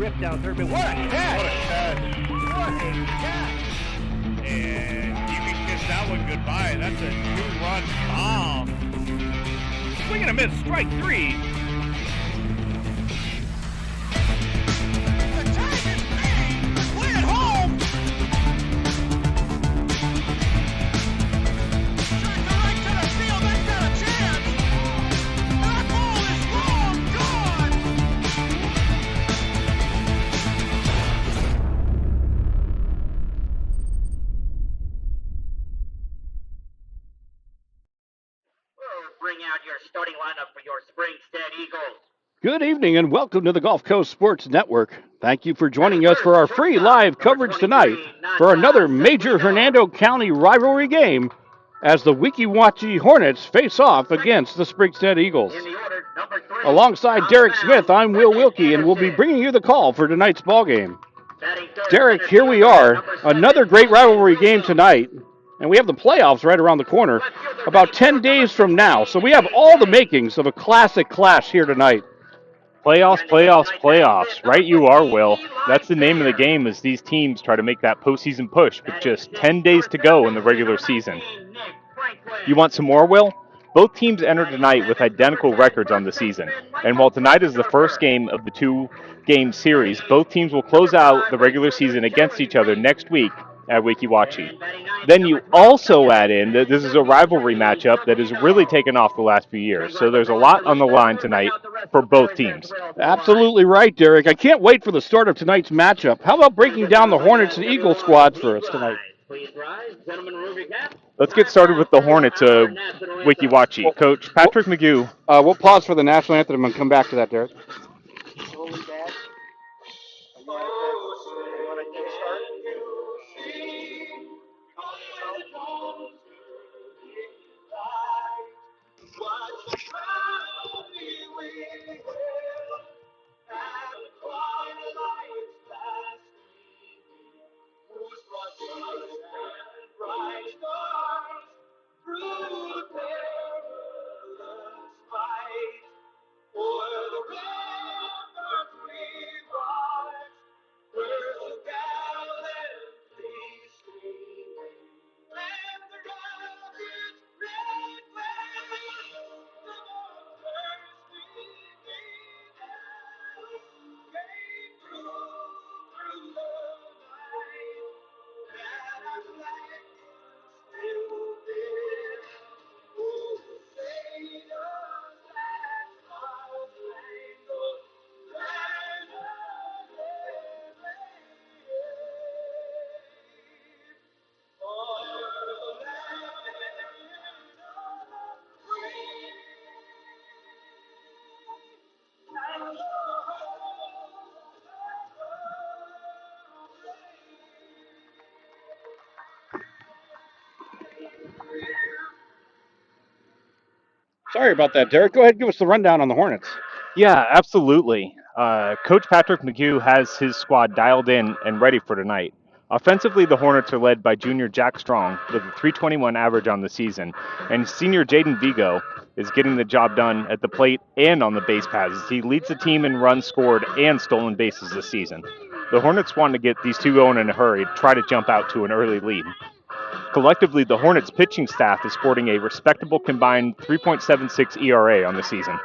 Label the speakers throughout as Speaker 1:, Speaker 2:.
Speaker 1: rip down third base. What a catch!
Speaker 2: What a catch!
Speaker 1: What a catch!
Speaker 2: And you can kiss that one goodbye. That's a 2-run bomb.
Speaker 1: Swing and a miss, strike 3.
Speaker 3: The time is made. Play at home. Shot to right to the field. That's got a chance. That ball is long gone.
Speaker 4: Bring out your starting lineup for your Springstead Eagles.
Speaker 5: Good evening and welcome to the Gulf Coast Sports Network. Thank you for joining us for our free live coverage tonight for another major Hernando County rivalry game as the Weeki Wachee Hornets face off against the Springstead Eagles. Alongside Derek Smith, I'm Will Wilkie, and we'll be bringing you the call for tonight's ballgame. Derek, here we are, another great rivalry game tonight, and we have the playoffs right around the corner about 10 days from now, so we have all the makings of a classic clash here tonight.
Speaker 6: Playoffs. Right you are, Will. That's the name of the game as these teams try to make that postseason push with just 10 days to go in the regular season. You want some more, Will? Both teams enter tonight with identical records on the season. And while tonight is the first game of the two-game series, both teams will close out the regular season against each other next week at Weeki Wachee. Then you also add in that this is a rivalry matchup that has really taken off the last few years. So there's a lot on the line tonight for both teams.
Speaker 5: Absolutely right, Derek. I can't wait for the start of tonight's matchup. How about breaking down the Hornets and Eagle squads for us tonight?
Speaker 6: Let's get started with the Hornets of Weeki Wachee. Coach Patrick McGew.
Speaker 5: We'll pause for the national anthem and come back to that, Derek. Sorry about that, Derek. Go ahead and give us the rundown on the Hornets.
Speaker 6: Yeah, absolutely. Coach Patrick McGew has his squad dialed in and ready for tonight. Offensively, the Hornets are led by junior Jack Strong with a .321 average on the season, and senior Jaden Vigo is getting the job done at the plate and on the base paths as he leads the team in runs scored and stolen bases this season. The Hornets want to get these two going in a hurry to try to jump out to an early lead. Collectively, the Hornets pitching staff is sporting a respectable combined 3.76 ERA on the season.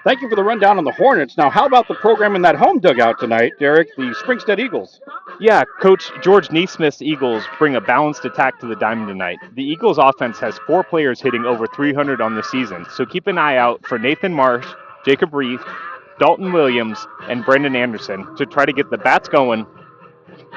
Speaker 5: Thank you for the rundown on the Hornets. Now, how about the program in that home dugout tonight, Derek, the Springstead Eagles?
Speaker 6: Yeah, Coach George Neesmith's Eagles bring a balanced attack to the diamond tonight. The Eagles offense has 4 players hitting over 300 on the season, so keep an eye out for Nathan Marsh, Jacob Reith, Dalton Williams, and Brendan Anderson to try to get the bats going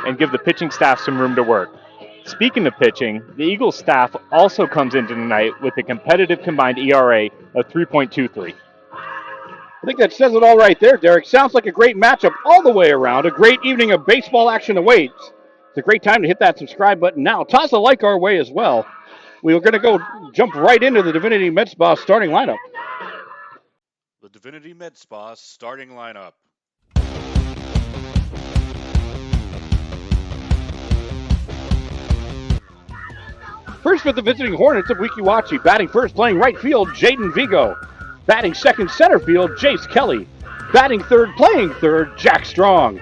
Speaker 6: and give the pitching staff some room to work. Speaking of pitching, the Eagles staff also comes into tonight with a competitive combined ERA of 3.23.
Speaker 5: I think that says it all right there, Derek. Sounds like a great matchup all the way around. A great evening of baseball action awaits. It's a great time to hit that subscribe button now. Toss a like our way as well. We're going to go jump right into the Divinity Med Spa starting lineup.
Speaker 2: The Divinity Med Spa starting lineup.
Speaker 5: First with the visiting Hornets of Weeki Wachee. Batting first, playing right field, Jaden Vigo. Batting second, center field, Jace Kelly. Batting third, playing third, Jack Strong.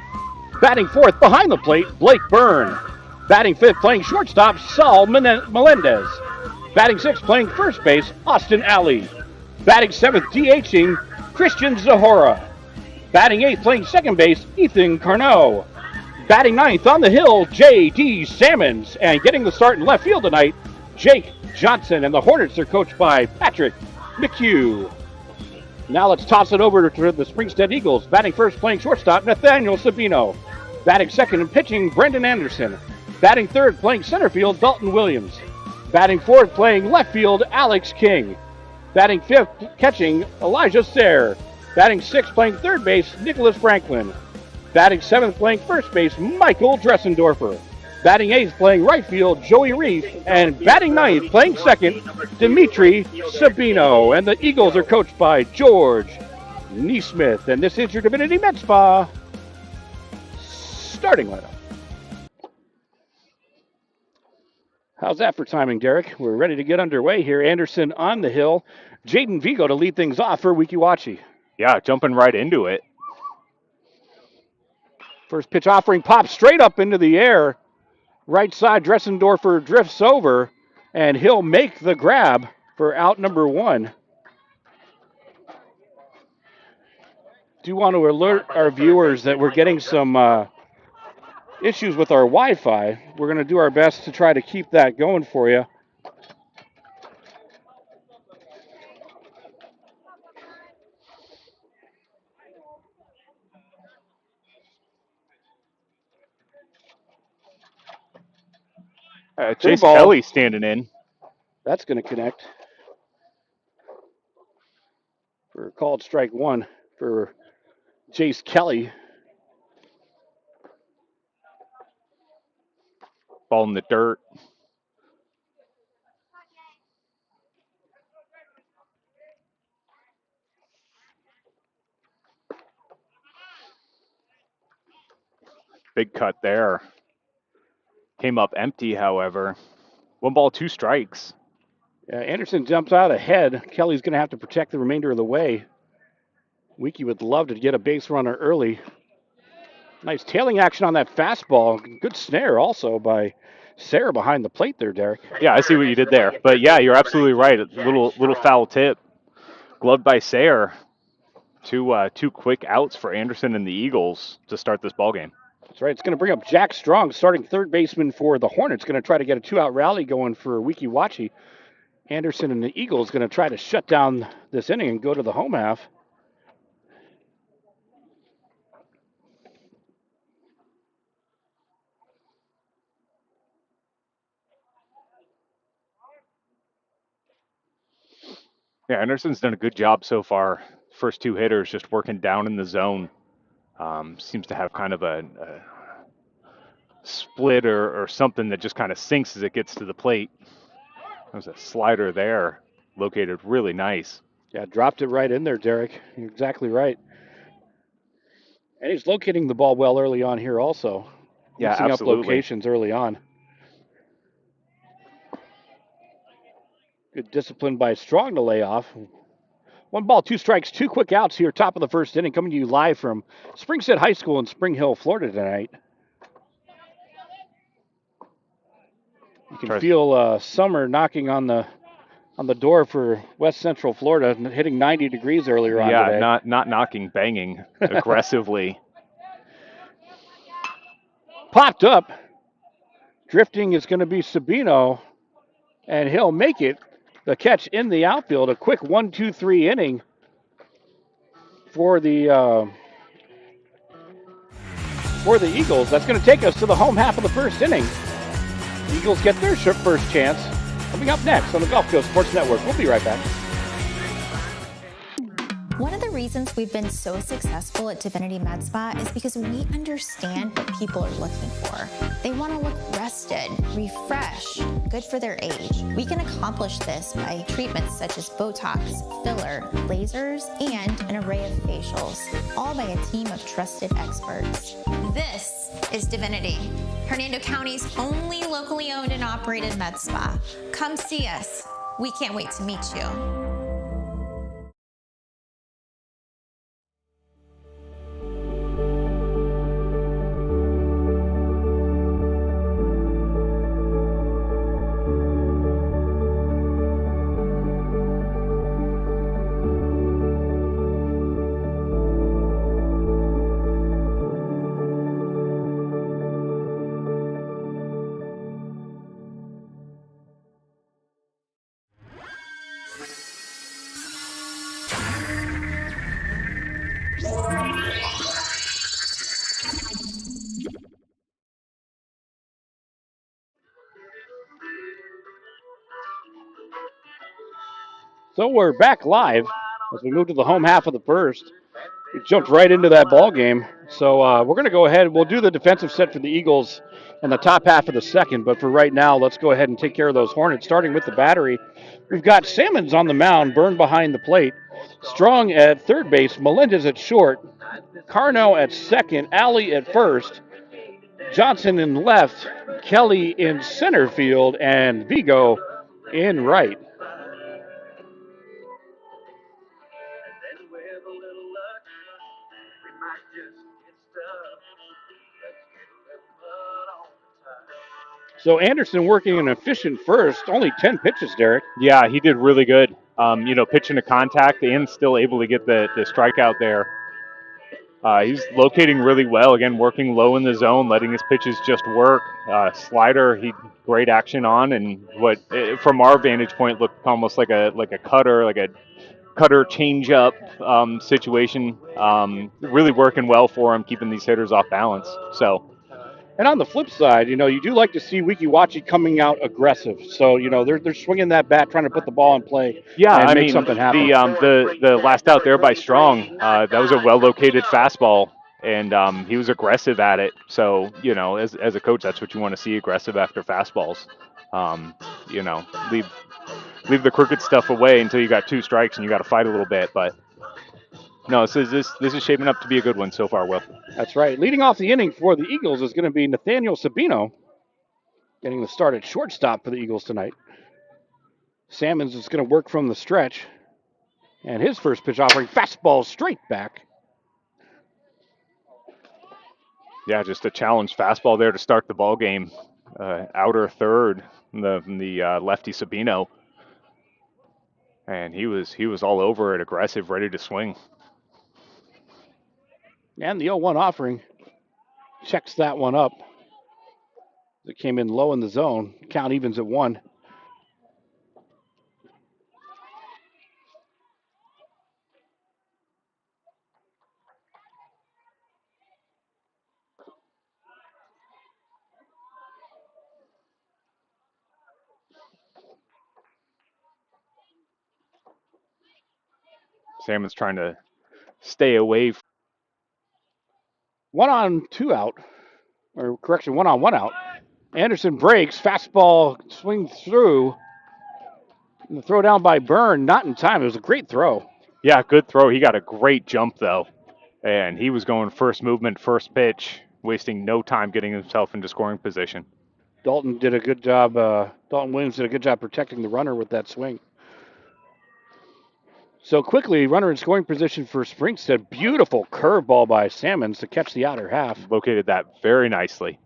Speaker 5: Batting fourth behind the plate, Blake Byrne. Batting fifth, playing shortstop, Saul Melendez. Batting sixth, playing first base, Austin Alley. Batting seventh, DHing, Christian Zahora. Batting eighth, playing second base, Ethan Carnot. Batting ninth on the hill, J.D. Salmons. And getting the start in left field tonight, Jake Johnson. And the Hornets are coached by Patrick McHugh. Now let's toss it over to the Springstead Eagles. Batting first, playing shortstop, Nathaniel Sabino. Batting second and pitching, Brendan Anderson. Batting third, playing center field, Dalton Williams. Batting fourth, playing left field, Alex King. Batting fifth, catching, Elijah Sayre. Batting sixth, playing third base, Nicholas Franklin. Batting seventh, playing first base, Michael Dressendorfer. Batting eighth, playing right field, Joey Reef. And batting ninth, playing second, Dimitri Sabino. And the Eagles are coached by George Neesmith. And this is your Divinity Med Spa starting lineup. How's that for timing, Derek? We're ready to get underway here. Anderson on the hill. Jaden Vigo to lead things off for Weeki Wachee.
Speaker 6: Yeah, jumping right into it.
Speaker 5: First pitch offering pops straight up into the air. Right side, Dressendorfer drifts over, and he'll make the grab for out number one. Do want to alert our viewers that we're getting some issues with our Wi-Fi. We're going to do our best to try to keep that going for you.
Speaker 6: Chase Kelly standing in.
Speaker 5: That's going to connect for called strike one for Chase Kelly.
Speaker 6: Ball in the dirt. Big cut there. Came up empty, however. 1 ball, 2 strikes.
Speaker 5: Yeah, Anderson jumps out ahead. Kelly's going to have to protect the remainder of the way. Weeki would love to get a base runner early. Nice tailing action on that fastball. Good snare also by Sayre behind the plate there, Derek.
Speaker 6: Yeah, I see what you did there. But yeah, you're absolutely right. A little foul tip. Gloved by Sayre. Two quick outs for Anderson and the Eagles to start this ballgame.
Speaker 5: That's right. It's going to bring up Jack Strong, starting third baseman for the Hornets. Going to try to get a 2-out rally going for Weeki Wachee. Anderson and the Eagles going to try to shut down this inning and go to the home half.
Speaker 6: Yeah, Anderson's done a good job so far. First 2 hitters just working down in the zone. Seems to have kind of a split or something that just kind of sinks as it gets to the plate. There's a slider there, located really nice.
Speaker 5: Yeah, dropped it right in there, Derek. You're exactly right. And he's locating the ball well early on here also.
Speaker 6: Yeah,
Speaker 5: mixing
Speaker 6: absolutely.
Speaker 5: up locations early on. Good discipline by Strong to lay off. 1 ball, 2 strikes, 2 quick outs here, top of the first inning, coming to you live from Springstead High School in Spring Hill, Florida tonight. You can feel summer knocking on the door for West Central Florida, hitting 90 degrees earlier on today.
Speaker 6: Yeah, not knocking, banging aggressively.
Speaker 5: Popped up. Drifting is going to be Sabino, and he'll make it. The catch in the outfield, a quick 1-2-3 inning for the Eagles. That's going to take us to the home half of the first inning. The Eagles get their first chance. Coming up next on the Gulf Coast Sports Network. We'll be right back.
Speaker 7: One of the reasons we've been so successful at Divinity Med Spa is because we understand what people are looking for. They want to look rested, refreshed, good for their age. We can accomplish this by treatments such as Botox, filler, lasers, and an array of facials, all by a team of trusted experts. This is Divinity, Hernando County's only locally owned and operated med spa. Come see us. We can't wait to meet you.
Speaker 5: So we're back live as we move to the home half of the first. We jumped right into that ball game. So we're going to go ahead. We'll do the defensive set for the Eagles in the top half of the second. But for right now, let's go ahead and take care of those Hornets, starting with the battery. We've got Salmons on the mound, Byrne behind the plate. Strong at third base, Melendez at short, Carno at second, Alley at first, Johnson in left, Kelly in center field, and Vigo in right. So Anderson working an efficient first, only 10 pitches, Derek.
Speaker 6: Yeah, he did really good. Pitching to contact and still able to get the strikeout there. He's locating really well. Again, working low in the zone, letting his pitches just work. Slider, he great action on, and what from our vantage point looked almost like a cutter change-up situation. Really working well for him, keeping these hitters off balance. So.
Speaker 5: And on the flip side, you do like to see Weeki Wachee coming out aggressive. So, they're swinging that bat, trying to put the ball in play.
Speaker 6: Yeah,
Speaker 5: and make something happen.
Speaker 6: The last out there by Strong, that was a well-located fastball, and he was aggressive at it. So, as a coach, that's what you want to see, aggressive after fastballs. Leave the crooked stuff away until you got 2 strikes and you got to fight a little bit, but. No, this is shaping up to be a good one so far, Will.
Speaker 5: That's right. Leading off the inning for the Eagles is going to be Nathaniel Sabino, getting the start at shortstop for the Eagles tonight. Salmons is going to work from the stretch, and his first pitch offering fastball straight back.
Speaker 6: Yeah, just a challenge fastball there to start the ball game. Outer third, the lefty Sabino, and he was all over it, aggressive, ready to swing.
Speaker 5: And the 0-1 offering checks that one up. It came in low in the zone. Count evens at 1.
Speaker 6: Salmon's trying to stay away.
Speaker 5: 1 on 2 out, or correction, 1 on 1 out. Anderson breaks, fastball swings through. And the throw down by Byrne, not in time. It was a great throw.
Speaker 6: Yeah, good throw. He got a great jump, though. And he was going first movement, first pitch, wasting no time getting himself into scoring position.
Speaker 5: Dalton did a good job. Dalton Williams did a good job protecting the runner with that swing. So quickly, runner in scoring position for Springstead. Beautiful curveball by Salmons to catch the outer half.
Speaker 6: Located that very nicely.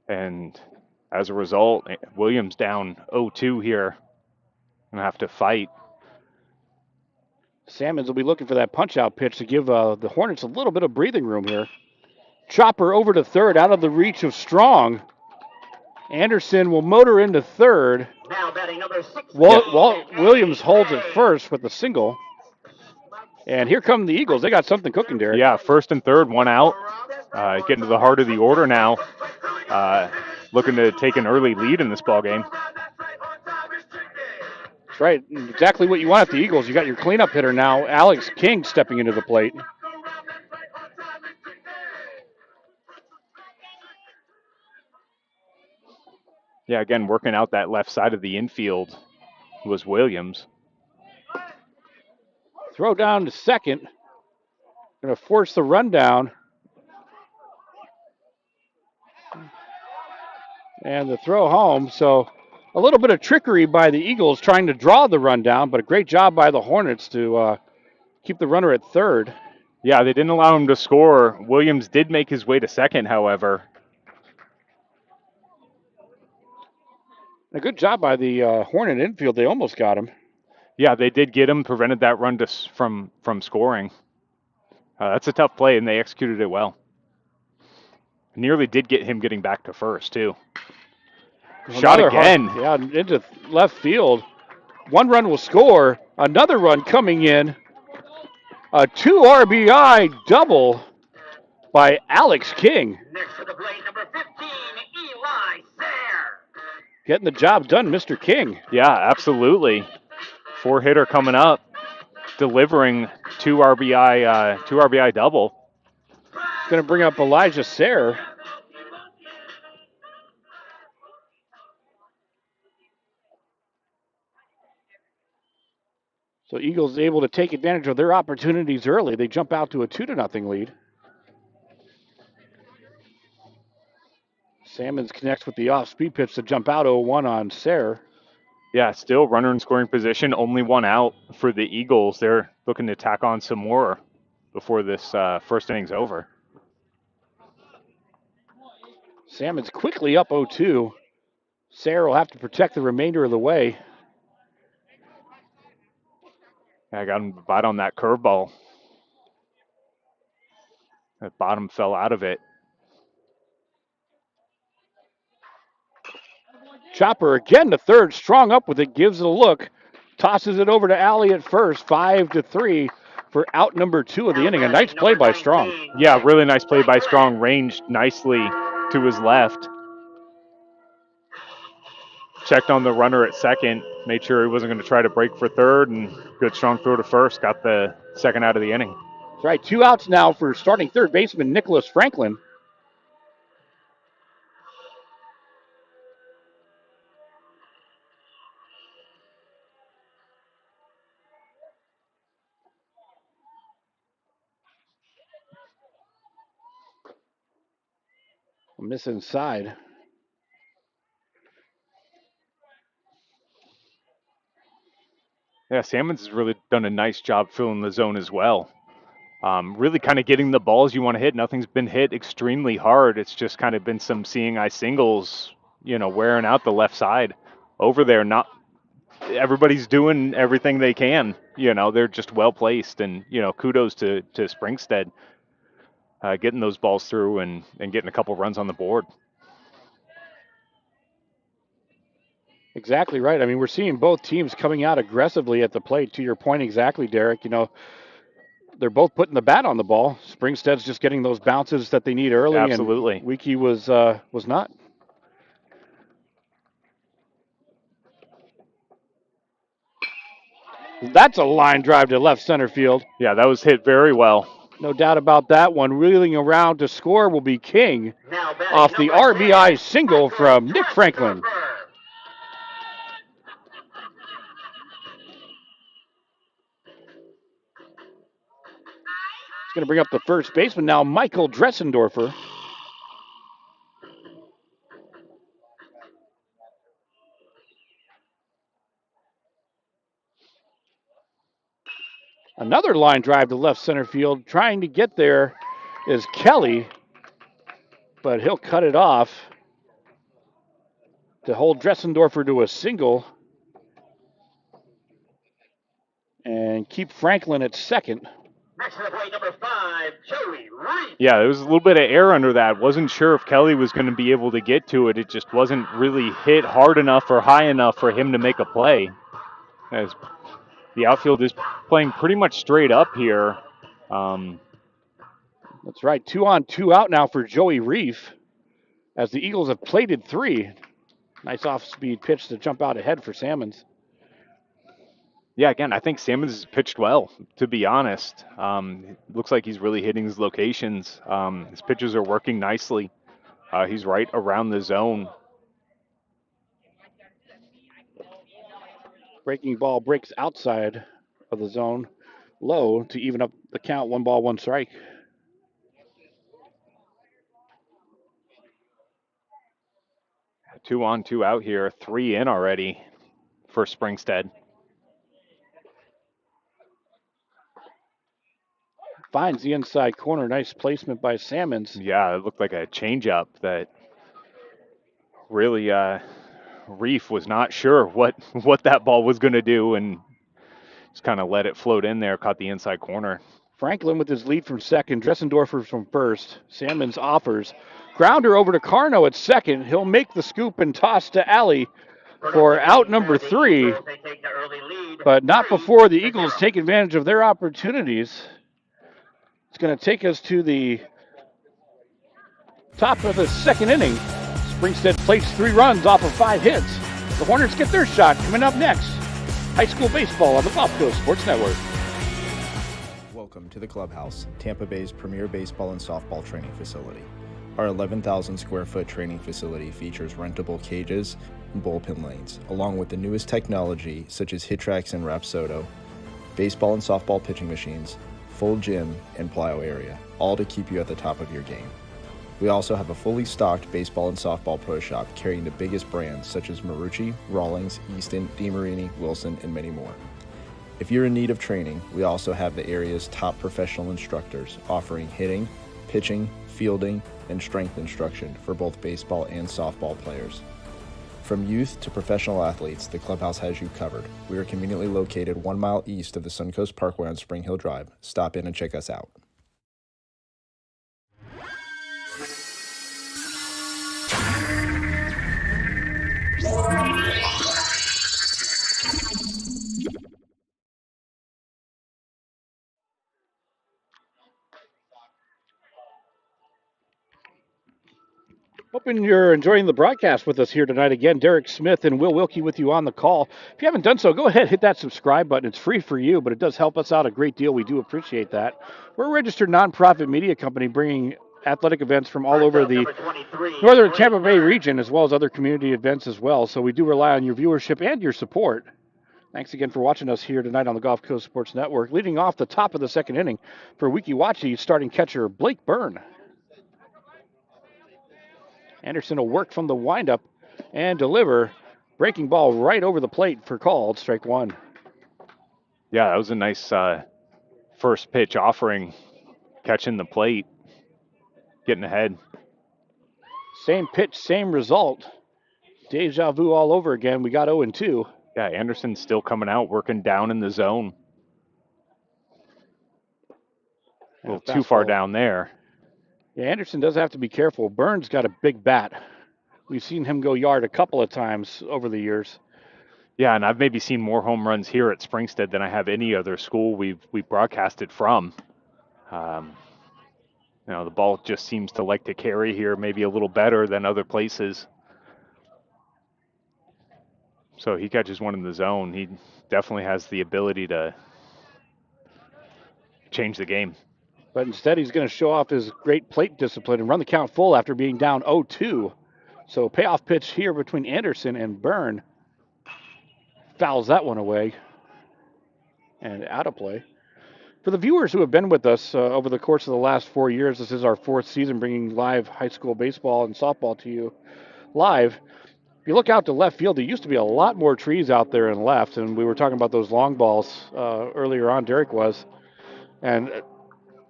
Speaker 6: And as a result, Williams down 0-2 here. Gonna have to fight.
Speaker 5: Salmons will be looking for that punch-out pitch to give the Hornets a little bit of breathing room here. Chopper over to third, out of the reach of Strong. Anderson will motor into third.
Speaker 4: Now batting number 6.
Speaker 5: Williams holds it first with the single. And here come the Eagles. They got something cooking, Derek.
Speaker 6: Yeah, first and third, 1 out. Getting to the heart of the order now. Looking to take an early lead in this ball game.
Speaker 5: That's right. Exactly what you want at the Eagles. You got your cleanup hitter now, Alex King, stepping into the plate.
Speaker 6: Yeah, again, working out that left side of the infield was Williams.
Speaker 5: Throw down to second. Going to force the run down. And the throw home. So a little bit of trickery by the Eagles trying to draw the run down, but a great job by the Hornets to keep the runner at third.
Speaker 6: Yeah, they didn't allow him to score. Williams did make his way to second, however.
Speaker 5: A good job by the Hornet infield. They almost got him.
Speaker 6: Yeah, they did get him, prevented that run from scoring. That's a tough play, and they executed it well. Nearly did get him getting back to first, too. Shot again.
Speaker 5: Yeah, into left field. 1 run will score. Another run coming in. A 2 RBI double by Alex King.
Speaker 4: Next to the plate, number 15, Eli Sayre.
Speaker 5: Getting the job done, Mr. King.
Speaker 6: Yeah, absolutely. 4-hitter coming up, delivering 2 RBI double.
Speaker 5: Going to bring up Elijah Sayre. So Eagles able to take advantage of their opportunities early. They jump out to a 2-0 lead. Salmons connects with the off-speed pitch to jump out 0-1 on Sayre.
Speaker 6: Yeah, still runner in scoring position, only 1 out for the Eagles. They're looking to tack on some more before this first inning's over.
Speaker 5: Salmons quickly up 0-2. Sayre will have to protect the remainder of the way.
Speaker 6: I got him to bite on that curveball. That bottom fell out of it.
Speaker 5: Chopper again to third, strong up with it, gives it a look, tosses it over to Alley at first, 5-3 for out number 2 of the inning. A nice play by Strong.
Speaker 6: Yeah, really nice play by Strong, ranged nicely to his left. Checked on the runner at second, made sure he wasn't going to try to break for third, and good strong throw to first, got the second out of the inning.
Speaker 5: That's right, 2 outs now for starting third baseman Nicholas Franklin. A miss inside.
Speaker 6: Yeah, Salmons has really done a nice job filling the zone as well. Really kind of getting the balls you want to hit. Nothing's been hit extremely hard. It's just kind of been some seeing eye singles, wearing out the left side over there. Not everybody's doing everything they can. They're just well placed, and kudos to Springstead getting those balls through and getting a couple runs on the board.
Speaker 5: Exactly right. I mean, we're seeing both teams coming out aggressively at the plate. To your point exactly, Derek, they're both putting the bat on the ball. Springstead's just getting those bounces that they need early.
Speaker 6: Absolutely.
Speaker 5: And Weeki was not. That's a line drive to left center field.
Speaker 6: Yeah, that was hit very well.
Speaker 5: No doubt about that one. Reeling around to score will be King off the RBI single from Nick Franklin. It's going to bring up the first baseman now, Michael Dressendorfer. Another line drive to left center field. Trying to get there is Kelly, but he'll cut it off to hold Dressendorfer to a single and keep Franklin at second.
Speaker 4: Next to the plate, number 5, Joey Reed.
Speaker 6: Yeah, there was a little bit of air under that. Wasn't sure if Kelly was going to be able to get to it. It just wasn't really hit hard enough or high enough for him to make a play. As the outfield is playing pretty much straight up here.
Speaker 5: That's right, 2 on, 2 out now for Joey Reef as the Eagles have plated 3. Nice off-speed pitch to jump out ahead for Salmons.
Speaker 6: Yeah, again, I think Salmons has pitched well, to be honest. Looks like he's really hitting his locations. His pitches are working nicely. He's right around the zone.
Speaker 5: Breaking ball breaks outside of the zone, low to even up the count. 1 ball, 1 strike.
Speaker 6: Two on, 2 out here. 3 in already for Springstead.
Speaker 5: Finds the inside corner. Nice placement by Salmons.
Speaker 6: Yeah, it looked like a changeup that really Reef was not sure what that ball was going to do and just kind of let it float in there, caught the inside corner.
Speaker 5: Franklin with his lead from second, Dressendorfer from first. Salmons offers. Grounder over to Carno at second. He'll make the scoop and toss to Alley for out number 3. But not before the Eagles take advantage of their opportunities. It's going to take us to the top of the second inning. Springstead plates 3 runs off of 5 hits. The Hornets get their shot coming up next high school baseball on the Gulf Coast Sports Network.
Speaker 8: Welcome to the Clubhouse, Tampa Bay's premier baseball and softball training facility. Our 11,000 square foot training facility features rentable cages and bullpen lanes, along with the newest technology such as HitTrax and Rapsodo, baseball and softball pitching machines, full gym, and plyo area, all to keep you at the top of your game. We also have a fully stocked baseball and softball pro shop carrying the biggest brands such as Marucci, Rawlings, Easton, DeMarini, Wilson, and many more. If you're in need of training, we also have the area's top professional instructors offering hitting, pitching, fielding, and strength instruction for both baseball and softball players. From youth to professional athletes, the Clubhouse has you covered. We are conveniently located 1 mile east of the Suncoast Parkway on Spring Hill Drive. Stop in and check us out.
Speaker 5: Hoping you're enjoying the broadcast with us here tonight. Again, Derek Smith and Will Wilkie with you on the call. If you haven't done so, go ahead, hit that subscribe button. It's free for you, but it does help us out a great deal. We do appreciate that. We're a registered nonprofit media company bringing athletic events from all over the northern Tampa Bay region, as well as other community events as well. So we do rely on your viewership and your support. Thanks again for watching us here tonight on the Gulf Coast Sports Network. Leading off the top of the second inning for Weeki Wachee, starting catcher Blake Byrne. Anderson will work from the windup and deliver. Breaking ball right over the plate for called, strike one.
Speaker 6: Yeah, that was a nice first pitch offering, catching the plate, getting ahead.
Speaker 5: Same pitch, same result. Deja vu all over again. We got 0-2.
Speaker 6: Yeah, Anderson's still coming out, working down in the zone. A little too far down there.
Speaker 5: Yeah, Anderson does have to be careful. Burns got a big bat. We've seen him go yard a couple of times over the years.
Speaker 6: Yeah, and I've maybe seen more home runs here at Springstead than I have any other school we've broadcasted from. The ball just seems to like to carry here maybe a little better than other places. So he catches one in the zone. He definitely has the ability to change the game.
Speaker 5: But instead, he's going to show off his great plate discipline and run the count full after being down 0-2. So payoff pitch here between Anderson and Byrne. Fouls that one away and out of play. For the viewers who have been with us over the course of the last 4 years, this is our fourth season bringing live high school baseball and softball to you live. If you look out to left field, there used to be a lot more trees out there in left, and we were talking about those long balls earlier on, Derek was. And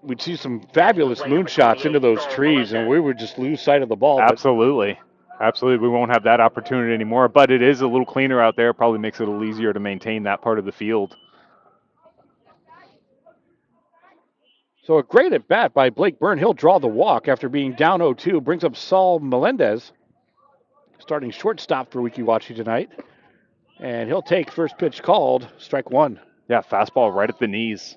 Speaker 5: we'd see some fabulous moonshots into those trees, and we would just lose sight of the ball.
Speaker 6: Absolutely. Absolutely. We won't have that opportunity anymore, but it is a little cleaner out there. Probably makes it a little easier to maintain that part of the field.
Speaker 5: So a great at bat by Blake Byrne. He'll draw the walk after being down 0-2. Brings up Saul Melendez, starting shortstop for Weeki Wachee tonight. And he'll take first pitch called, strike one.
Speaker 6: Yeah, fastball right at the knees.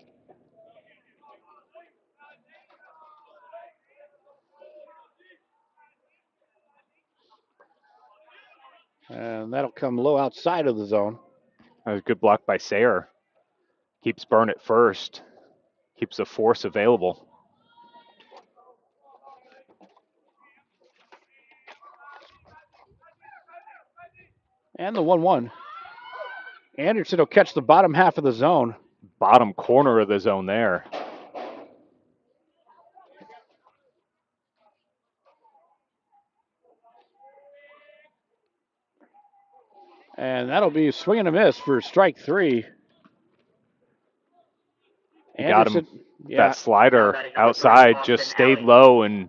Speaker 5: And that'll come low outside of the zone.
Speaker 6: That was a good block by Sayre. Keeps Byrne at first. Keeps the force available.
Speaker 5: And the 1-1. Anderson will catch the bottom half of the zone.
Speaker 6: Bottom corner of the zone there.
Speaker 5: And that'll be a swing and a miss for strike three.
Speaker 6: Got him. Yeah. That slider outside just stayed low and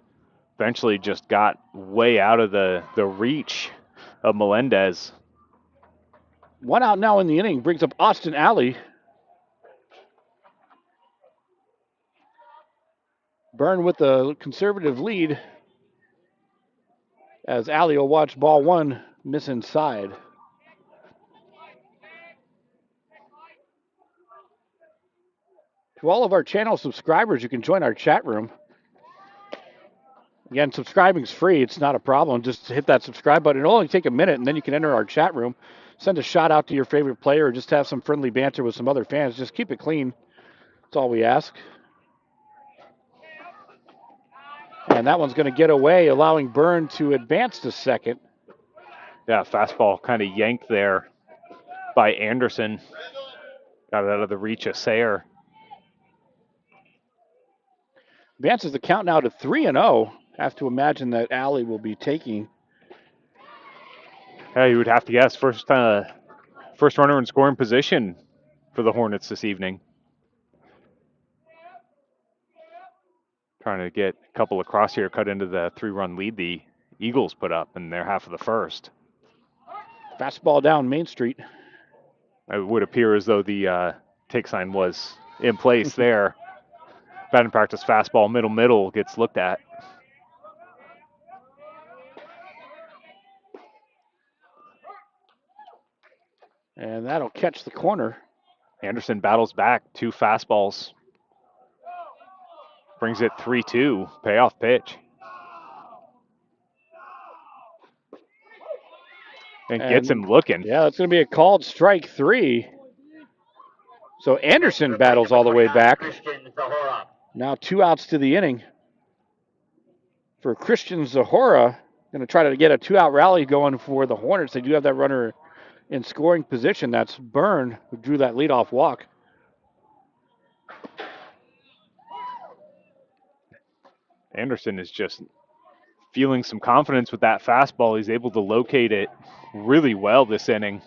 Speaker 6: eventually just got way out of the reach of Melendez.
Speaker 5: One out now in the inning brings up Austin Alley. Byrne with the conservative lead as Alley will watch ball one miss inside. To all of our channel subscribers, you can join our chat room. Again, subscribing is free. It's not a problem. Just hit that subscribe button. It'll only take a minute, and then you can enter our chat room. send a shot out to your favorite player or just have some friendly banter with some other fans. Just keep it clean. That's all we ask. And that one's going to get away, allowing Byrne to advance to second.
Speaker 6: Yeah, fastball kind of yanked there by Anderson. Got it out of the reach of Sayre.
Speaker 5: Advances the count now to 3-0. Have to imagine that Alley will be taking.
Speaker 6: Yeah, you would have to guess first runner in scoring position for the Hornets this evening. Trying to get a couple across here, cut into the 3-run lead the Eagles put up in their half of the first.
Speaker 5: Fastball down Main Street.
Speaker 6: It would appear as though the take sign was in place there. Batting practice fastball, middle gets looked at.
Speaker 5: And that'll catch the corner.
Speaker 6: Anderson battles back, 2 fastballs. Brings it 3-2, payoff pitch. And gets him looking.
Speaker 5: Yeah, it's going to be a called strike 3. So Anderson battles all the way back. Now 2 outs to the inning for Christian Zahora. Going to try to get a 2-out rally going for the Hornets. They do have that runner in scoring position. That's Byrne, who drew that leadoff walk.
Speaker 6: Anderson is just feeling some confidence with that fastball. He's able to locate it really well this inning.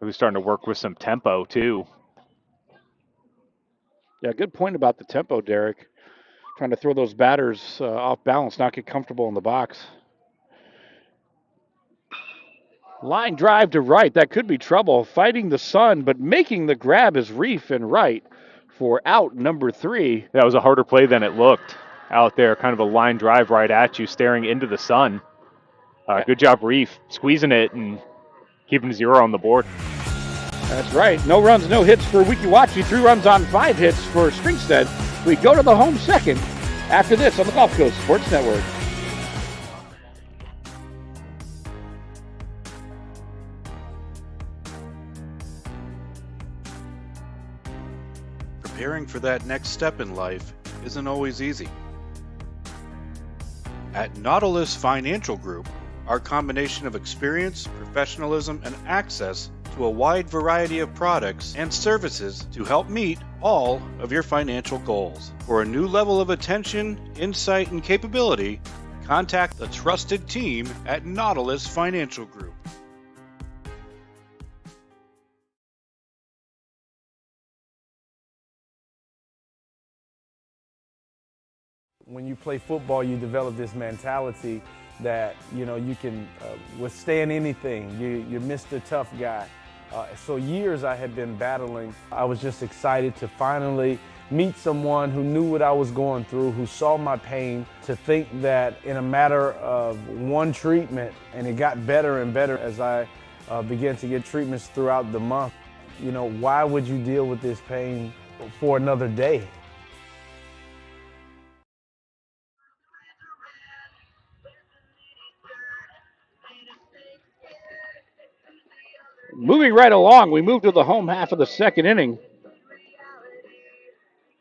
Speaker 6: He's starting to work with some tempo, too.
Speaker 5: Yeah, good point about the tempo, Derek. Trying to throw those batters off balance, not get comfortable in the box. Line drive to right. That could be trouble. Fighting the sun, but making the grab is Reef and right for out number 3.
Speaker 6: That was a harder play than it looked out there. Kind of a line drive right at you, staring into the sun. Good job, Reef, squeezing it and keeping 0 on the board.
Speaker 5: That's right. No runs, no hits for Weeki Wachee. 3 runs on 5 hits for Springstead. We go to the home second after this on the Gulf Coast Sports Network.
Speaker 9: Preparing for that next step in life isn't always easy. At Nautilus Financial Group, our combination of experience, professionalism, and access to a wide variety of products and services to help meet all of your financial goals. For a new level of attention, insight, and capability, contact the trusted team at Nautilus Financial Group.
Speaker 10: When you play football, you develop this mentality that, you can withstand anything. You're Mr. Tough Guy. So years I had been battling. I was just excited to finally meet someone who knew what I was going through, who saw my pain, to think that in a matter of one treatment, and it got better and better as I began to get treatments throughout the month. Why would you deal with this pain for another day?
Speaker 5: Moving right along, we move to the home half of the second inning.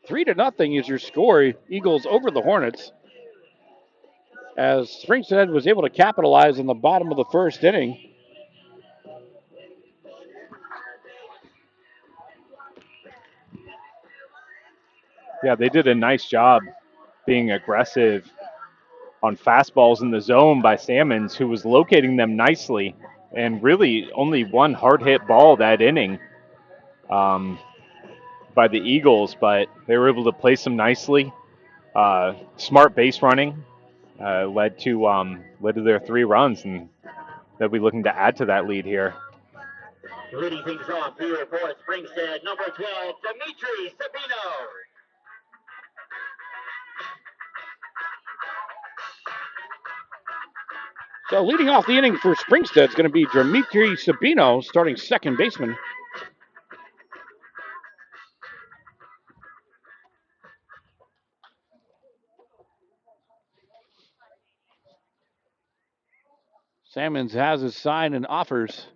Speaker 5: 3-0 is your score. Eagles over the Hornets. As Springstead was able to capitalize in the bottom of the first inning.
Speaker 6: Yeah, they did a nice job being aggressive on fastballs in the zone by Salmons, who was locating them nicely, and really only one hard-hit ball that inning by the Eagles, but they were able to place them nicely. Smart base running led to their 3 runs, and they'll be looking to add to that lead here.
Speaker 4: Leading things off here for Springstead, number 12, Dimitri Sabino.
Speaker 5: So leading off the inning for Springstead is going to be Dimitri Sabino, starting second baseman. Salmons has his sign and offers.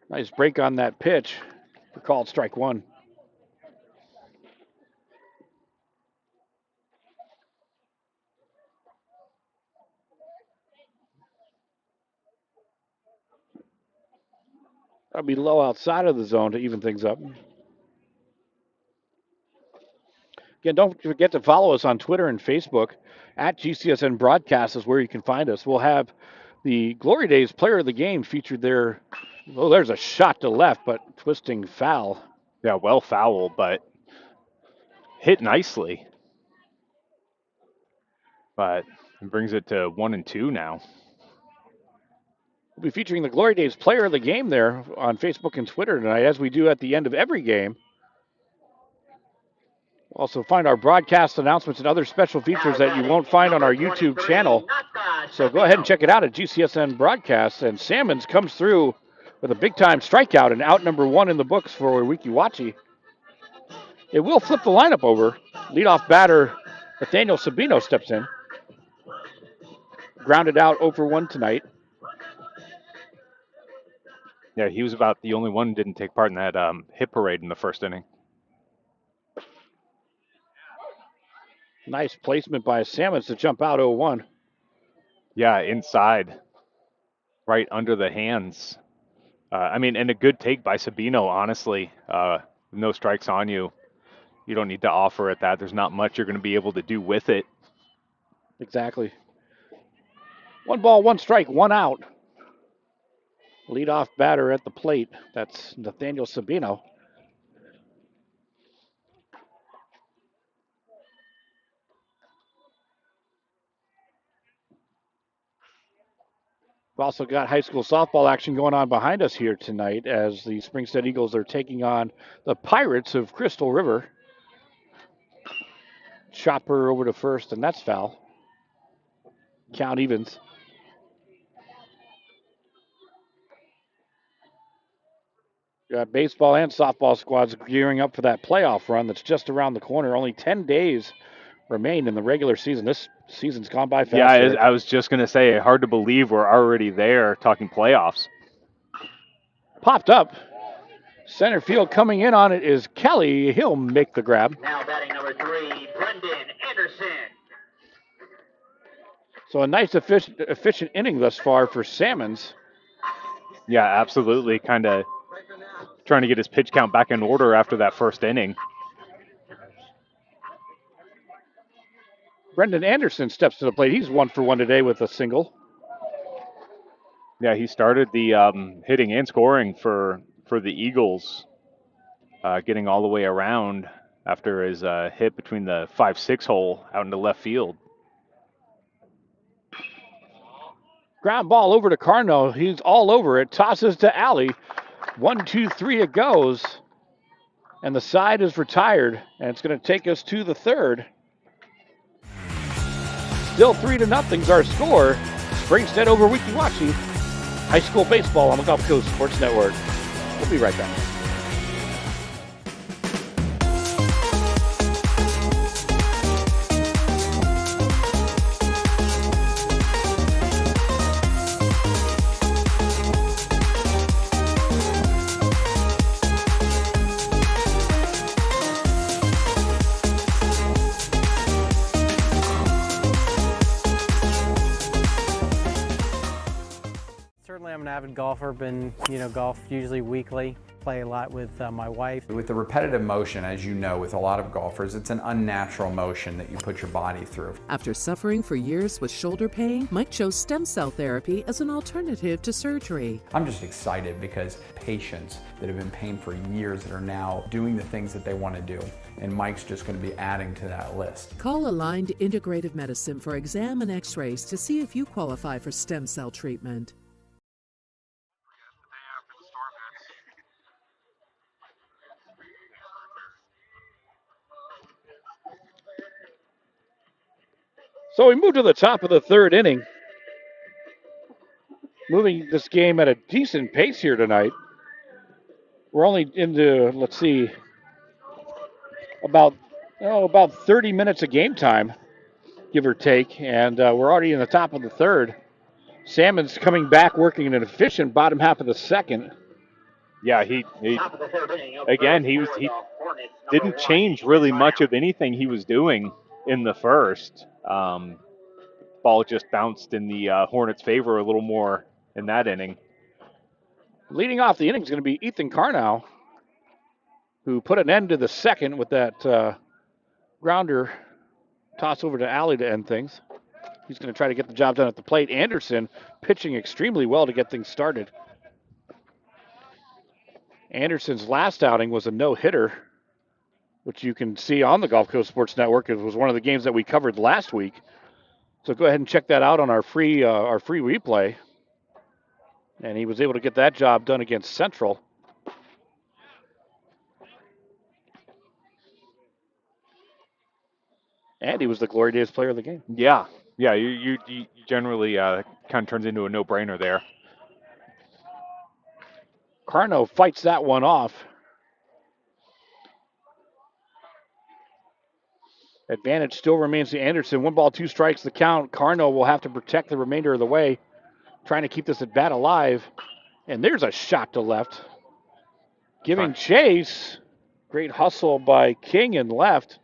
Speaker 5: Nice break on that pitch. We're called strike one. That'll be low outside of the zone to even things up. Again, don't forget to follow us on Twitter and Facebook. At GCSN Broadcast is where you can find us. We'll have the Glory Days Player of the Game featured there. Oh, there's a shot to left, but twisting foul.
Speaker 6: Yeah, well fouled, but hit nicely. But it brings it to 1-2 now.
Speaker 5: We'll be featuring the Glory Days Player of the Game there on Facebook and Twitter tonight, as we do at the end of every game. Also find our broadcast announcements and other special features that you won't find on our YouTube channel. So go ahead and check it out at GCSN Broadcast. And Salmons comes through with a big-time strikeout and out number one in the books for Weeki Wachee. It will flip the lineup over. Leadoff batter Nathaniel Sabino steps in. Grounded out 0-for-1 tonight.
Speaker 6: Yeah, he was about the only one who didn't take part in that hit parade in the first inning.
Speaker 5: Nice placement by Salmons to jump out 0-1.
Speaker 6: Yeah, inside. Right under the hands. And a good take by Sabino, honestly. No strikes on you. You don't need to offer at that. There's not much you're going to be able to do with it.
Speaker 5: Exactly. 1 ball, 1 strike, 1 out. Leadoff batter at the plate. That's Nathaniel Sabino. We've also got high school softball action going on behind us here tonight as the Springstead Eagles are taking on the Pirates of Crystal River. Chopper over to first, and that's foul. Count evens. Got baseball and softball squads gearing up for that playoff run that's just around the corner. Only 10 days remain in the regular season. This season's gone by fast.
Speaker 6: Yeah, I was just going to say, hard to believe we're already there talking playoffs.
Speaker 5: Popped up. Center field coming in on it is Kelly. He'll make the grab.
Speaker 4: Now batting number 3, Brendan Anderson.
Speaker 5: So a nice efficient inning thus far for Salmons.
Speaker 6: Yeah, absolutely. Kind of trying to get his pitch count back in order after that first inning.
Speaker 5: Brendan Anderson steps to the plate. He's 1-for-1 today with a single.
Speaker 6: Yeah, he started the hitting and scoring for the Eagles, getting all the way around after his hit between the 5-6 hole out into left field.
Speaker 5: Ground ball over to Carno. He's all over it. Tosses to Alley. 1, 2, 3 it goes. And the side is retired. And it's going to take us to the third. Still 3-0's our score. Springstead over Weeki Wachee. High school baseball on the Gulf Coast Sports Network. We'll be right back.
Speaker 11: Certainly I'm an avid golfer, been, golf usually weekly, play a lot with my wife.
Speaker 12: With the repetitive motion, as you know, with a lot of golfers, it's an unnatural motion that you put your body through.
Speaker 13: After suffering for years with shoulder pain, Mike chose stem cell therapy as an alternative to surgery.
Speaker 12: I'm just excited because patients that have been in pain for years that are now doing the things that they want to do. And Mike's just going to be adding to that list.
Speaker 13: Call Aligned Integrative Medicine for exam and x-rays to see if you qualify for stem cell treatment.
Speaker 5: So we move to the top of the third inning. Moving this game at a decent pace here tonight. We're only into, about 30 minutes of game time, give or take, and we're already in the top of the third. Salmon's coming back, working in an efficient bottom half of the second.
Speaker 6: Yeah, he again, he didn't change really much of anything he was doing in the first. Ball just bounced in the Hornets' favor a little more in that inning.
Speaker 5: Leading off the inning is going to be Ethan Carnow, who put an end to the second with that grounder toss over to Alley to end things. He's going to try to get the job done at the plate. Anderson pitching extremely well to get things started. Anderson's last outing was a no-hitter, which you can see on the Gulf Coast Sports Network. It was one of the games that we covered last week. So go ahead and check that out on our free replay. And he was able to get that job done against Central. And he was the Glory Days player of the game.
Speaker 6: Yeah, you generally kind of turns into a no-brainer there.
Speaker 5: Carno fights that one off. Advantage still remains to Anderson. 1 ball, 2 strikes the count. Carno will have to protect the remainder of the way, trying to keep this at bat alive. And there's a shot to left. Giving chase. Great hustle by King in left.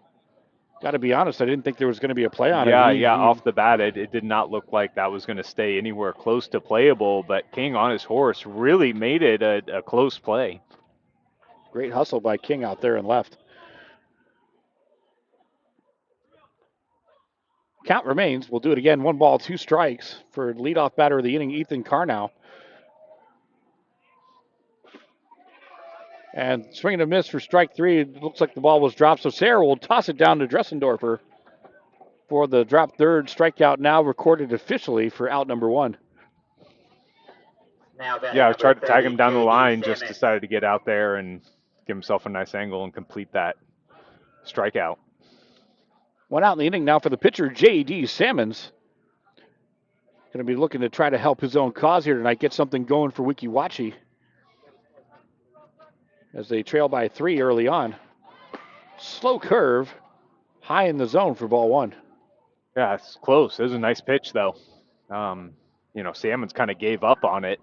Speaker 5: Got to be honest, I didn't think there was going to be a play on it.
Speaker 6: Off the bat, it did not look like that was going to stay anywhere close to playable, but King on his horse really made it a close play.
Speaker 5: Great hustle by King out there in left. Count remains. We'll do it again. 1 ball, 2 strikes for leadoff batter of the inning, Ethan Carnow. And swinging a miss for strike 3. It looks like the ball was dropped, so Sarah will toss it down to Dressendorfer for the drop third. Strikeout now recorded officially for out number 1.
Speaker 6: I tried to tag him down the line, just decided to get out there and give himself a nice angle and complete that strikeout.
Speaker 5: 1 out in the inning now for the pitcher, J.D. Salmons. Going to be looking to try to help his own cause here tonight, get something going for Weeki Wachee as they trail by 3 early on. Slow curve, high in the zone for ball 1.
Speaker 6: Yeah, it's close. It was a nice pitch, though. Salmons kind of gave up on it.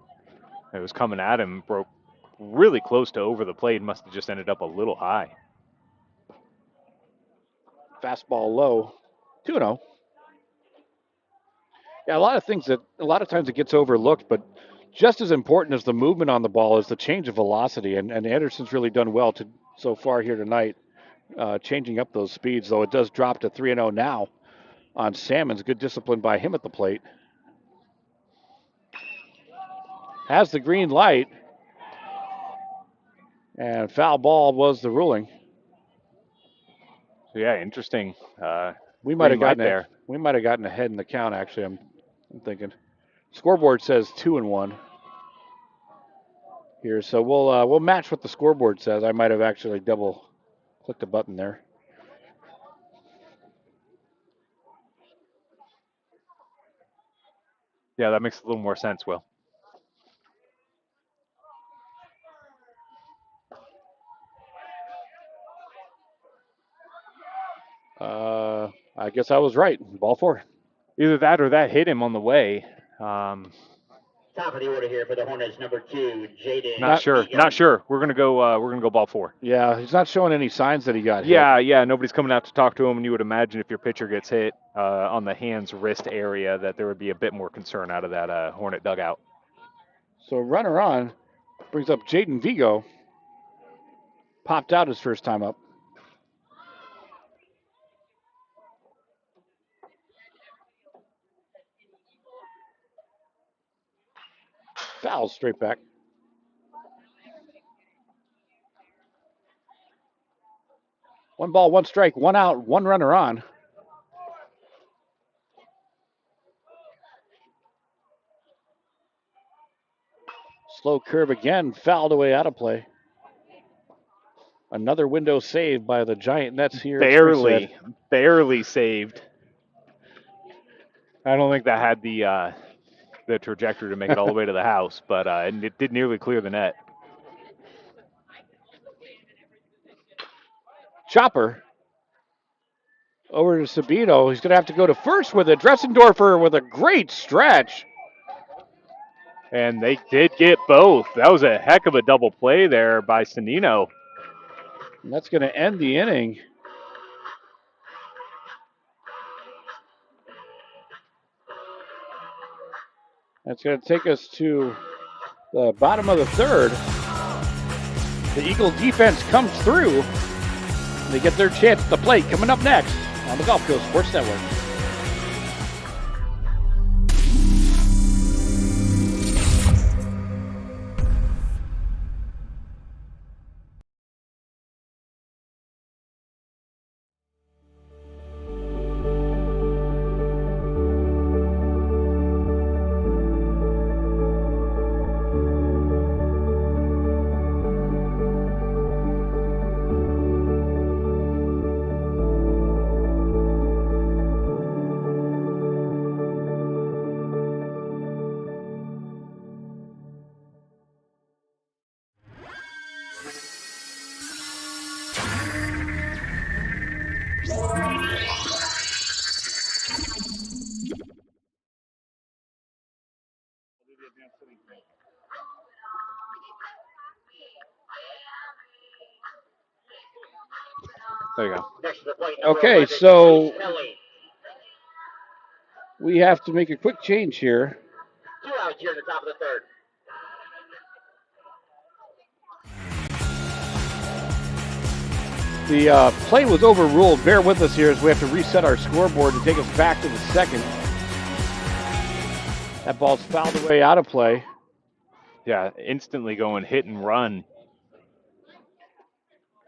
Speaker 6: It was coming at him, broke really close to over the plate, must have just ended up a little high.
Speaker 5: Fastball low, 2-0. Yeah, a lot of times it gets overlooked, but just as important as the movement on the ball is the change of velocity, and Anderson's really done well so far here tonight, changing up those speeds, though it does drop to 3-0 now on Salmons. Good discipline by him at the plate. Has the green light, and foul ball was the ruling.
Speaker 6: So yeah, interesting.
Speaker 5: We might have gotten ahead in the count. Actually, I'm thinking. Scoreboard says 2-1 here, so we'll match what the scoreboard says. I might have actually double clicked a button there.
Speaker 6: Yeah, that makes a little more sense, Will.
Speaker 5: I guess I was right. Ball 4.
Speaker 6: Either that or that hit him on the way.
Speaker 4: Top of the order here for the Hornets, number 2, Jaden.
Speaker 6: Not sure. We're gonna go ball 4.
Speaker 5: Yeah, he's not showing any signs that he got hit.
Speaker 6: Yeah. Nobody's coming out to talk to him, and you would imagine if your pitcher gets hit on the hands, wrist area, that there would be a bit more concern out of that Hornet dugout.
Speaker 5: So runner on brings up Jaden Vigo. Popped out his first time up. Foul straight back. One ball, 1 strike, 1 out, 1 runner on. Slow curve again, fouled away out of play. Another window saved by the Giant Nets here.
Speaker 6: Barely saved. I don't think that had the trajectory to make it all the way to the house, but it did nearly clear the net.
Speaker 5: Chopper over to Sabino. He's going to have to go to first with it. Dressendorfer with a great stretch.
Speaker 6: And they did get both. That was a heck of a double play there by Sonino.
Speaker 5: And that's going to end the inning. That's going to take us to the bottom of the third. The Eagle defense comes through. They get their chance at the plate coming up next on the Gulf Coast Sports Network.
Speaker 6: There you go.
Speaker 5: Okay, so we have to make a quick change here.
Speaker 4: 2 out here in the top of the third.
Speaker 5: The play was overruled. Bear with us here as we have to reset our scoreboard to take us back to the second. That ball's fouled away out of play.
Speaker 6: Yeah, instantly going hit and run.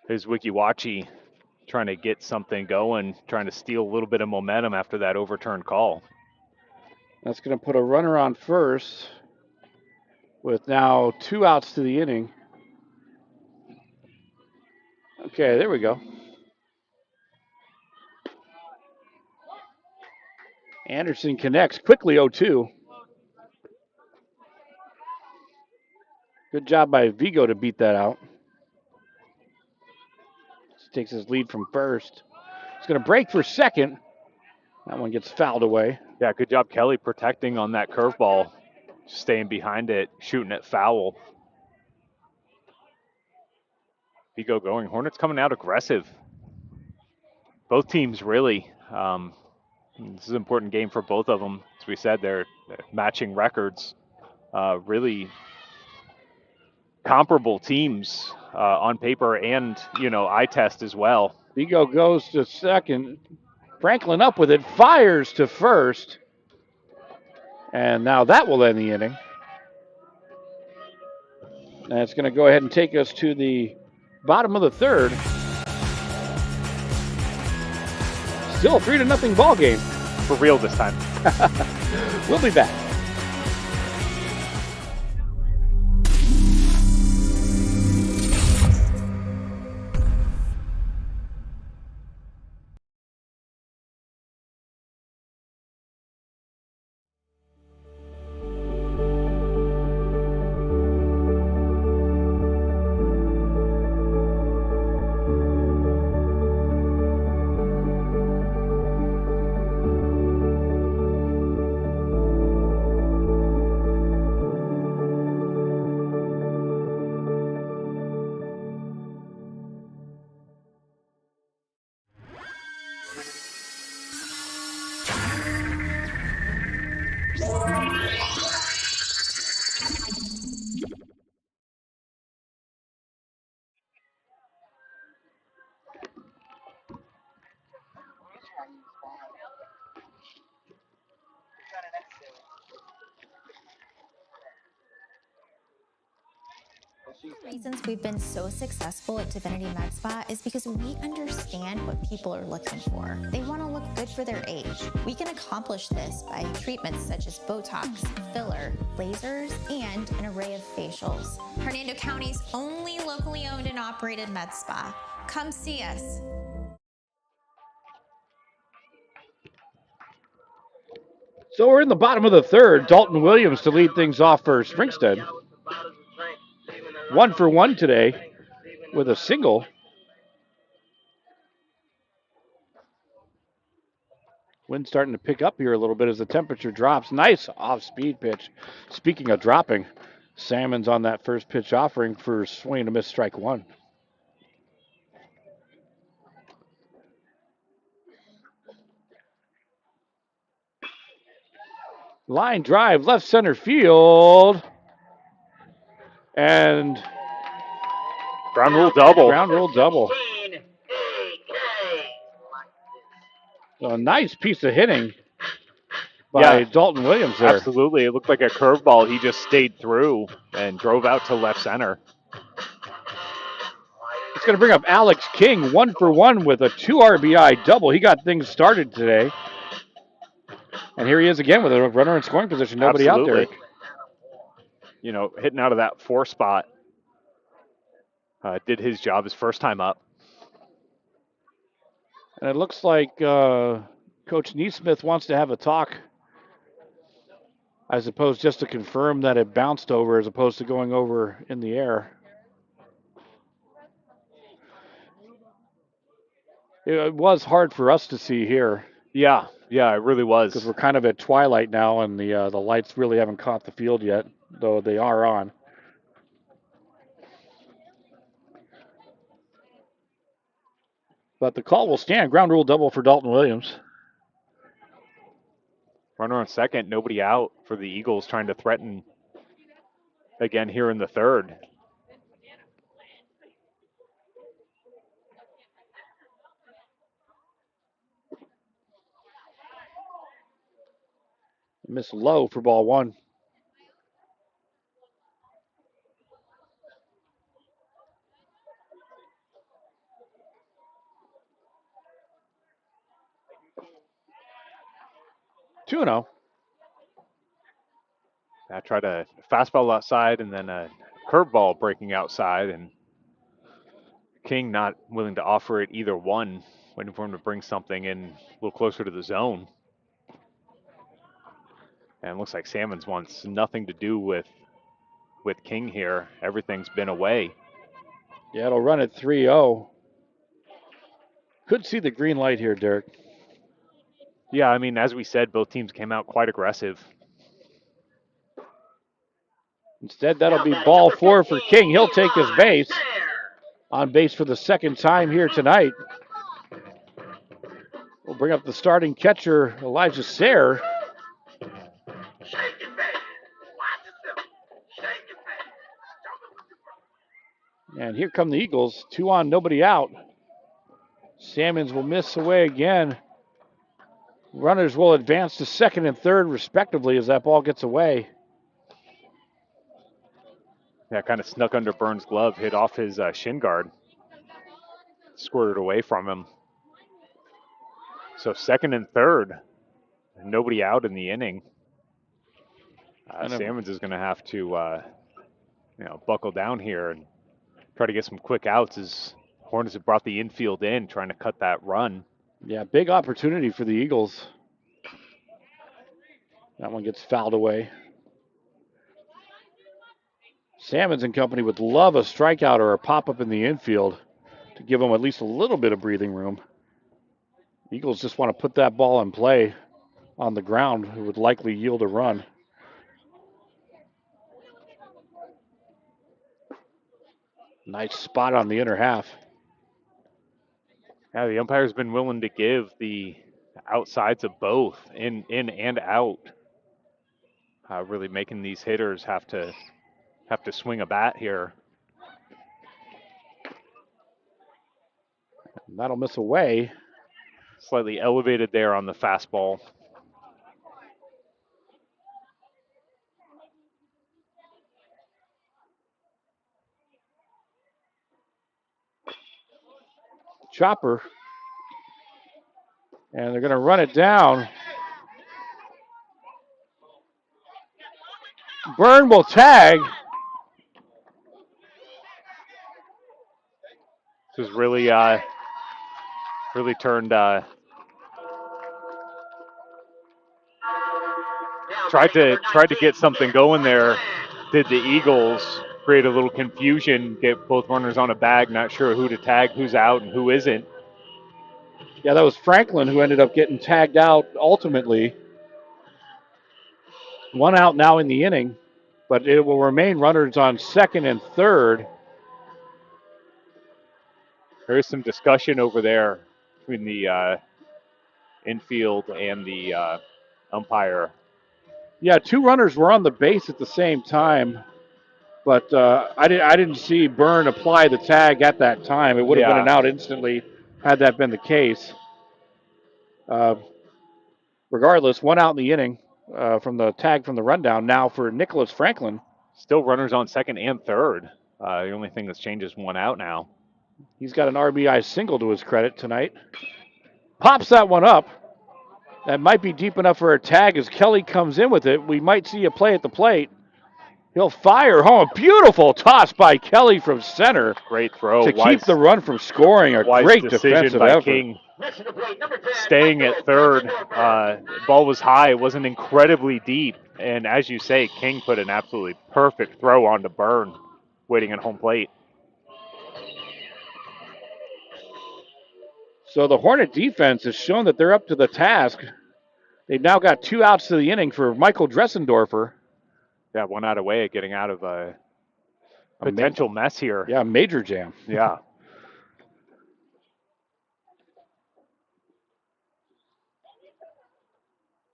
Speaker 6: There's Weeki Wachee trying to get something going, trying to steal a little bit of momentum after that overturned call.
Speaker 5: That's going to put a runner on first with now 2 outs to the inning. Okay, there we go. Anderson connects quickly, 0-2. Good job by Vigo to beat that out. Takes his lead from first. He's going to break for second. That one gets fouled away.
Speaker 6: Yeah, good job, Kelly, protecting on that curveball, staying behind it, shooting it foul. Vigo going. Hornets coming out aggressive. Both teams really. This is an important game for both of them. As we said, they're matching records. Really comparable teams on paper and, eye test as well.
Speaker 5: Vigo goes to second. Franklin up with it, fires to first. And now that will end the inning. And it's going to go ahead and take us to the bottom of the third. Still a 3-0 ball game.
Speaker 6: For real this time.
Speaker 5: We'll be back.
Speaker 7: Reasons we've been so successful at Divinity Med Spa is because we understand what people are looking for. They want to look good for their age. We can accomplish this by treatments such as Botox, filler, lasers, and an array of facials. Hernando County's only locally owned and operated med spa. Come see us.
Speaker 5: So we're in the bottom of the third. Dalton Williams to lead things off for Springstead. 1 for 1 today with a single. Wind starting to pick up here a little bit as the temperature drops. Nice off-speed pitch. Speaking of dropping, Salmon's on that first pitch offering for swing and a miss, strike one. Line drive, left center field. And
Speaker 6: ground rule double.
Speaker 5: Ground rule double. A nice piece of hitting by Dalton Williams there.
Speaker 6: Absolutely. It looked like a curveball. He just stayed through and drove out to left center.
Speaker 5: It's going to bring up Alex King, 1 for 1 with a 2 RBI double. He got things started today. And here he is again with a runner in scoring position. Nobody out there.
Speaker 6: You know, hitting out of that 4 spot. Did his job his first time up.
Speaker 5: And it looks like Coach Neesmith wants to have a talk, I suppose, just to confirm that it bounced over as opposed to going over in the air. It was hard for us to see here.
Speaker 6: Yeah, it really was.
Speaker 5: Because we're kind of at twilight now, and the lights really haven't caught the field yet, though they are on. But the call will stand. Ground rule double for Dalton Williams.
Speaker 6: Runner on second, nobody out for the Eagles, trying to threaten again here in the third.
Speaker 5: Miss low for ball one. Two-0.
Speaker 6: I tried a fastball outside and then a curveball breaking outside, and King not willing to offer it either one, waiting for him to bring something in a little closer to the zone. And it looks like Salmons wants nothing to do with King here. Everything's been away.
Speaker 5: Yeah, it'll run at 3-0. Could see the green light here, Derek.
Speaker 6: Yeah, I mean, as we said, both teams came out quite aggressive.
Speaker 5: Instead, that'll be ball 4 for King. He'll take his base. On base for the second time here tonight. We'll bring up the starting catcher, Elijah Sayre. And here come the Eagles. 2 on, nobody out. Salmons will miss away again. Runners will advance to second and third, respectively, as that ball gets away.
Speaker 6: Yeah, kind of snuck under Burns' glove, hit off his shin guard. Squirted away from him. So second and third, nobody out in the inning. Salmons is going to have to, buckle down here and try to get some quick outs as Hornets have brought the infield in, trying to cut that run.
Speaker 5: Yeah, big opportunity for the Eagles. That one gets fouled away. Salmons and company would love a strikeout or a pop-up in the infield to give them at least a little bit of breathing room. Eagles just want to put that ball in play on the ground. It would likely yield a run. Nice spot on the inner half.
Speaker 6: Yeah, the umpire's been willing to give the outsides of both, in and out. Really making these hitters have to swing a bat here.
Speaker 5: And that'll miss away.
Speaker 6: Slightly elevated there on the fastball.
Speaker 5: Chopper. And they're going to run it down. Byrne will tag.
Speaker 6: This is really turned. Tried to get something going there. Did the Eagles create a little confusion? Get both runners on a bag. Not sure who to tag, who's out, and who isn't.
Speaker 5: Yeah, that was Franklin who ended up getting tagged out ultimately. 1 out now in the inning, but it will remain runners on second and third.
Speaker 6: There is some discussion over there between the infield and the umpire.
Speaker 5: Yeah, 2 runners were on the base at the same time, but I didn't see Byrne apply the tag at that time. It would have been an out instantly had that been the case. Regardless, 1 out in the inning from the tag from the rundown now for Nicholas Franklin.
Speaker 6: Still runners on second and third. The only thing that's changed is 1 out now.
Speaker 5: He's got an RBI single to his credit tonight. Pops that one up. That might be deep enough for a tag as Kelly comes in with it. We might see a play at the plate. He'll fire home. Beautiful toss by Kelly from center.
Speaker 6: Great throw.
Speaker 5: To keep the run from scoring. A great defensive
Speaker 6: by
Speaker 5: effort.
Speaker 6: King. Staying at third. Ball was high. It wasn't incredibly deep. And as you say, King put an absolutely perfect throw onto Byrne, waiting at home plate.
Speaker 5: So the Hornet defense has shown that they're up to the task. They've now got 2 outs to the inning for Michael Dressendorfer.
Speaker 6: Yeah, 1 out away at getting out of a potential mess here.
Speaker 5: Yeah, major jam.
Speaker 6: Yeah.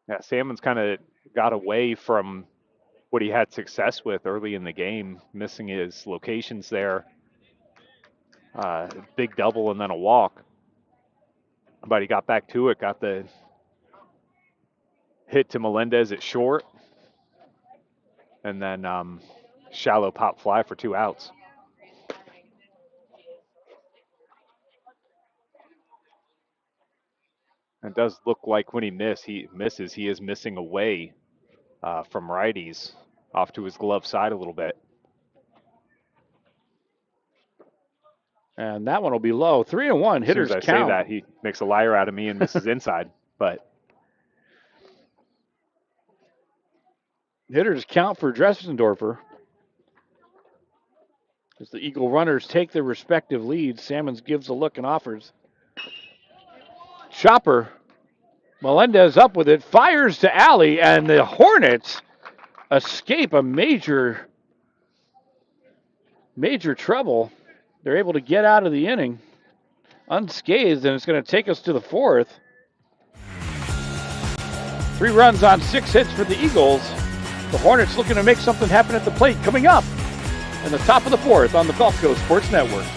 Speaker 6: Yeah, Salmon's kind of got away from what he had success with early in the game, missing his locations there. Big double and then a walk. But he got back to it, got the hit to Melendez at short, and then shallow pop fly for 2 outs. It does look like when he misses, he is missing away from righties off to his glove side a little bit.
Speaker 5: And that one will be low. 3-1, hitters count.
Speaker 6: As soon as I say that, he makes a liar out of me and misses inside. But
Speaker 5: hitters count for Dressendorfer. As the Eagle runners take their respective leads, Salmons gives a look and offers. Chopper. Melendez up with it, fires to Alley, and the Hornets escape a major trouble. They're able to get out of the inning unscathed, and it's going to take us to the 4th. 3 runs on 6 hits for the Eagles. The Hornets looking to make something happen at the plate coming up in the top of the 4th on the Gulf Coast Sports Network.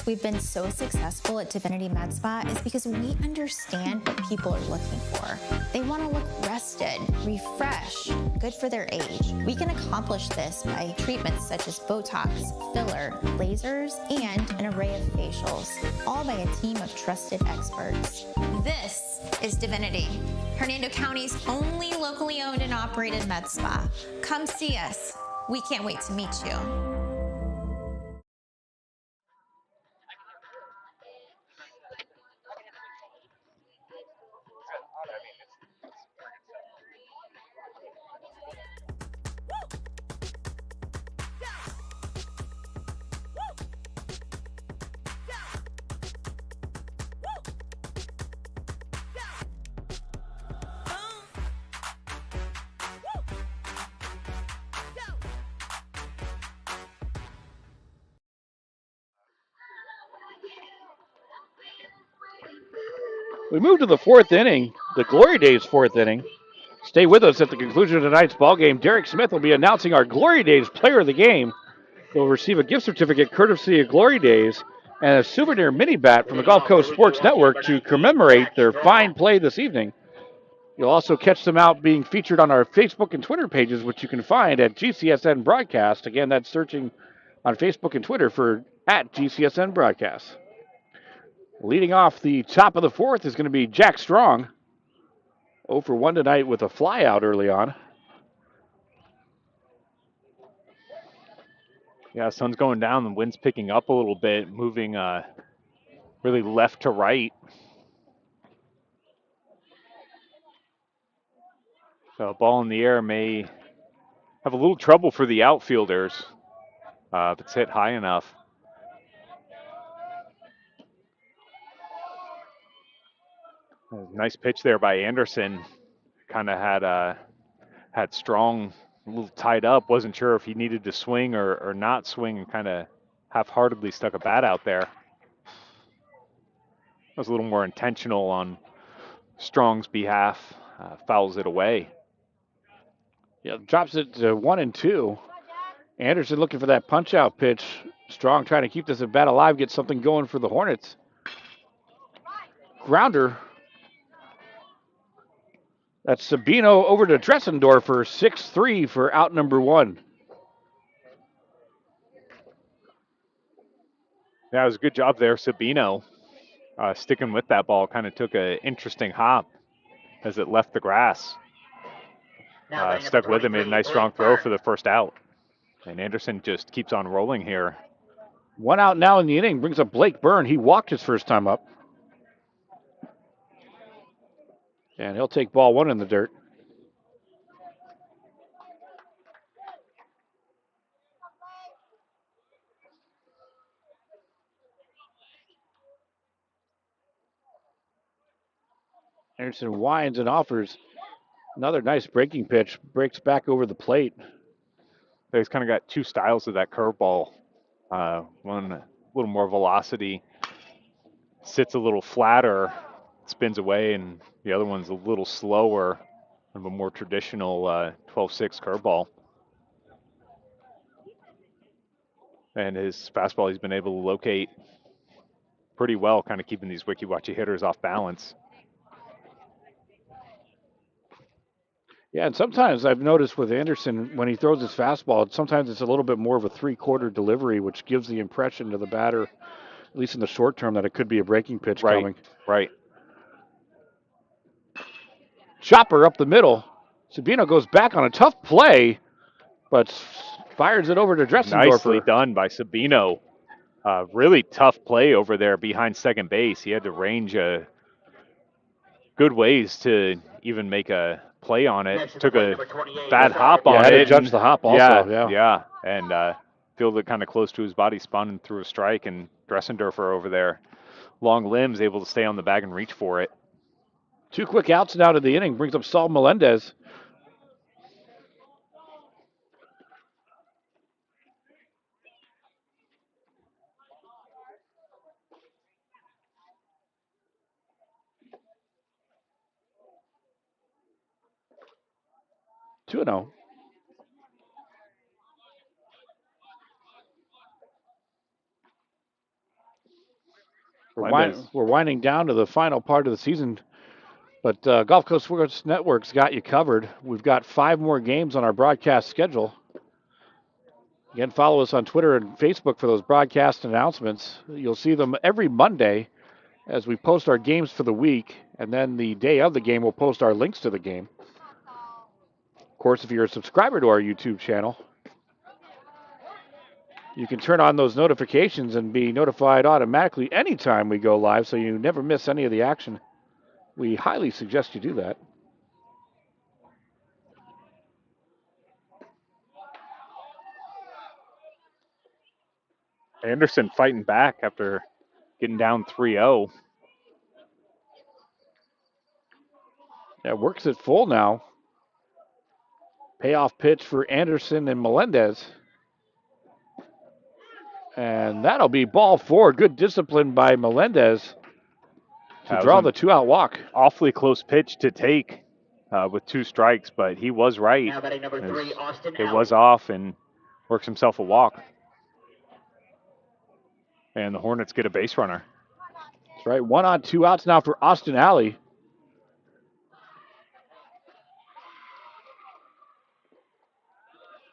Speaker 7: We've been so successful at Divinity Med Spa is because we understand what people are looking for. They want to look rested, refreshed, good for their age. We can accomplish this by treatments such as Botox, filler, lasers, and an array of facials, all by a team of trusted experts. This is Divinity, Hernando County's only locally owned and operated med spa. Come see us. We can't wait to meet you.
Speaker 5: We move to the 4th inning, the Glory Days 4th inning. Stay with us at the conclusion of tonight's ballgame. Derek Smith will be announcing our Glory Days player of the game. He'll receive a gift certificate courtesy of Glory Days and a souvenir mini bat from the Gulf Coast Sports Network to commemorate their fine play this evening. You'll also catch them out being featured on our Facebook and Twitter pages, which you can find at GCSN Broadcast. Again, that's searching on Facebook and Twitter for at GCSN Broadcast. Leading off the top of the 4th is going to be Jack Strong. 0 for 1 tonight with a fly out early on.
Speaker 6: Yeah, sun's going down, the wind's picking up a little bit, moving really left to right. So a ball in the air may have a little trouble for the outfielders if it's hit high enough. Nice pitch there by Anderson. Kind of had Strong a little tied up. Wasn't sure if he needed to swing or not swing, and kind of half-heartedly stuck a bat out there. Was a little more intentional on Strong's behalf. Fouls it away.
Speaker 5: Yeah, drops it to 1-2. Anderson looking for that punch-out pitch. Strong trying to keep this at bat alive, get something going for the Hornets. Grounder. That's Sabino over to Dressendorfer, 6-3 for out number 1.
Speaker 6: Yeah, it was a good job there, Sabino. Sticking with that ball, kind of took an interesting hop as it left the grass. Stuck with him, made a nice strong throw for the first out. And Anderson just keeps on rolling here.
Speaker 5: 1 out now in the inning, brings up Blake Byrne. He walked his first time up. And he'll take ball 1 in the dirt. Anderson winds and offers another nice breaking pitch. Breaks back over the plate.
Speaker 6: He's kind of got two styles of that curveball. One a little more velocity, sits a little flatter, spins away, and the other one's a little slower, of a more traditional 12-6 curveball. And his fastball he's been able to locate pretty well, kind of keeping these Weeki Wachee hitters off balance.
Speaker 5: Yeah, and sometimes I've noticed with Anderson, when he throws his fastball, sometimes it's a little bit more of a three-quarter delivery, which gives the impression to the batter, at least in the short term, that it could be a breaking pitch coming.
Speaker 6: Right.
Speaker 5: Chopper up the middle. Sabino goes back on a tough play, but fires it over to Dressendorfer.
Speaker 6: Nicely done by Sabino. Really tough play over there behind second base. He had to range good ways to even make a play on it. Took a bad hop on it.
Speaker 5: Had to judge the hop also.
Speaker 6: Yeah. And fielded it kind of close to his body, spun through a strike, and Dressendorfer over there, long limbs, able to stay on the bag and reach for it.
Speaker 5: 2 quick outs now to the inning. Brings up Saul Melendez. Two and 0. We're winding down to the final part of the season, but Gulf Coast Sports Network's got you covered. We've got 5 more games on our broadcast schedule. Again, follow us on Twitter and Facebook for those broadcast announcements. You'll see them every Monday as we post our games for the week, and then the day of the game, we'll post our links to the game. Of course, if you're a subscriber to our YouTube channel, you can turn on those notifications and be notified automatically anytime we go live, so you never miss any of the action. We highly suggest you do that.
Speaker 6: Anderson fighting back after getting down 3-0.
Speaker 5: Yeah, works it full now. Payoff pitch for Anderson and Melendez. And that'll be ball 4. Good discipline by Melendez to draw the 2-out walk.
Speaker 6: Awfully close pitch to take with 2 strikes, but he was right.
Speaker 4: Now batting number 3, Austin
Speaker 6: It
Speaker 4: Alley.
Speaker 6: was off and works himself a walk. And the Hornets get a base runner.
Speaker 5: That's right. 1 on, 2 outs now for Austin Alley.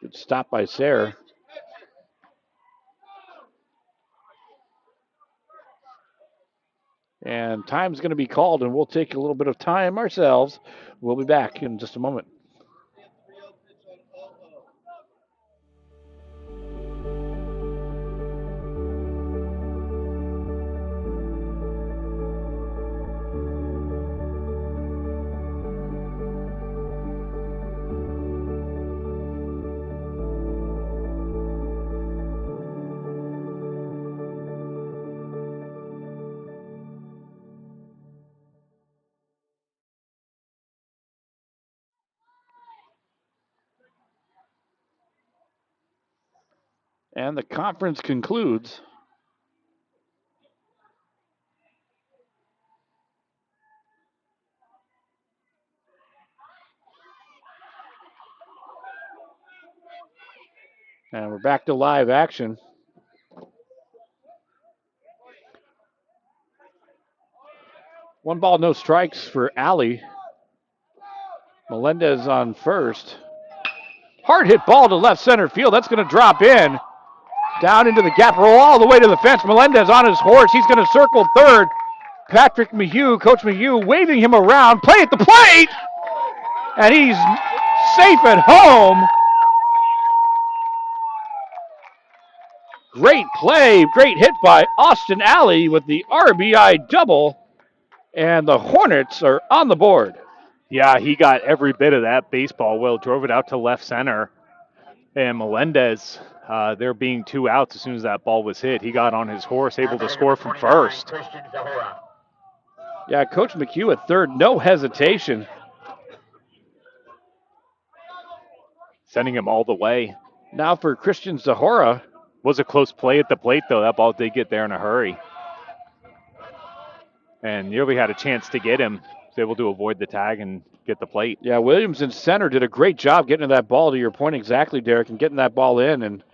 Speaker 5: Good stop by Sayre. And time's going to be called, and we'll take a little bit of time ourselves. We'll be back in just a moment. And the conference concludes. And we're back to live action. One ball, no strikes for Alley. Melendez on first. Hard hit ball to left center field. That's going to drop in. Down into the gap, roll all the way to the fence. Melendez on his horse. He's going to circle third. Patrick Mayhew, Coach Mayhew, waving him around. Play at the plate! And he's safe at home. Great play, great hit by Austin Alley with the RBI double. And the Hornets are on the board.
Speaker 6: Yeah, he got every bit of that baseball. Will drove it out to left center. And Melendez, there being 2 outs as soon as that ball was hit, he got on his horse, able to score from first.
Speaker 5: Yeah, Coach McHugh at third, no hesitation.
Speaker 6: Sending him all the way.
Speaker 5: Now for Christian Zahora.
Speaker 6: Was a close play at the plate, though. That ball did get there in a hurry. And nearly had a chance to get him. Was able to avoid the tag and get the plate.
Speaker 5: Yeah, Williams in center did a great job getting to that ball, to your point exactly, Derek, and getting that ball in and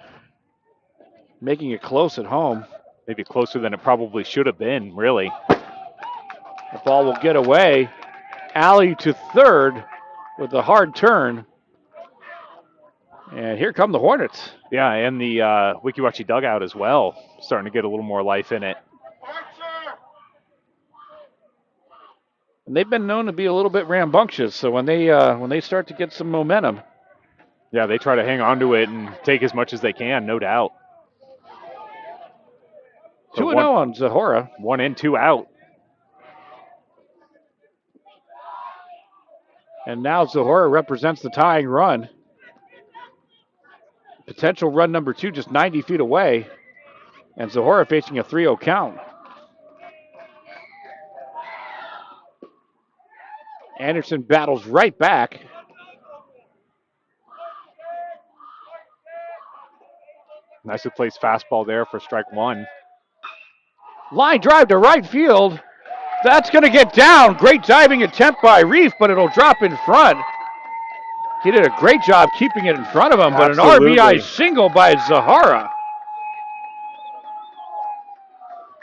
Speaker 5: making it close at home.
Speaker 6: Maybe closer than it probably should have been, really.
Speaker 5: The ball will get away. Alley to third with a hard turn. And here come the Hornets.
Speaker 6: Yeah, and the Weeki Wachee dugout as well. Starting to get a little more life in it.
Speaker 5: And they've been known to be a little bit rambunctious, so when they start to get some momentum.
Speaker 6: Yeah, they try to hang on to it and take as much as they can, no doubt.
Speaker 5: 2-0 on Zahora.
Speaker 6: 1 in, 2 out.
Speaker 5: And now Zahora represents the tying run. Potential run number 2 just 90 feet away. And Zahora facing a 3-0 count. Anderson battles right back.
Speaker 6: Nicely placed fastball there for strike 1.
Speaker 5: Line drive to right field. That's going to get down. Great diving attempt by Reef, but it'll drop in front. He did a great job keeping it in front of him, but an RBI single by Zahara.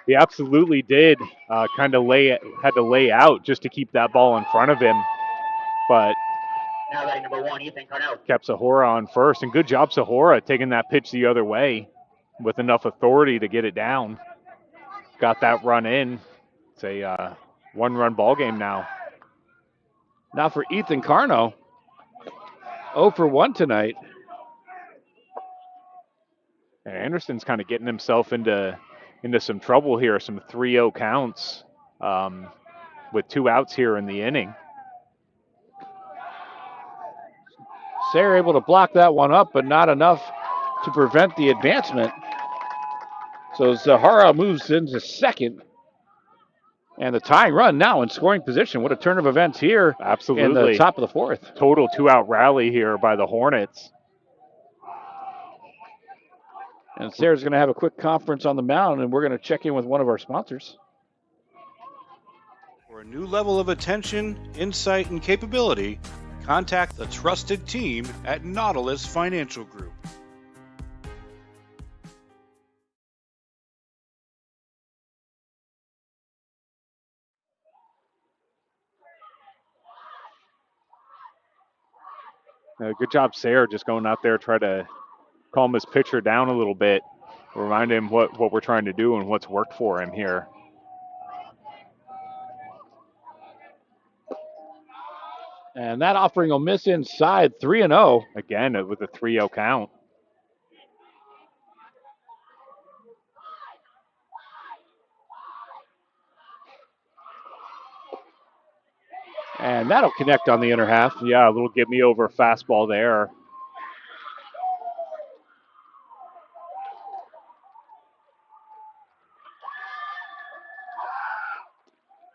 Speaker 6: He absolutely did had to lay out just to keep that ball in front of him. But
Speaker 4: now batting number 1, Ethan Carnell.
Speaker 6: Kept Zahora on first, and good job Zahora taking that pitch the other way with enough authority to get it down. Got that run in. It's a 1-run ball game now.
Speaker 5: Now for Ethan Carno. 0 for 1 tonight.
Speaker 6: And Anderson's kind of getting himself into some trouble here, some 3-0 counts with 2 outs here in the inning.
Speaker 5: Sayre able to block that one up, but not enough to prevent the advancement. So Zahara moves into second. And the tying run now in scoring position. What a turn of events here.
Speaker 6: Absolutely.
Speaker 5: In the top of the 4th.
Speaker 6: Total 2-out rally here by the Hornets.
Speaker 5: And Sayre's going to have a quick conference on the mound, and we're going to check in with one of our sponsors.
Speaker 9: For a new level of attention, insight, and capability, contact the trusted team at Nautilus Financial Group.
Speaker 6: Good job, Sayre, just going out there, try to calm his pitcher down a little bit, remind him what we're trying to do and what's worked for him here.
Speaker 5: And that offering will miss inside 3-0.
Speaker 6: Again, with a 3-0 count.
Speaker 5: And that'll connect on the inner half.
Speaker 6: Yeah, a little get me over fastball there.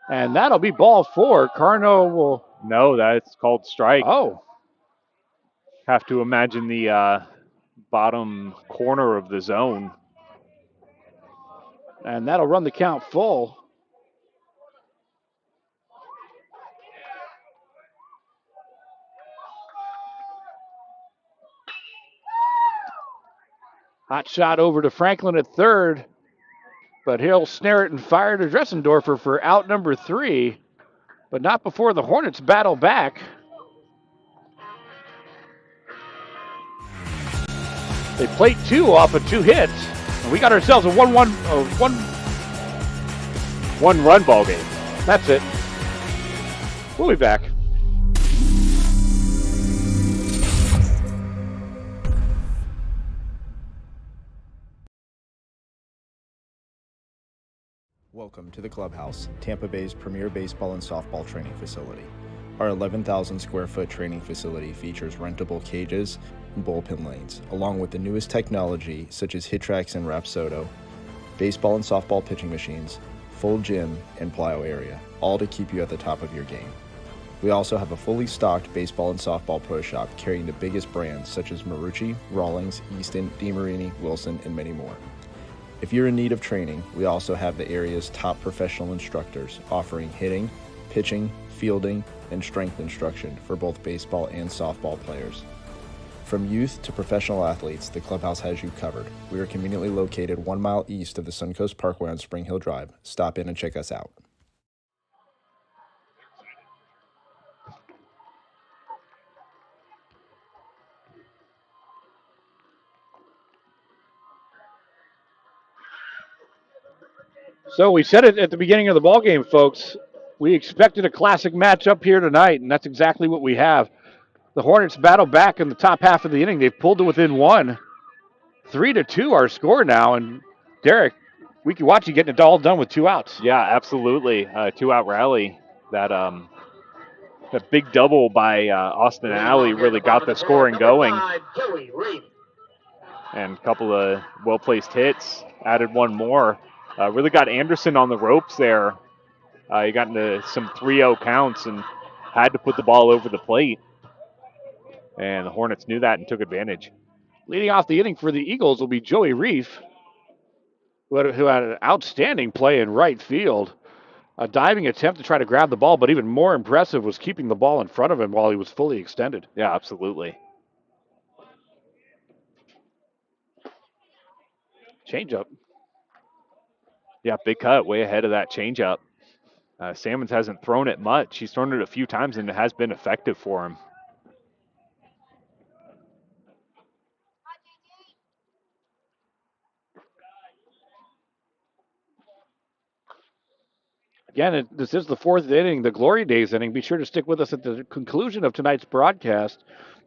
Speaker 5: And that'll be ball 4. Carno will.
Speaker 6: No, that's called strike.
Speaker 5: Oh.
Speaker 6: Have to imagine the bottom corner of the zone.
Speaker 5: And that'll run the count full. Hot shot over to Franklin at third, but he'll snare it and fire to Dressendorfer for out number 3, but not before the Hornets battle back. They played 2 off of 2 hits, and we got ourselves a
Speaker 6: 1-run ball game.
Speaker 5: That's it. We'll be back.
Speaker 8: Welcome to the Clubhouse, Tampa Bay's premier baseball and softball training facility. Our 11,000 square foot training facility features rentable cages and bullpen lanes, along with the newest technology such as HitTrax and Rapsodo, baseball and softball pitching machines, full gym, and plyo area, all to keep you at the top of your game. We also have a fully stocked baseball and softball pro shop carrying the biggest brands such as Marucci, Rawlings, Easton, DeMarini, Wilson, and many more. If you're in need of training, we also have the area's top professional instructors offering hitting, pitching, fielding, and strength instruction for both baseball and softball players. From youth to professional athletes, the Clubhouse has you covered. We are conveniently located 1 mile east of the Suncoast Parkway on Spring Hill Drive. Stop in and check us out.
Speaker 5: So we said it at the beginning of the ball game, folks. We expected a classic matchup here tonight, and that's exactly what we have. The Hornets battle back in the top half of the inning. They've pulled to within 1. 3-2 our score now, and Derek, Weeki Wachee getting it all done with 2 outs.
Speaker 6: Yeah, absolutely. 2-out rally. That big double by Austin Alley really got the scoring going. And a couple of well-placed hits. Added 1 more. Really got Anderson on the ropes there. He got into some 3-0 counts and had to put the ball over the plate. And the Hornets knew that and took advantage.
Speaker 5: Leading off the inning for the Eagles will be Joey Reef, who had an outstanding play in right field. A diving attempt to try to grab the ball, but even more impressive was keeping the ball in front of him while he was fully extended.
Speaker 6: Yeah, absolutely.
Speaker 5: Changeup.
Speaker 6: Yeah, big cut, way ahead of that changeup. Salmons hasn't thrown it much. He's thrown it a few times, and it has been effective for him.
Speaker 5: Again, this is the 4th inning, the Glory Days inning. Be sure to stick with us at the conclusion of tonight's broadcast.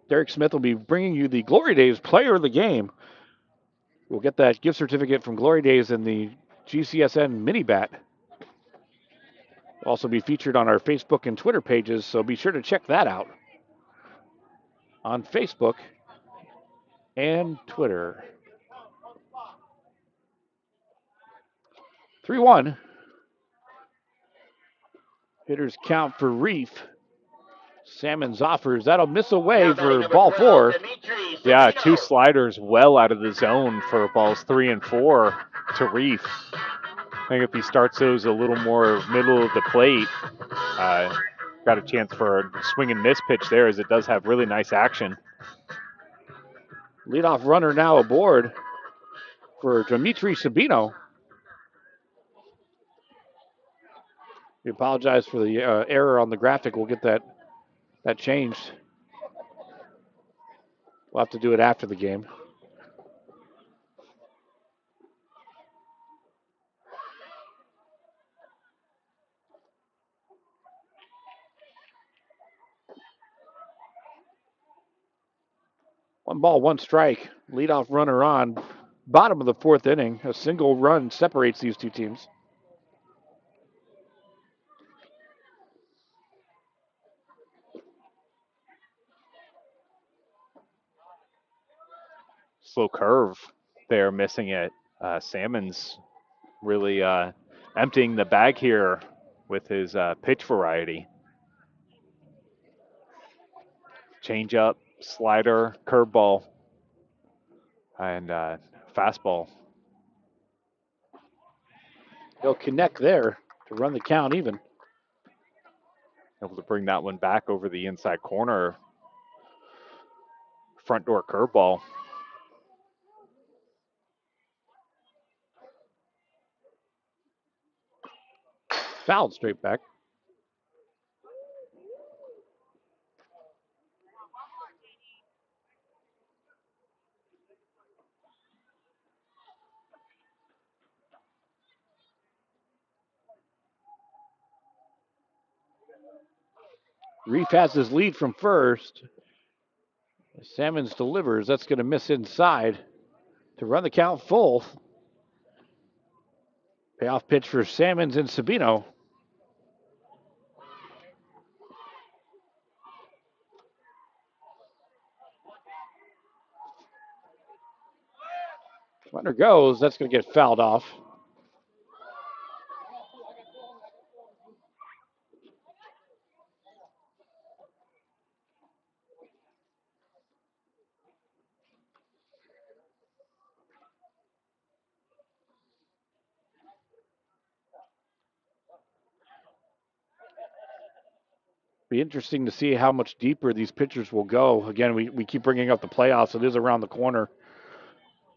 Speaker 5: Derek Smith will be bringing you the Glory Days Player of the Game. We'll get that gift certificate from Glory Days and the GCSN mini bat. Also be featured on our Facebook and Twitter pages, so be sure to check that out on Facebook and Twitter. 3-1. Hitters count for Reef. Salmons offers. That'll miss away for ball 4.
Speaker 6: Yeah, 2 sliders well out of the zone for balls 3 and 4 to Reef. I think if he starts those a little more middle of the plate, got a chance for a swing and miss pitch there, as it does have really nice action.
Speaker 5: Leadoff runner now aboard for Dimitri Sabino. We apologize for the error on the graphic. We'll get that changed. We'll have to do it after the game. 1 ball, 1 strike. Leadoff runner on. Bottom of the 4th inning. A single run separates these two teams.
Speaker 6: Slow curve there, missing it. Salmon's really emptying the bag here with his pitch variety. Changeup, slider, curveball, and fastball.
Speaker 5: He'll connect there to run the count even.
Speaker 6: Able to bring that one back over the inside corner. Front door curveball.
Speaker 5: Fouled straight back. Reef has his lead from first. Salmons delivers. That's going to miss inside to run the count full. Payoff pitch for Salmons and Sabino. Runner goes. That's going to get fouled off. Be interesting to see how much deeper these pitchers will go. Again, we keep bringing up the playoffs. It is around the corner.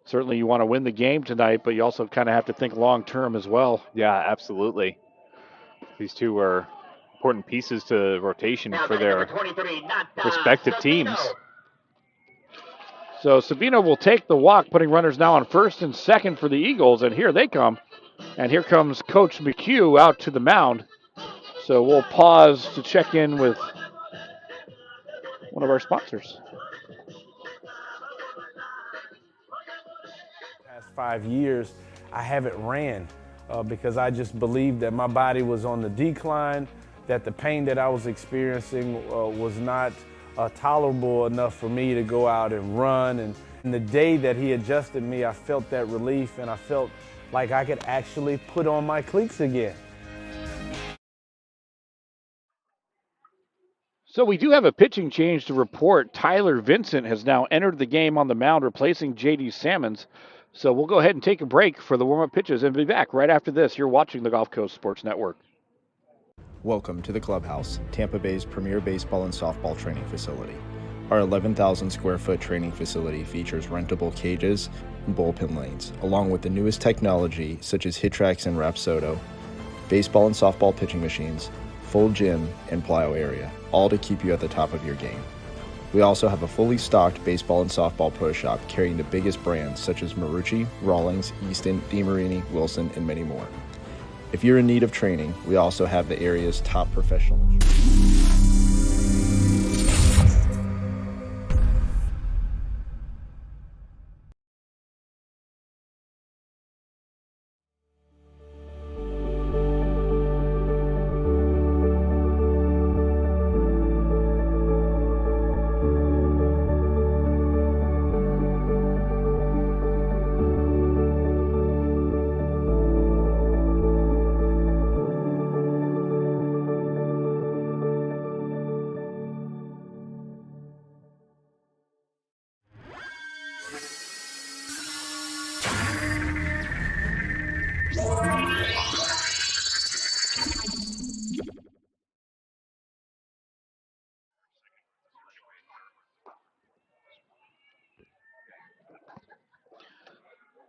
Speaker 5: Certainly you want to win the game tonight, but you also kind of have to think long term as well.
Speaker 6: Yeah, absolutely. These two are important pieces to rotation for their respective teams.
Speaker 5: So Sabino will take the walk, putting runners now on first and second for the Eagles, and here they come. And here comes Coach McHugh out to the mound. So we'll pause to check in with one of our sponsors.
Speaker 10: Past 5 years, I haven't ran because I just believed that my body was on the decline, that the pain that I was experiencing was not tolerable enough for me to go out and run. And the day that he adjusted me, I felt that relief and I felt like I could actually put on my cleats again.
Speaker 5: So we do have a pitching change to report. Tyler Vincent has now entered the game on the mound, replacing J.D. Salmons. So we'll go ahead and take a break for the warm-up pitches and be back right after this. You're watching the Gulf Coast Sports Network.
Speaker 8: Welcome to the Clubhouse, Tampa Bay's premier baseball and softball training facility. Our 11,000 square foot training facility features rentable cages and bullpen lanes, along with the newest technology such as HitTrax and Rapsodo, baseball and softball pitching machines, full gym, and plyo area, all to keep you at the top of your game. We also have a fully stocked baseball and softball pro shop carrying the biggest brands such as Marucci, Rawlings, Easton, DeMarini, Wilson, and many more. If you're in need of training, we also have the area's top professional instructors.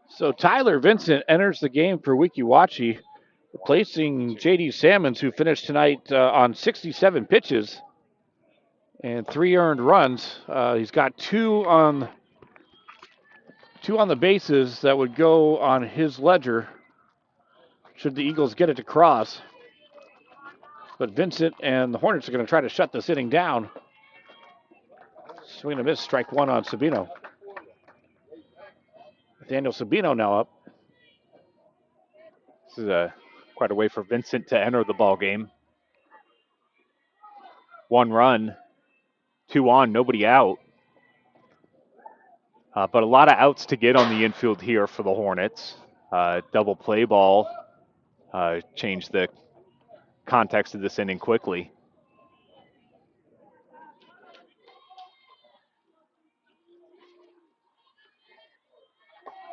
Speaker 5: So Tyler Vincent enters the game for Weeki Wachee, replacing J.D. Salmons, who finished tonight on 67 pitches and 3 earned runs. He's got two on the bases that would go on his ledger should the Eagles get it to cross. But Vincent and the Hornets are going to try to shut this inning down. Swing and a miss, strike one on Sabino. Nathaniel Sabino now up.
Speaker 6: This is quite a way for Vincent to enter the ball game. 1 run, 2 on, nobody out. But a lot of outs to get on the infield here for the Hornets. Double play ball changed the context of this inning quickly.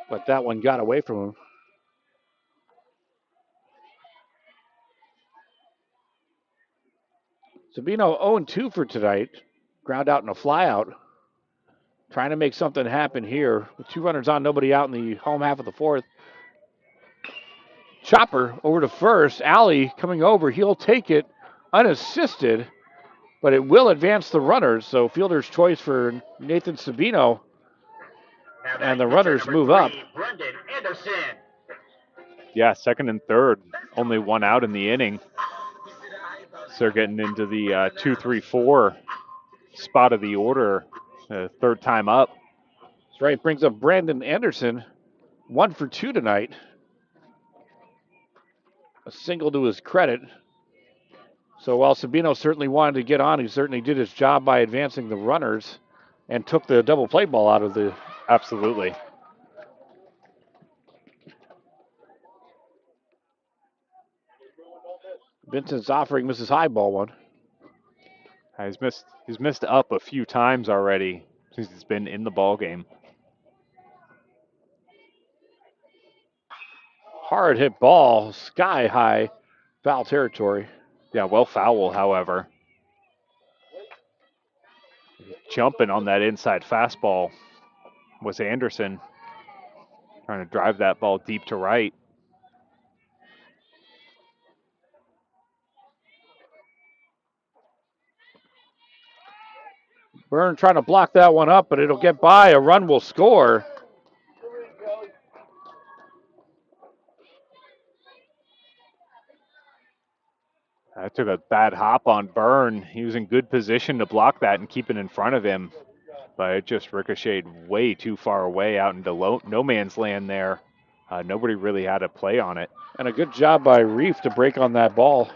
Speaker 5: But that one got away from him. Sabino 0-2 for tonight. Ground out and a flyout. Trying to make something happen here. With 2 runners on, nobody out in the home half of the 4th. Chopper over to first. Alley coming over. He'll take it unassisted, but it will advance the runners. So fielder's choice for Nathan Sabino. And the runners move up.
Speaker 4: Brendan Anderson.
Speaker 6: Yeah, 2nd and 3rd. Only 1 out in the inning. So they're getting into the 2-3-4 spot of the order. 3rd time up.
Speaker 5: That's right. Brings up Brandon Anderson. 1 for 2 tonight. A single to his credit. So while Sabino certainly wanted to get on, he certainly did his job by advancing the runners and took the double play ball out of the...
Speaker 6: Absolutely.
Speaker 5: Vincent's offering Mrs. Highball one.
Speaker 6: He's missed up a few times already since he's been in the ball game.
Speaker 5: Hard hit ball, sky high, foul territory.
Speaker 6: Yeah, well foul, however. Jumping on that inside fastball was Anderson. Trying to drive that ball deep to right.
Speaker 5: Byrne trying to block that one up, but it'll get by. A run will score.
Speaker 6: That took a bad hop on Byrne. He was in good position to block that and keep it in front of him, but it just ricocheted way too far away out into no man's land there. Nobody really had a play on it.
Speaker 5: And a good job by Reef to break on that ball.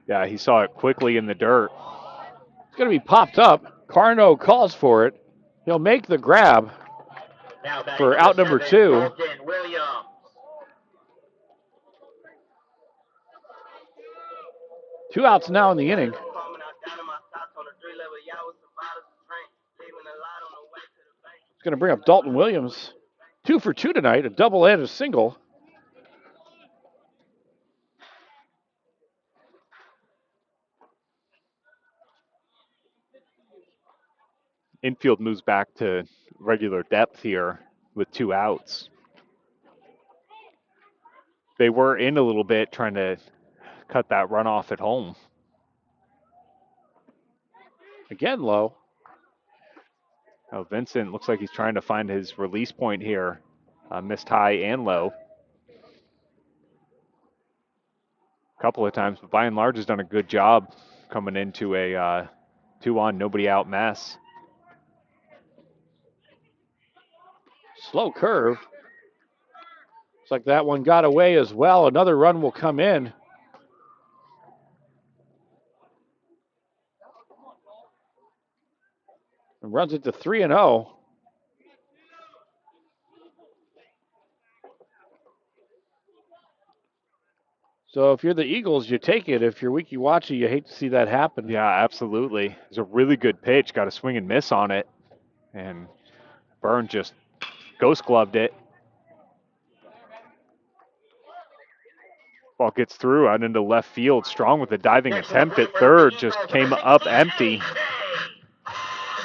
Speaker 6: Yeah, he saw it quickly in the dirt.
Speaker 5: It's going to be popped up. Carno calls for it. He'll make the grab for out number 2. Two outs now in the inning. It's going to bring up Dalton Williams. 2 for 2 tonight, a double and a single.
Speaker 6: Infield moves back to regular depth here with 2 outs. They were in a little bit trying to cut that runoff at home.
Speaker 5: Again low.
Speaker 6: Oh, Vincent looks like he's trying to find his release point here. Missed high and low. A couple of times, but by and large has done a good job coming into a 2-on, nobody out mess.
Speaker 5: Slow curve. Looks like that one got away as well. Another run will come in. And runs it to 3-0. So if you're the Eagles, you take it. If you're Weeki Wachee, you hate to see that happen.
Speaker 6: Yeah, absolutely. It's a really good pitch. Got a swing and miss on it. And Byrne just ghost gloved it. Ball gets through out into left field. Strong with a diving attempt at third. Just came up empty.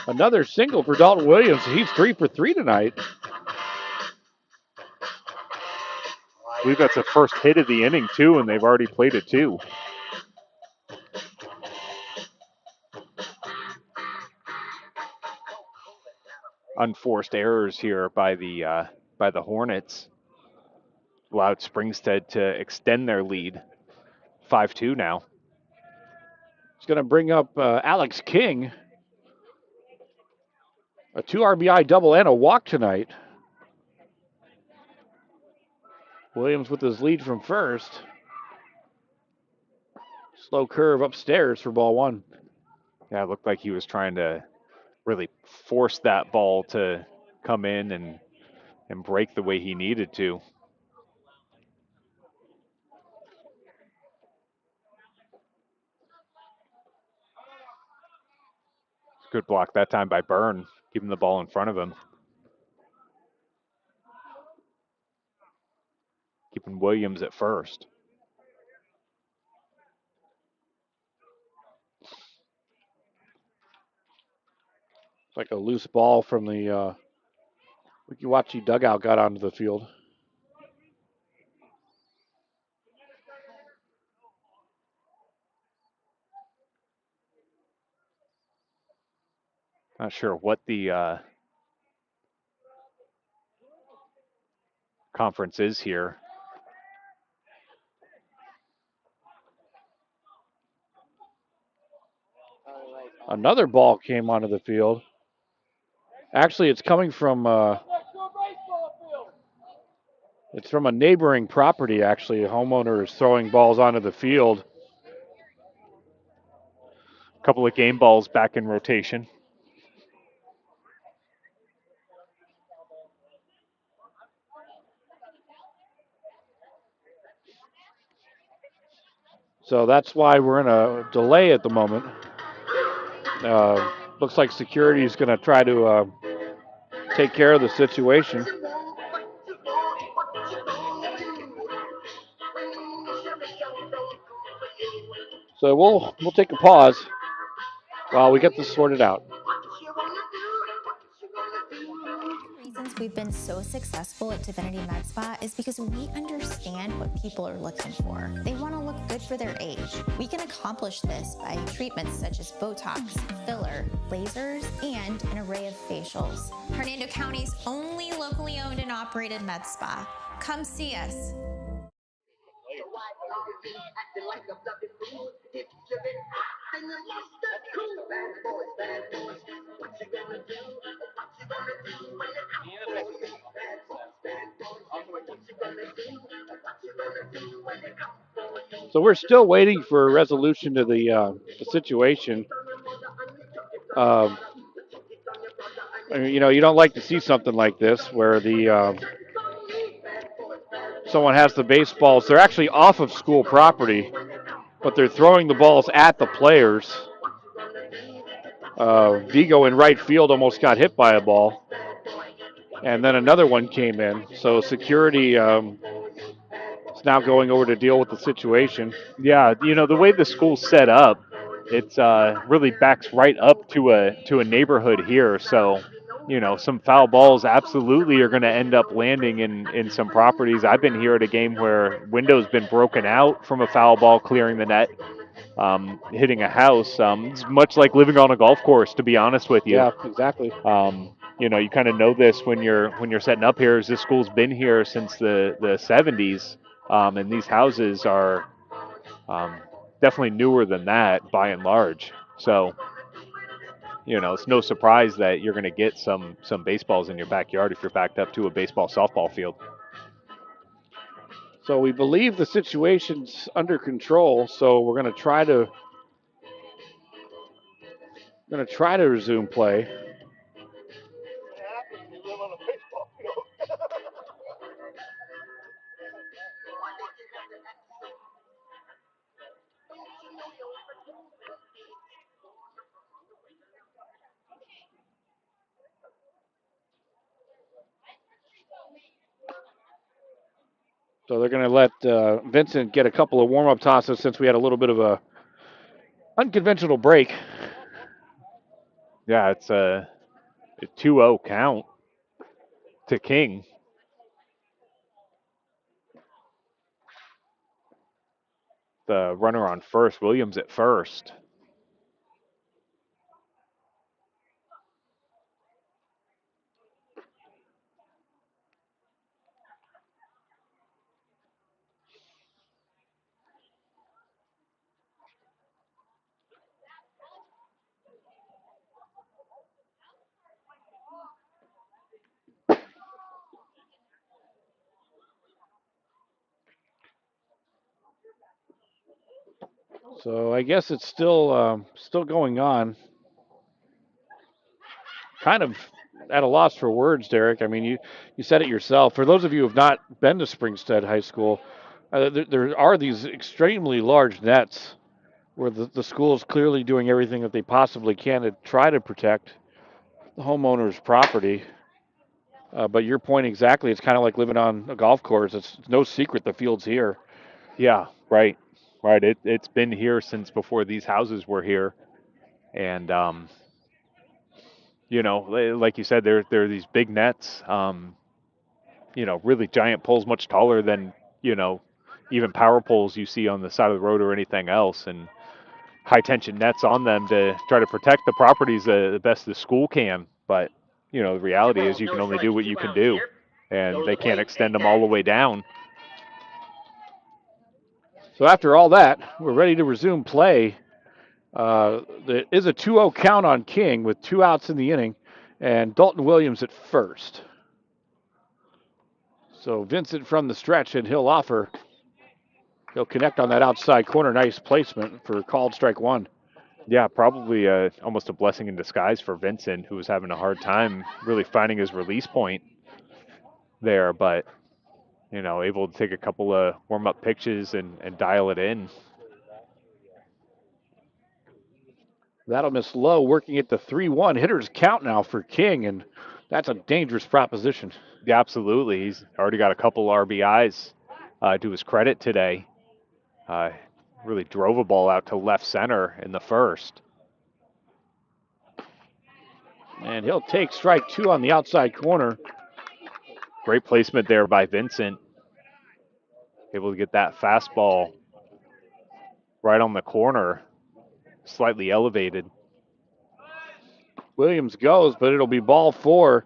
Speaker 5: Another single for Dalton Williams. He's 3 for 3 tonight.
Speaker 6: I believe that's the first hit of the inning, too, and they've already played it, too. Unforced errors here by the Hornets. Allowed Springstead to extend their lead. 5-2 now.
Speaker 5: It's going to bring up Alex King. A 2 RBI double and a walk tonight. Williams with his lead from first. Slow curve upstairs for ball one.
Speaker 6: Yeah, it looked like he was trying to really force that ball to come in and break the way he needed to. Good block that time by Byrne, keeping the ball in front of him. Keeping Williams at first.
Speaker 5: It's like a loose ball from the Weeki Wachee dugout got onto the field.
Speaker 6: Not sure what the conference is here.
Speaker 5: Another ball came onto the field. Actually, it's coming from it's from a neighboring property. Actually, a homeowner is throwing balls onto the field.
Speaker 6: A couple of game balls back in rotation.
Speaker 5: So that's why we're in a delay at the moment. Looks like security is going to try to take care of the situation. So we'll take a pause while we get this sorted out.
Speaker 7: Reasons we've been so successful at Divinity Med Spa is because we understand what people are looking for. They want to look good for their age. We can accomplish this by treatments such as Botox, filler, lasers, and an array of facials. Hernando County's only locally owned and operated med spa. Come see us.
Speaker 5: So we're still waiting for a resolution to the situation. You know, you don't like to see something like this where the someone has the baseballs. They're actually off of school property, but they're throwing the balls at the players. Vigo in right field almost got hit by a ball. And then another one came in. So security is now going over to deal with the situation.
Speaker 6: Yeah, you know, the way the school's set up, it's really backs right up to a neighborhood here. So, you know, some foul balls absolutely are going to end up landing in some properties. I've been here at a game where window's been broken out from a foul ball clearing the net, hitting a house. It's much like living on a golf course, to be honest with you.
Speaker 5: Yeah, exactly.
Speaker 6: You know, you kind of know this when you're setting up here. As this school's been here since the 70s, and these houses are definitely newer than that by and large. So, you know, it's no surprise that you're going to get some baseballs in your backyard if you're backed up to a baseball softball field.
Speaker 5: So we believe the situation's under control. So we're going to try to resume play. So they're going to let Vincent get a couple of warm-up tosses since we had a little bit of a unconventional break.
Speaker 6: Yeah, it's a 2-0 count to King. The runner on first, Williams at first.
Speaker 5: So I guess it's still going on. Kind of at a loss for words, Derek. I mean, you said it yourself. For those of you who have not been to Springstead High School, there are these extremely large nets where the school is clearly doing everything that they possibly can to try to protect the homeowner's property. But your point exactly, it's kind of like living on a golf course. It's no secret the field's here.
Speaker 6: Yeah, right. Right. It's been here since before these houses were here. And, like you said, there are these big nets, really giant poles, much taller than, even power poles you see on the side of the road or anything else. And high tension nets on them to try to protect the properties the best the school can. But, the reality is you can only do what you can do. And they can't extend them all the way down.
Speaker 5: So after all that, we're ready to resume play. There is a 2-0 count on King with 2 outs in the inning, and Dalton Williams at first. So Vincent from the stretch, and he'll connect on that outside corner. Nice placement for called strike one.
Speaker 6: Yeah, probably almost a blessing in disguise for Vincent, who was having a hard time really finding his release point there, but able to take a couple of warm-up pitches and dial it in.
Speaker 5: That'll miss low, working at the 3-1 hitters count now for King, and that's a dangerous proposition.
Speaker 6: Yeah, absolutely. He's already got a couple RBIs to his credit today. Really drove a ball out to left center in the first.
Speaker 5: And he'll take strike 2 on the outside corner.
Speaker 6: Great placement there by Vincent. Able to get that fastball right on the corner, slightly elevated.
Speaker 5: Williams goes, but it'll be ball 4.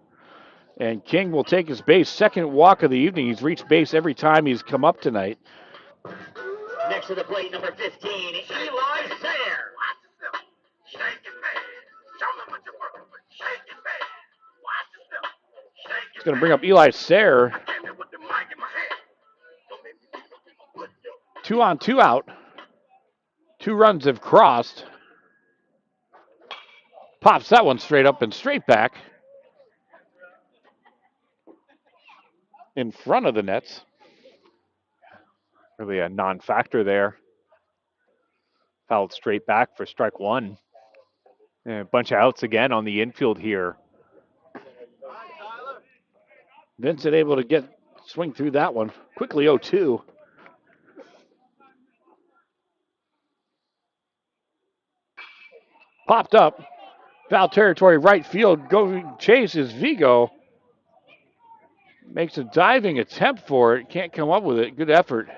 Speaker 5: And King will take his base. Second walk of the evening. He's reached base every time he's come up tonight.
Speaker 4: Next to the plate, number 15, Eli Sayre.
Speaker 5: He's going to bring up Eli Sayre. 2 on, 2 out. 2 runs have crossed. Pops that one straight up and straight back. In front of the nets.
Speaker 6: Really a non-factor there. Fouled straight back for strike 1. And a bunch of outs again on the infield here.
Speaker 5: Vincent able to swing through that one. Quickly 0-2. Popped up. Foul territory right field. Go chases Vigo. Makes a diving attempt for it. Can't come up with it. Good effort.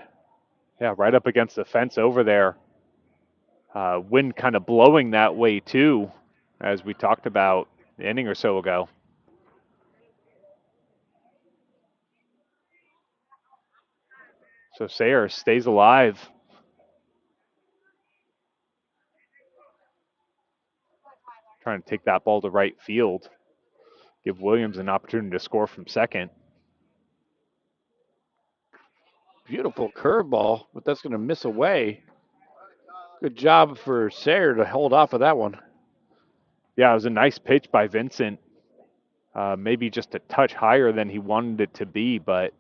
Speaker 6: Yeah, right up against the fence over there. Wind kind of blowing that way too, as we talked about an inning or so ago. So Sayre stays alive. Trying to take that ball to right field. Give Williams an opportunity to score from second.
Speaker 5: Beautiful curveball, but that's going to miss away. Good job for Sayre to hold off of that one.
Speaker 6: Yeah, it was a nice pitch by Vincent. Maybe just a touch higher than he wanted it to be, but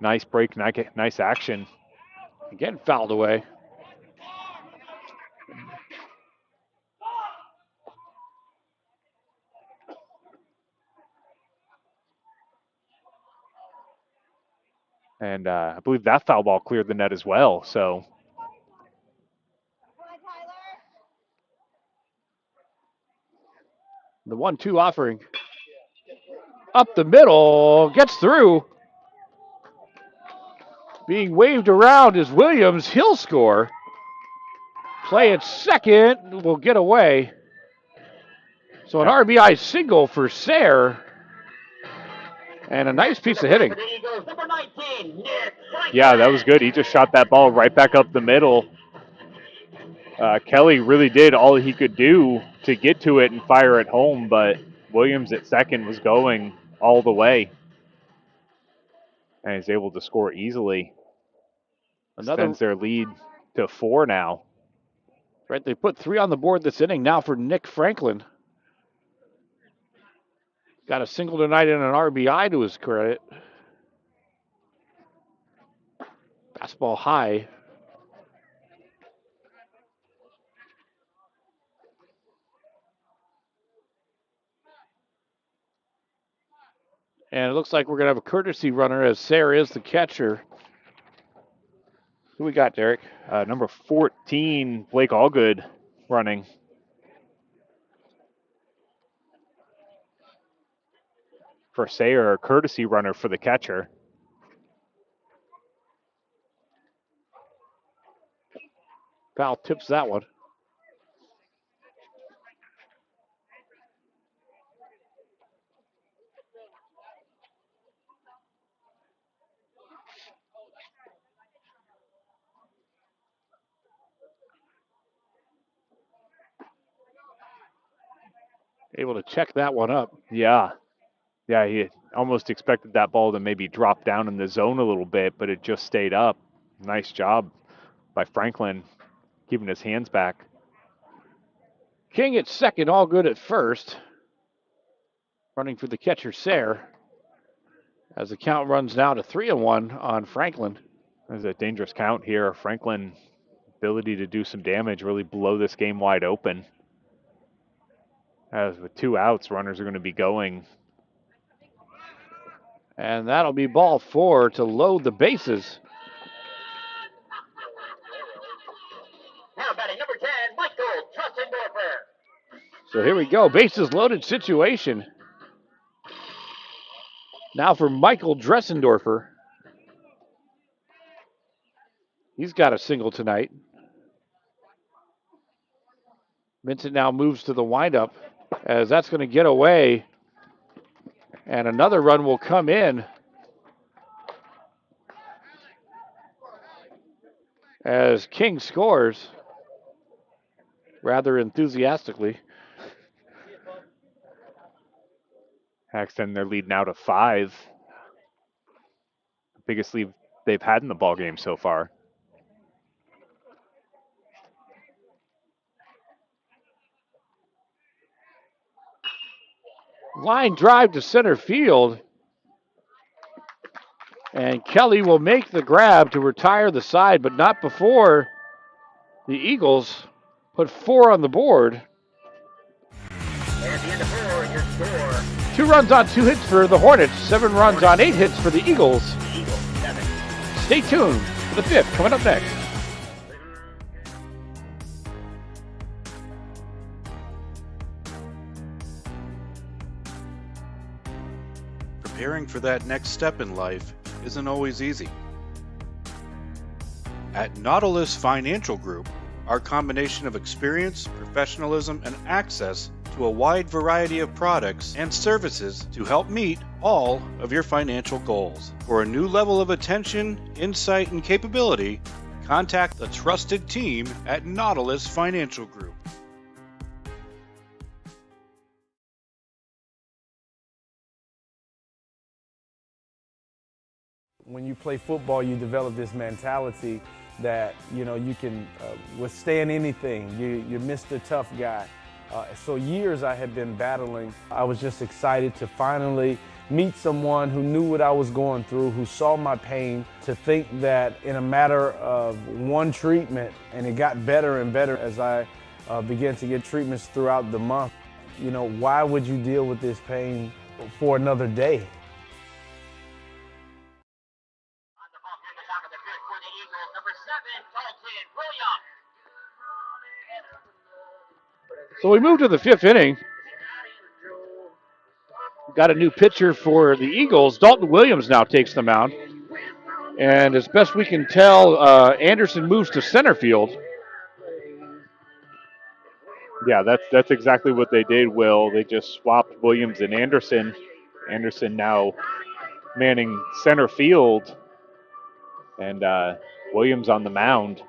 Speaker 6: nice break, nice action.
Speaker 5: Again, fouled away.
Speaker 6: And I believe that foul ball cleared the net as well, so.
Speaker 5: The 1-2 offering. Up the middle, gets through. Being waved around is Williams. He'll score. Play at second will get away. So an RBI single for Sayre. And a nice piece of hitting.
Speaker 6: Yeah, that was good. He just shot that ball right back up the middle. Kelly really did all he could do to get to it and fire it home, but Williams at second was going all the way. And he's able to score easily. Extends their lead to 4 now.
Speaker 5: Right, they put 3 on the board this inning now for Nick Franklin. Got a single tonight and an RBI to his credit. Fastball high. And it looks like we're going to have a courtesy runner as Sayre is the catcher. Who we got, Derek?
Speaker 6: Number 14, Blake Allgood running. For Sayre, a courtesy runner for the catcher.
Speaker 5: Foul tips that one. Able to check that one up.
Speaker 6: Yeah. Yeah, he almost expected that ball to maybe drop down in the zone a little bit, but it just stayed up. Nice job by Franklin keeping his hands back.
Speaker 5: King at second, Allgood at first. Running for the catcher, Sayre. As the count runs now to 3-1 on Franklin.
Speaker 6: There's a dangerous count here. Franklin, ability to do some damage, really blow this game wide open. As with 2 outs, runners are going to be going.
Speaker 5: And that'll be ball 4 to load the bases.
Speaker 4: Now batting number 10, Michael Trustendorfer.
Speaker 5: So here we go, bases loaded situation. Now for Michael Dressendorfer. He's got a single tonight. Vincent now moves to the windup as that's going to get away. And another run will come in as King scores rather enthusiastically.
Speaker 6: Extend their lead now to 5. The biggest lead they've had in the ball game so far.
Speaker 5: Line drive to center field. And Kelly will make the grab to retire the side, but not before the Eagles put 4 on the board.
Speaker 4: At the end of 4, your score.
Speaker 5: 2 runs on 2 hits for the Hornets, 7 runs on 8 hits for the Eagles.
Speaker 4: Eagles, 7.
Speaker 5: Stay tuned for the 5th coming up next.
Speaker 9: Preparing for that next step in life isn't always easy. At Nautilus Financial Group, our combination of experience, professionalism, and access to a wide variety of products and services to help meet all of your financial goals. For a new level of attention, insight, and capability, contact the trusted team at Nautilus Financial Group.
Speaker 10: When you play football, you develop this mentality that, you know, you can withstand anything. You're Mr. Tough Guy. So years I had been battling. I was just excited to finally meet someone who knew what I was going through, who saw my pain, to think that in a matter of one treatment, and it got better and better as I began to get treatments throughout the month. You know, why would you deal with this pain for another day?
Speaker 5: So we move to the 5th inning. Got a new pitcher for the Eagles. Dalton Williams now takes the mound. And as best we can tell, Anderson moves to center field.
Speaker 6: Yeah, that's exactly what they did, Will. They just swapped Williams and Anderson. Anderson now manning center field. And Williams on the mound.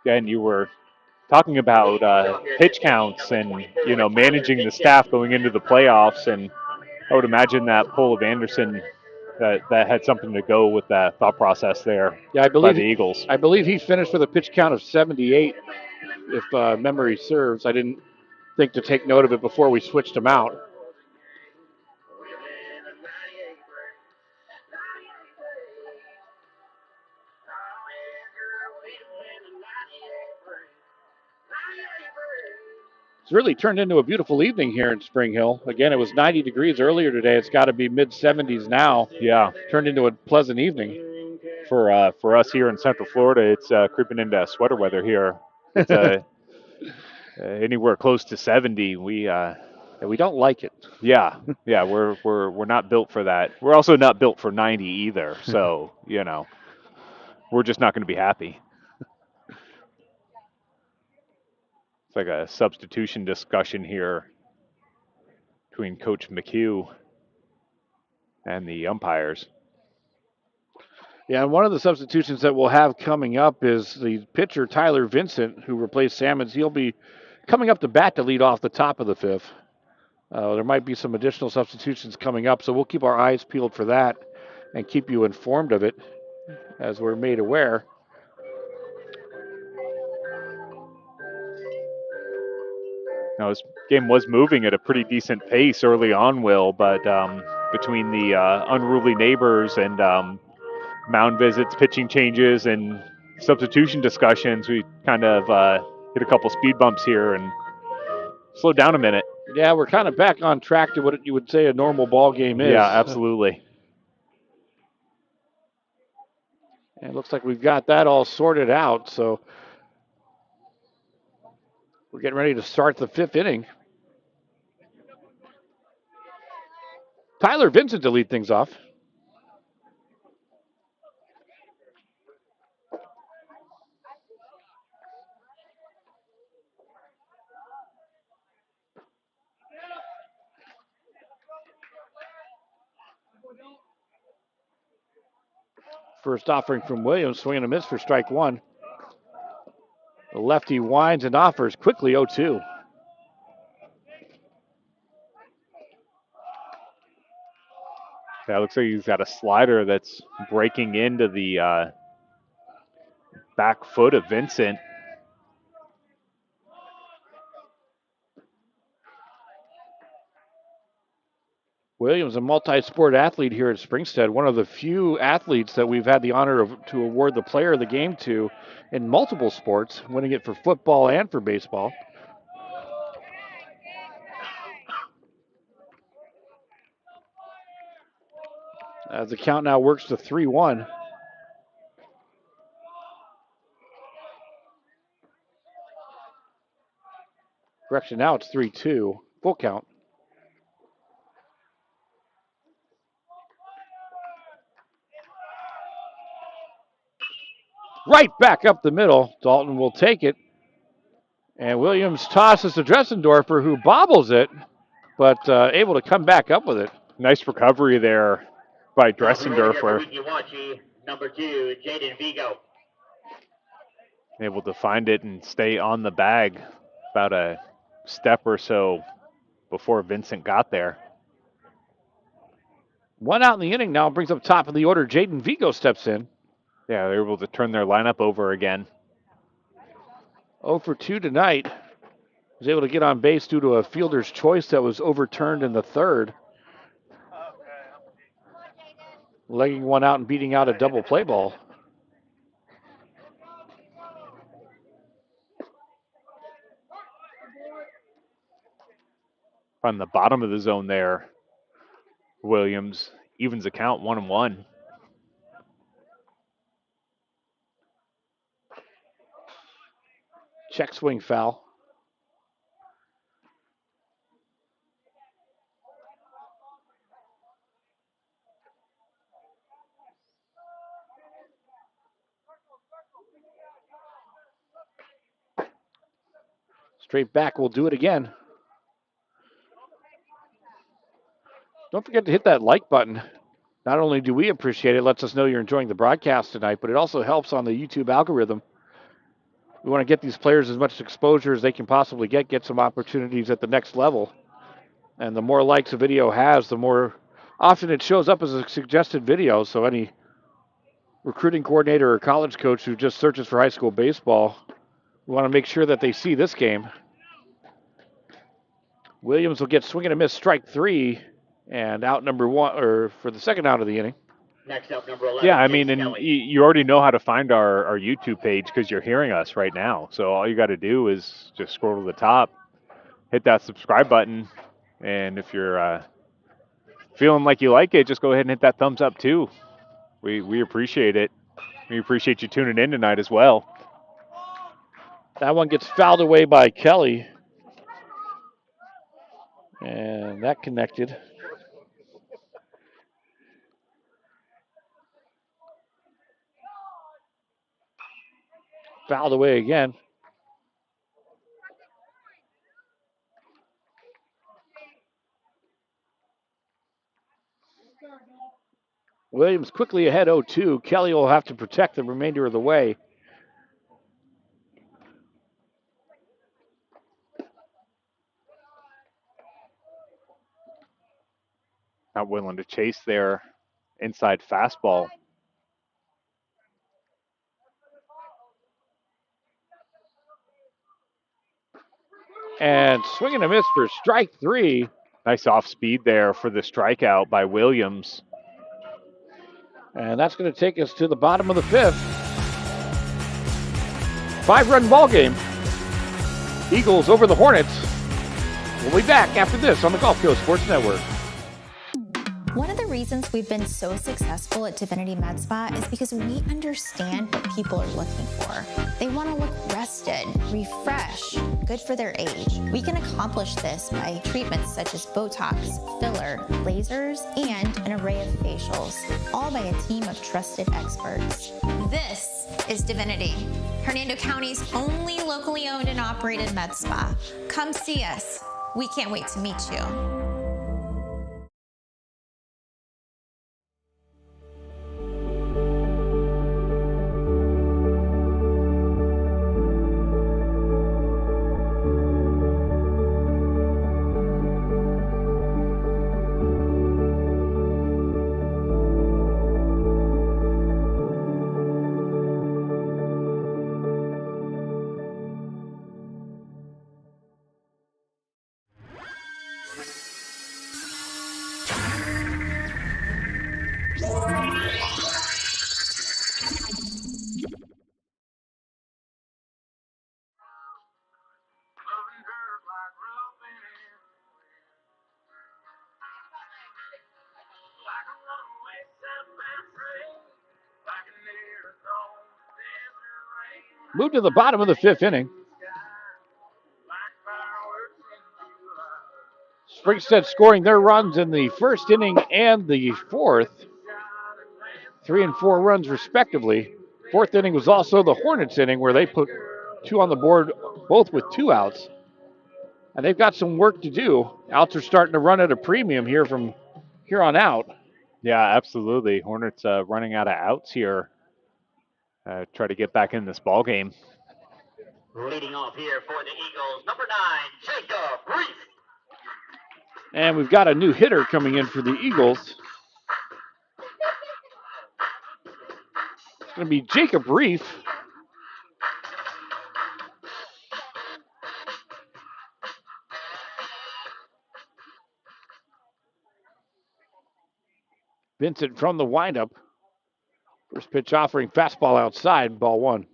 Speaker 6: Again, you were talking about pitch counts and, you know, managing the staff going into the playoffs. And I would imagine that pull of Anderson that had something to go with that thought process there.
Speaker 5: Yeah, I
Speaker 6: by
Speaker 5: believe
Speaker 6: the Eagles.
Speaker 5: I believe he finished with a pitch count of 78, if memory serves. I didn't think to take note of it before we switched him out. It's really turned into a beautiful evening here in Spring Hill. Again, it was 90 degrees earlier today. It's got to be mid-70s now.
Speaker 6: Yeah,
Speaker 5: turned into a pleasant evening.
Speaker 6: For us here in Central Florida, it's creeping into sweater weather here. It's anywhere close to 70. We
Speaker 5: don't like it.
Speaker 6: Yeah, we're not built for that. We're also not built for 90 either. So we're just not going to be happy. It's like a substitution discussion here between Coach McHugh and the umpires.
Speaker 5: Yeah, and one of the substitutions that we'll have coming up is the pitcher Tyler Vincent, who replaced Sammons. He'll be coming up to bat to lead off the top of the fifth. There might be some additional substitutions coming up, so we'll keep our eyes peeled for that and keep you informed of it as we're made aware.
Speaker 6: Now, this game was moving at a pretty decent pace early on, Will, but between the unruly neighbors and mound visits, pitching changes, and substitution discussions, we kind of hit a couple speed bumps here and slowed down a minute.
Speaker 5: Yeah, we're kind of back on track to what you would say a normal ball game is.
Speaker 6: Yeah, absolutely.
Speaker 5: And it looks like we've got that all sorted out, so we're getting ready to start the fifth inning. Tyler Vincent to lead things off. First offering from Williams, swing and a miss for strike one. The lefty winds and offers quickly 0-2.
Speaker 6: Yeah, it looks like he's got a slider that's breaking into the back foot of Vincent.
Speaker 5: Williams, a multi-sport athlete here at Springstead, one of the few athletes that we've had the honor to award the player of the game to in multiple sports, winning it for football and for baseball. As the count now works to 3-1. Correction, now it's 3-2. Full count. Right back up the middle. Dalton will take it. And Williams tosses to Dressendorfer, who bobbles it, but able to come back up with it.
Speaker 6: Nice recovery there by Dressendorfer.
Speaker 4: Weeki Wachee, number 2, Jaden Vigo.
Speaker 6: Able to find it and stay on the bag about a step or so before Vincent got there.
Speaker 5: One out in the inning now brings up top of the order. Jaden Vigo steps in.
Speaker 6: Yeah, they're able to turn their lineup over again.
Speaker 5: 0 for 2 tonight. Was able to get on base due to a fielder's choice that was overturned in the third. Legging one out and beating out a double play ball.
Speaker 6: On the bottom of the zone there, Williams evens the count 1-1.
Speaker 5: Check swing foul. Straight back, we'll do it again. Don't forget to hit that like button. Not only do we appreciate it, lets us know you're enjoying the broadcast tonight, but it also helps on the YouTube algorithm. We want to get these players as much exposure as they can possibly get some opportunities at the next level. And the more likes a video has, the more Often it shows up as a suggested video, so any recruiting coordinator or college coach who just searches for high school baseball, we want to make sure that they see this game. Williams will get swing and a miss, strike 3, and out number 1, or for the second out of the inning.
Speaker 4: Next up, number 11.
Speaker 6: Yeah, I mean, and you already know how to find our YouTube page because you're hearing us right now. So all you got to do is just scroll to the top, hit that subscribe button, and if you're feeling like you like it, just go ahead and hit that thumbs up too. We appreciate it. We appreciate you tuning in tonight as well.
Speaker 5: That one gets fouled away by Kelly. And that connected. Fouled away again. Williams quickly ahead 0-2. Kelly will have to protect the remainder of the way.
Speaker 6: Not willing to chase their inside fastball.
Speaker 5: And swing and a miss for strike 3.
Speaker 6: Nice off speed there for the strikeout by Williams.
Speaker 5: And that's going to take us to the bottom of the 5th. 5-run ball game. Eagles over the Hornets. We'll be back after this on the Gulf Coast Sports Network.
Speaker 7: One of the reasons we've been so successful at Divinity Med Spa is because we understand what people are looking for. They want to look rested, refreshed, good for their age. We can accomplish this by treatments such as Botox, filler, lasers, and an array of facials, all by a team of trusted experts. This is Divinity, Hernando County's only locally owned and operated med spa. Come see us. We can't wait to meet you.
Speaker 5: Move to the bottom of the 5th inning. Springstead scoring their runs in the 1st inning and the 4th. 3 and 4 runs respectively. 4th inning was also the Hornets inning where they put 2 on the board, both with 2 outs. And they've got some work to do. Outs are starting to run at a premium here from here on out.
Speaker 6: Yeah, absolutely. Hornets running out of outs here. Try to get back in this ball game.
Speaker 4: Leading off here for the Eagles, number 9, Jacob Reese.
Speaker 5: And we've got a new hitter coming in for the Eagles. It's going to be Jacob Reef. Vincent from the windup. First pitch offering fastball outside, ball 1.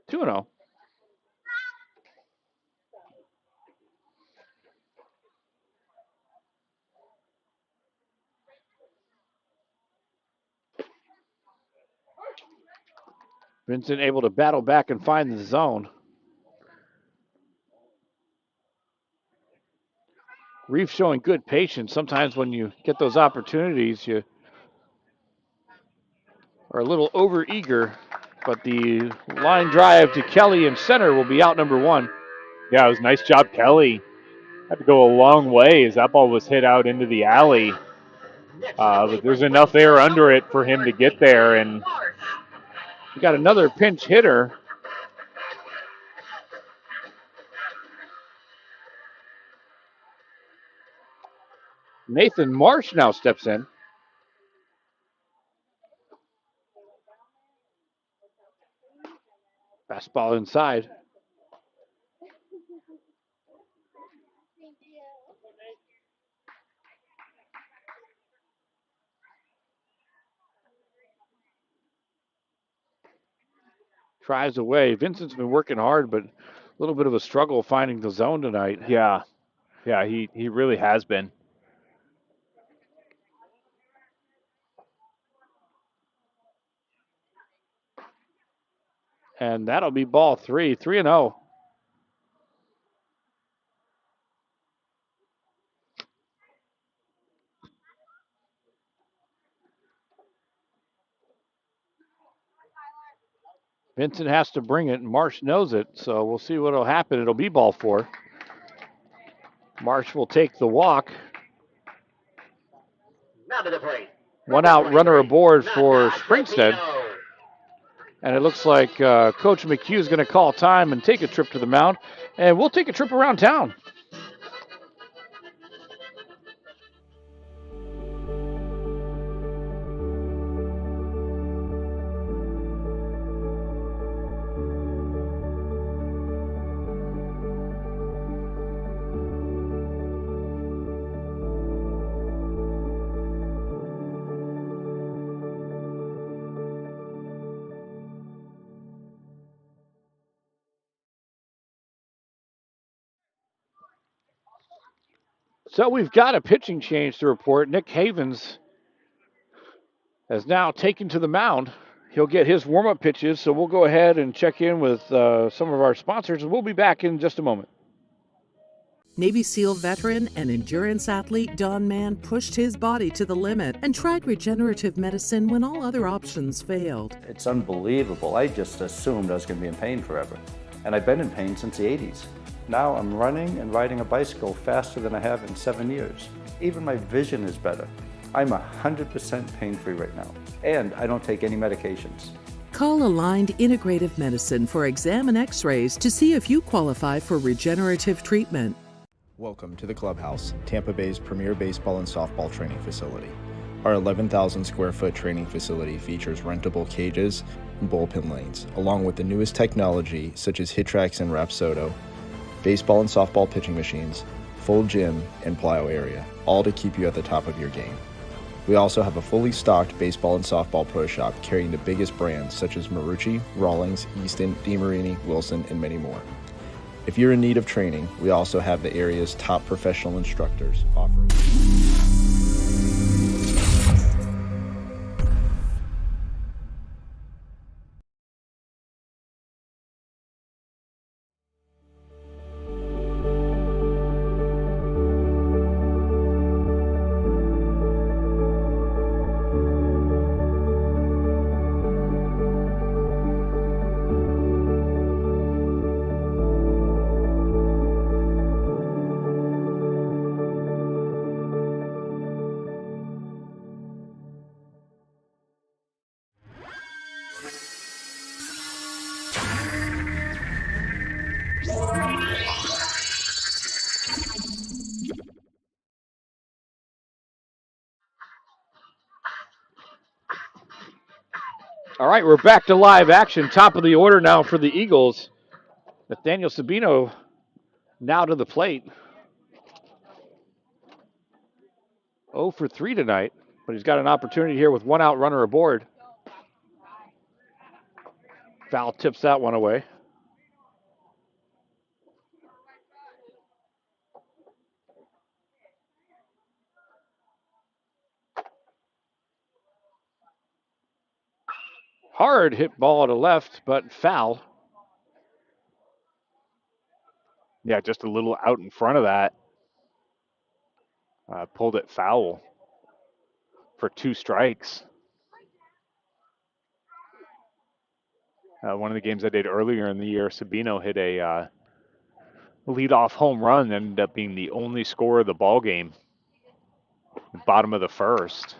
Speaker 5: Two 2-0. Vincent able to battle back and find the zone. Reef showing good patience. Sometimes when you get those opportunities, you are a little over-eager, but the line drive to Kelly in center will be out number 1.
Speaker 6: Yeah, it was a nice job, Kelly. Had to go a long way as that ball was hit out into the alley. But there's enough air under it for him to get there, and
Speaker 5: we got another pinch hitter. Nathan Marsh now steps in. Fastball inside. Tries away. Vincent's been working hard, but a little bit of a struggle finding the zone tonight.
Speaker 6: Yeah, he really has been.
Speaker 5: And that'll be ball 3-0. Vincent has to bring it, and Marsh knows it, so we'll see what will happen. It'll be ball 4. Marsh will take the walk.
Speaker 4: Now to the plate.
Speaker 5: 1 out runner aboard for Springstead. And it looks like Coach McHugh is going to call time and take a trip to the mound. And we'll take a trip around town. So we've got a pitching change to report. Nick Havens has now taken to the mound. He'll get his warm-up pitches, so we'll go ahead and check in with some of our sponsors, and we'll be back in just a moment.
Speaker 13: Navy SEAL veteran and endurance athlete Don Mann pushed his body to the limit and tried regenerative medicine when all other options failed.
Speaker 14: It's unbelievable. I just assumed I was going to be in pain forever. And I've been in pain since the 80s. Now I'm running and riding a bicycle faster than I have in 7 years. Even my vision is better. I'm 100% pain-free right now. And I don't take any medications.
Speaker 13: Call Aligned Integrative Medicine for exam and x-rays to see if you qualify for regenerative treatment.
Speaker 8: Welcome to the Clubhouse, Tampa Bay's premier baseball and softball training facility. Our 11,000 square foot training facility features rentable cages and bullpen lanes, along with the newest technology such as HitTrax and Rapsodo, baseball and softball pitching machines, full gym, and plyo area, all to keep you at the top of your game. We also have a fully stocked baseball and softball pro shop carrying the biggest brands such as Marucci, Rawlings, Easton, DeMarini, Wilson, and many more. If you're in need of training, we also have the area's top professional instructors offering.
Speaker 5: All right, we're back to live action. Top of the order now for the Eagles. Nathaniel Sabino now to the plate. 0 for 3 tonight, but he's got an opportunity here with 1 out runner aboard. Foul tips that one away. Hard hit ball to left, but foul.
Speaker 6: Yeah, just a little out in front of that. Pulled it foul for 2 strikes. One of the games I did earlier in the year, Sabino hit a leadoff home run ended up being the only score of the ball game. The bottom of the first.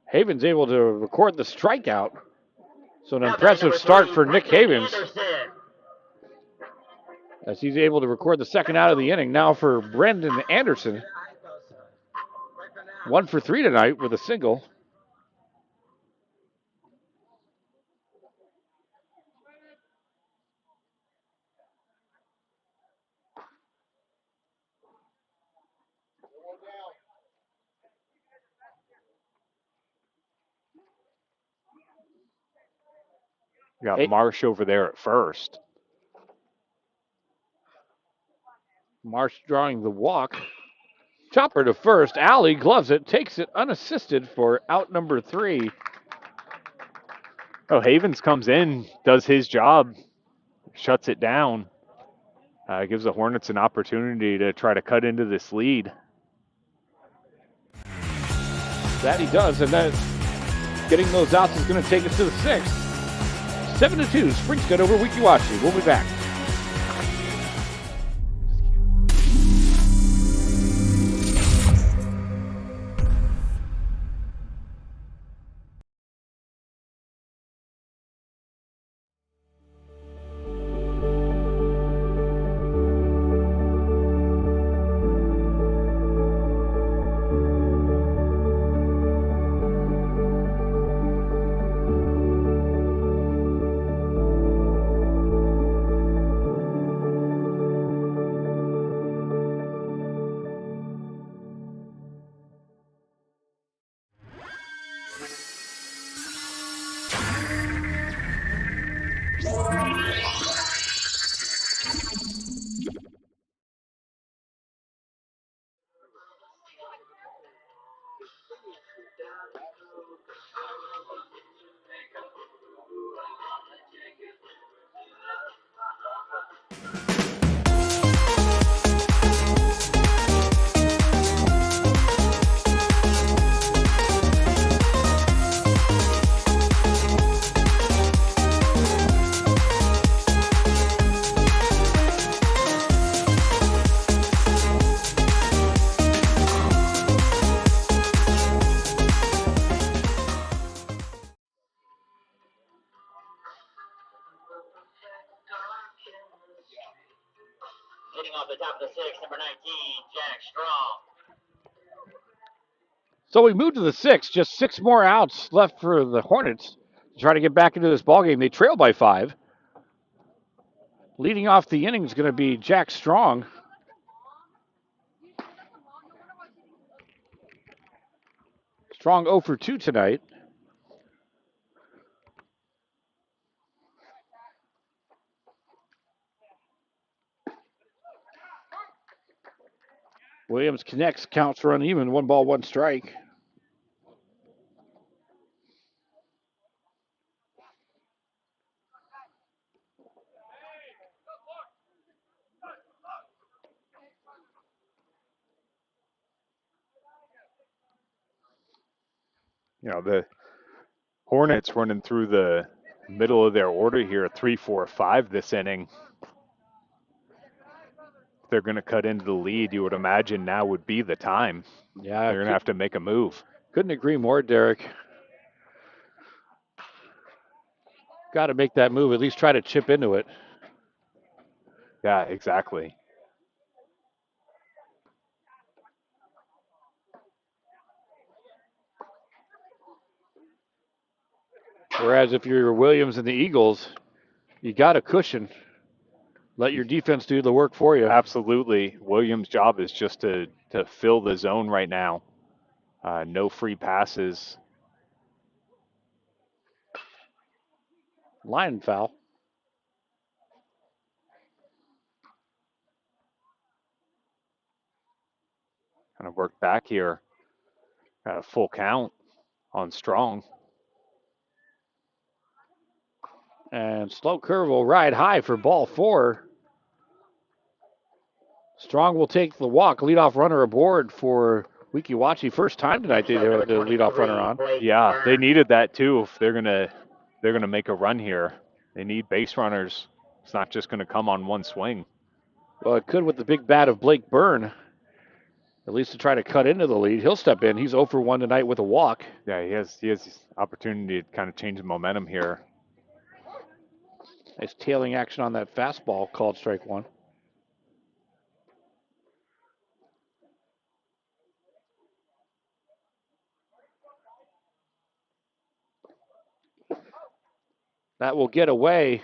Speaker 5: Havens able to record the strikeout. So an impressive start for Nick Havens, as he's able to record the second out of the inning. Now for Brendan Anderson. 1 for 3 tonight with a single.
Speaker 6: You got Marsh over there at first.
Speaker 5: Marsh drawing the walk. Chopper to first. Alley gloves it, takes it unassisted for out number 3.
Speaker 6: Oh, Havens comes in, does his job, shuts it down. Gives the Hornets an opportunity to try to cut into this lead.
Speaker 5: That he does, and that getting those outs is going to take us to the 6th. 7-2, Springstead over Weeki Wachee. We'll be back.
Speaker 4: Hitting off the top of the 6th, number 19, Jack Strong.
Speaker 5: So we move to the 6th. Just 6 more outs left for the Hornets to try to get back into this ballgame. They trail by 5. Leading off the inning is going to be Jack Strong. Strong 0 for 2 tonight. Williams connects, counts run even, 1 ball, 1 strike.
Speaker 6: You know, the Hornets running through the middle of their order here, 3-4-5 this inning. If they're going to cut into the lead, you would imagine now would be the time.
Speaker 5: Yeah,
Speaker 6: they're going to have to make a move.
Speaker 5: Couldn't agree more, Derek. Got to make that move, at least try to chip into it.
Speaker 6: Yeah, exactly.
Speaker 5: Whereas if you're Williams and the Eagles, you got a cushion. Let your defense do the work for you.
Speaker 6: Absolutely. Williams' job is just to fill the zone right now. No free passes.
Speaker 5: Line foul.
Speaker 6: Kind of work back here. Got a full count on Strong.
Speaker 5: And slow curve will ride high for ball 4. Strong will take the walk. Leadoff runner aboard for Weeki Wachee. First time tonight they have the leadoff runner on.
Speaker 6: Yeah, they needed that too if they're gonna make a run here. They need base runners. It's not just going to come on one swing.
Speaker 5: Well, it could with the big bat of Blake Byrne, at least to try to cut into the lead. He'll step in. He's 0 for 1 tonight with a walk.
Speaker 6: Yeah, he has opportunity to kind of change the momentum here.
Speaker 5: Nice tailing action on that fastball, called strike one. That will get away.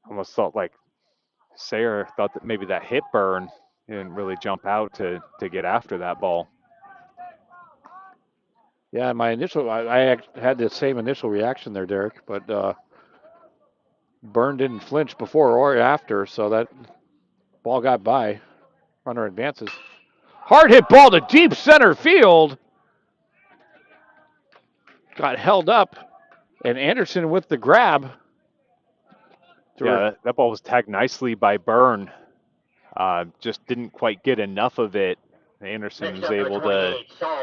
Speaker 6: Almost felt like Sayre thought that maybe that hit Byrne. He didn't really jump out to get after that ball.
Speaker 5: Yeah, I had the same initial reaction there, Derek, but Byrne didn't flinch before or after, so that ball got by. Runner advances. Hard hit ball to deep center field. Got held up, and Anderson with the grab.
Speaker 6: Yeah, that ball was tagged nicely by Byrne. Just didn't quite get enough of it. Anderson was able to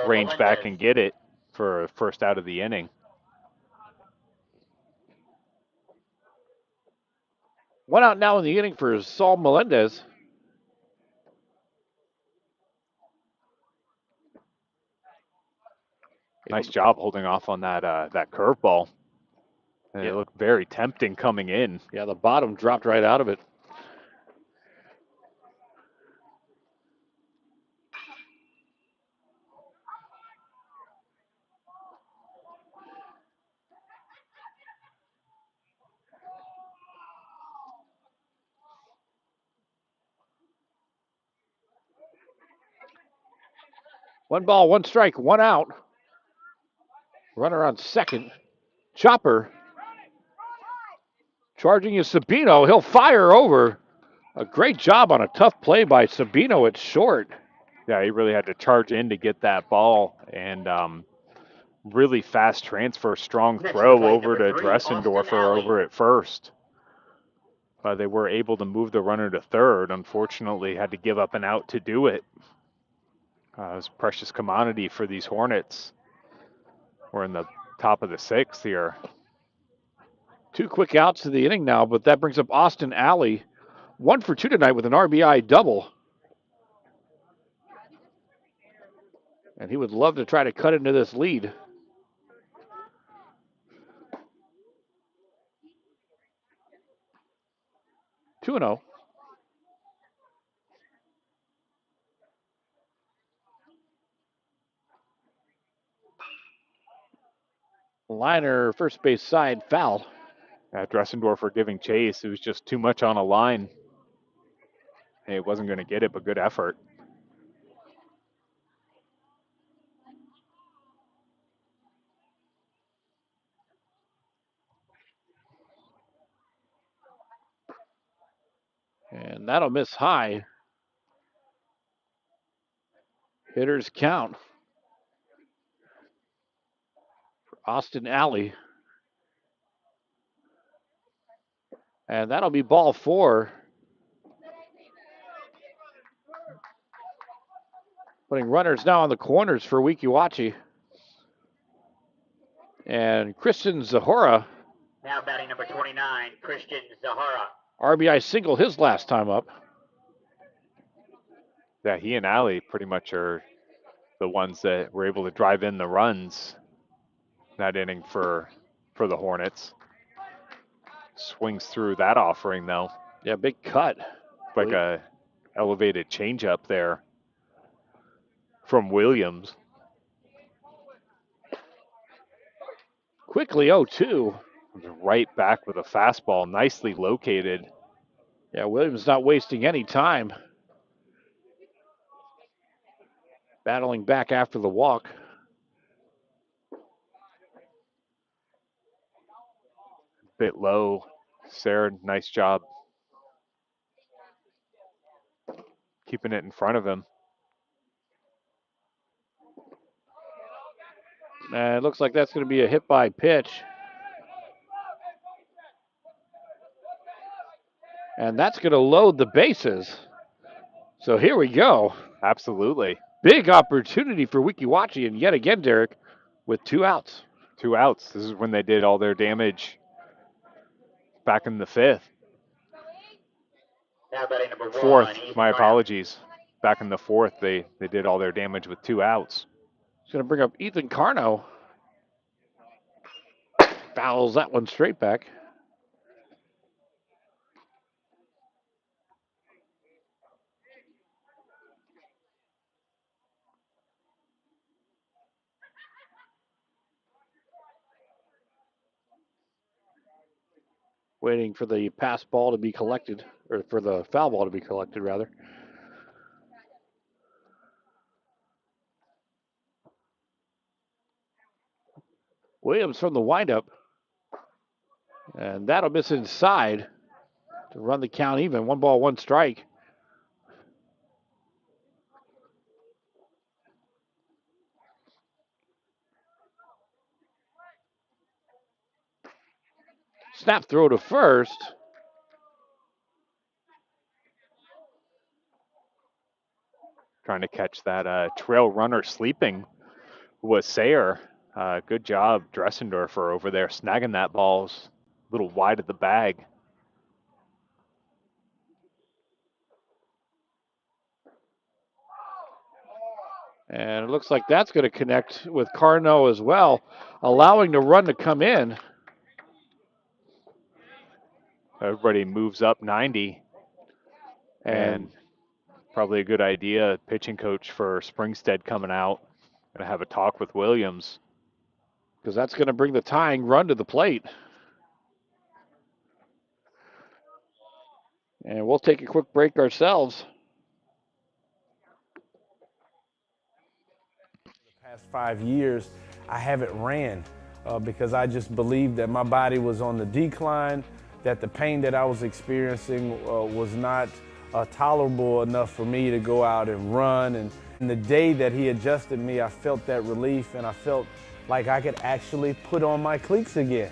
Speaker 6: range back and get it for first out of the inning.
Speaker 5: One out now in the inning for Saul Melendez.
Speaker 6: Nice job holding off on that curveball. And it looked very tempting coming in.
Speaker 5: Yeah, the bottom dropped right out of it. One ball, one strike, one out. Runner on second. Chopper. Charging is Sabino. He'll fire over. A great job on a tough play by Sabino at short.
Speaker 6: Yeah, he really had to charge in to get that ball, and really fast transfer, strong throw over to Dressendorfer over at first. They were able to move the runner to third. Unfortunately, had to give up an out to do it. It was a precious commodity for these Hornets. We're in the top of the sixth here.
Speaker 5: 2 quick outs to the inning now, but that brings up Austin Alley. 1 for 2 tonight with an RBI double. And he would love to try to cut into this lead. Two and 0. Liner, first base side, foul.
Speaker 6: Dressendorfer giving chase. It was just too much on a line. He wasn't going to get it, but good effort.
Speaker 5: And that'll miss high. Hitters count for Austin Alley. And that'll be ball 4. Putting runners now on the corners for Weeki Wachee. And Christian Zahora.
Speaker 4: Now batting number 29, Christian Zahara.
Speaker 5: RBI single his last time up.
Speaker 6: Yeah, he and Alley pretty much are the ones that were able to drive in the runs that inning for the Hornets. Swings through that offering though.
Speaker 5: Yeah, big cut.
Speaker 6: Like a elevated changeup there from Williams.
Speaker 5: Quickly 0-2.
Speaker 6: Right back with a fastball, nicely located.
Speaker 5: Yeah, Williams not wasting any time. Battling back after the walk.
Speaker 6: Bit low. Sayre, nice job keeping it in front of him.
Speaker 5: And it looks like that's going to be a hit by pitch. And that's going to load the bases. So here we go.
Speaker 6: Absolutely.
Speaker 5: Big opportunity for Weeki Wachee, and yet again, Derek, with 2 outs.
Speaker 6: 2 outs. This is when they did all their damage back in the fifth.
Speaker 4: Now batting number 1,
Speaker 6: Fourth,
Speaker 4: Ethan
Speaker 6: my
Speaker 4: Carter.
Speaker 6: apologies. Back in the fourth, they did all their damage with 2 outs.
Speaker 5: He's going to bring up Ethan Carno. Fouls that one straight back. Waiting for the pass ball to be collected, or for the foul ball to be collected, rather. Williams from the windup. And that'll miss inside to run the count even. 1 ball, 1 strike. Snap throw to first.
Speaker 6: Trying to catch that trail runner sleeping was Sayer. Good job, Dressendorfer over there, snagging that ball. A little wide of the bag.
Speaker 5: And it looks like that's going to connect with Carno as well, allowing the run to come in.
Speaker 6: Everybody moves up 90. And probably a good idea, pitching coach for Springstead coming out. Going to have a talk with Williams.
Speaker 5: Because that's going to bring the tying run to the plate. And we'll take a quick break ourselves.
Speaker 10: The past 5 years, I haven't ran because I just believed that my body was on the decline, that the pain that I was experiencing was not tolerable enough for me to go out and run. And the day that he adjusted me, I felt that relief, and I felt like I could actually put on my cleats again.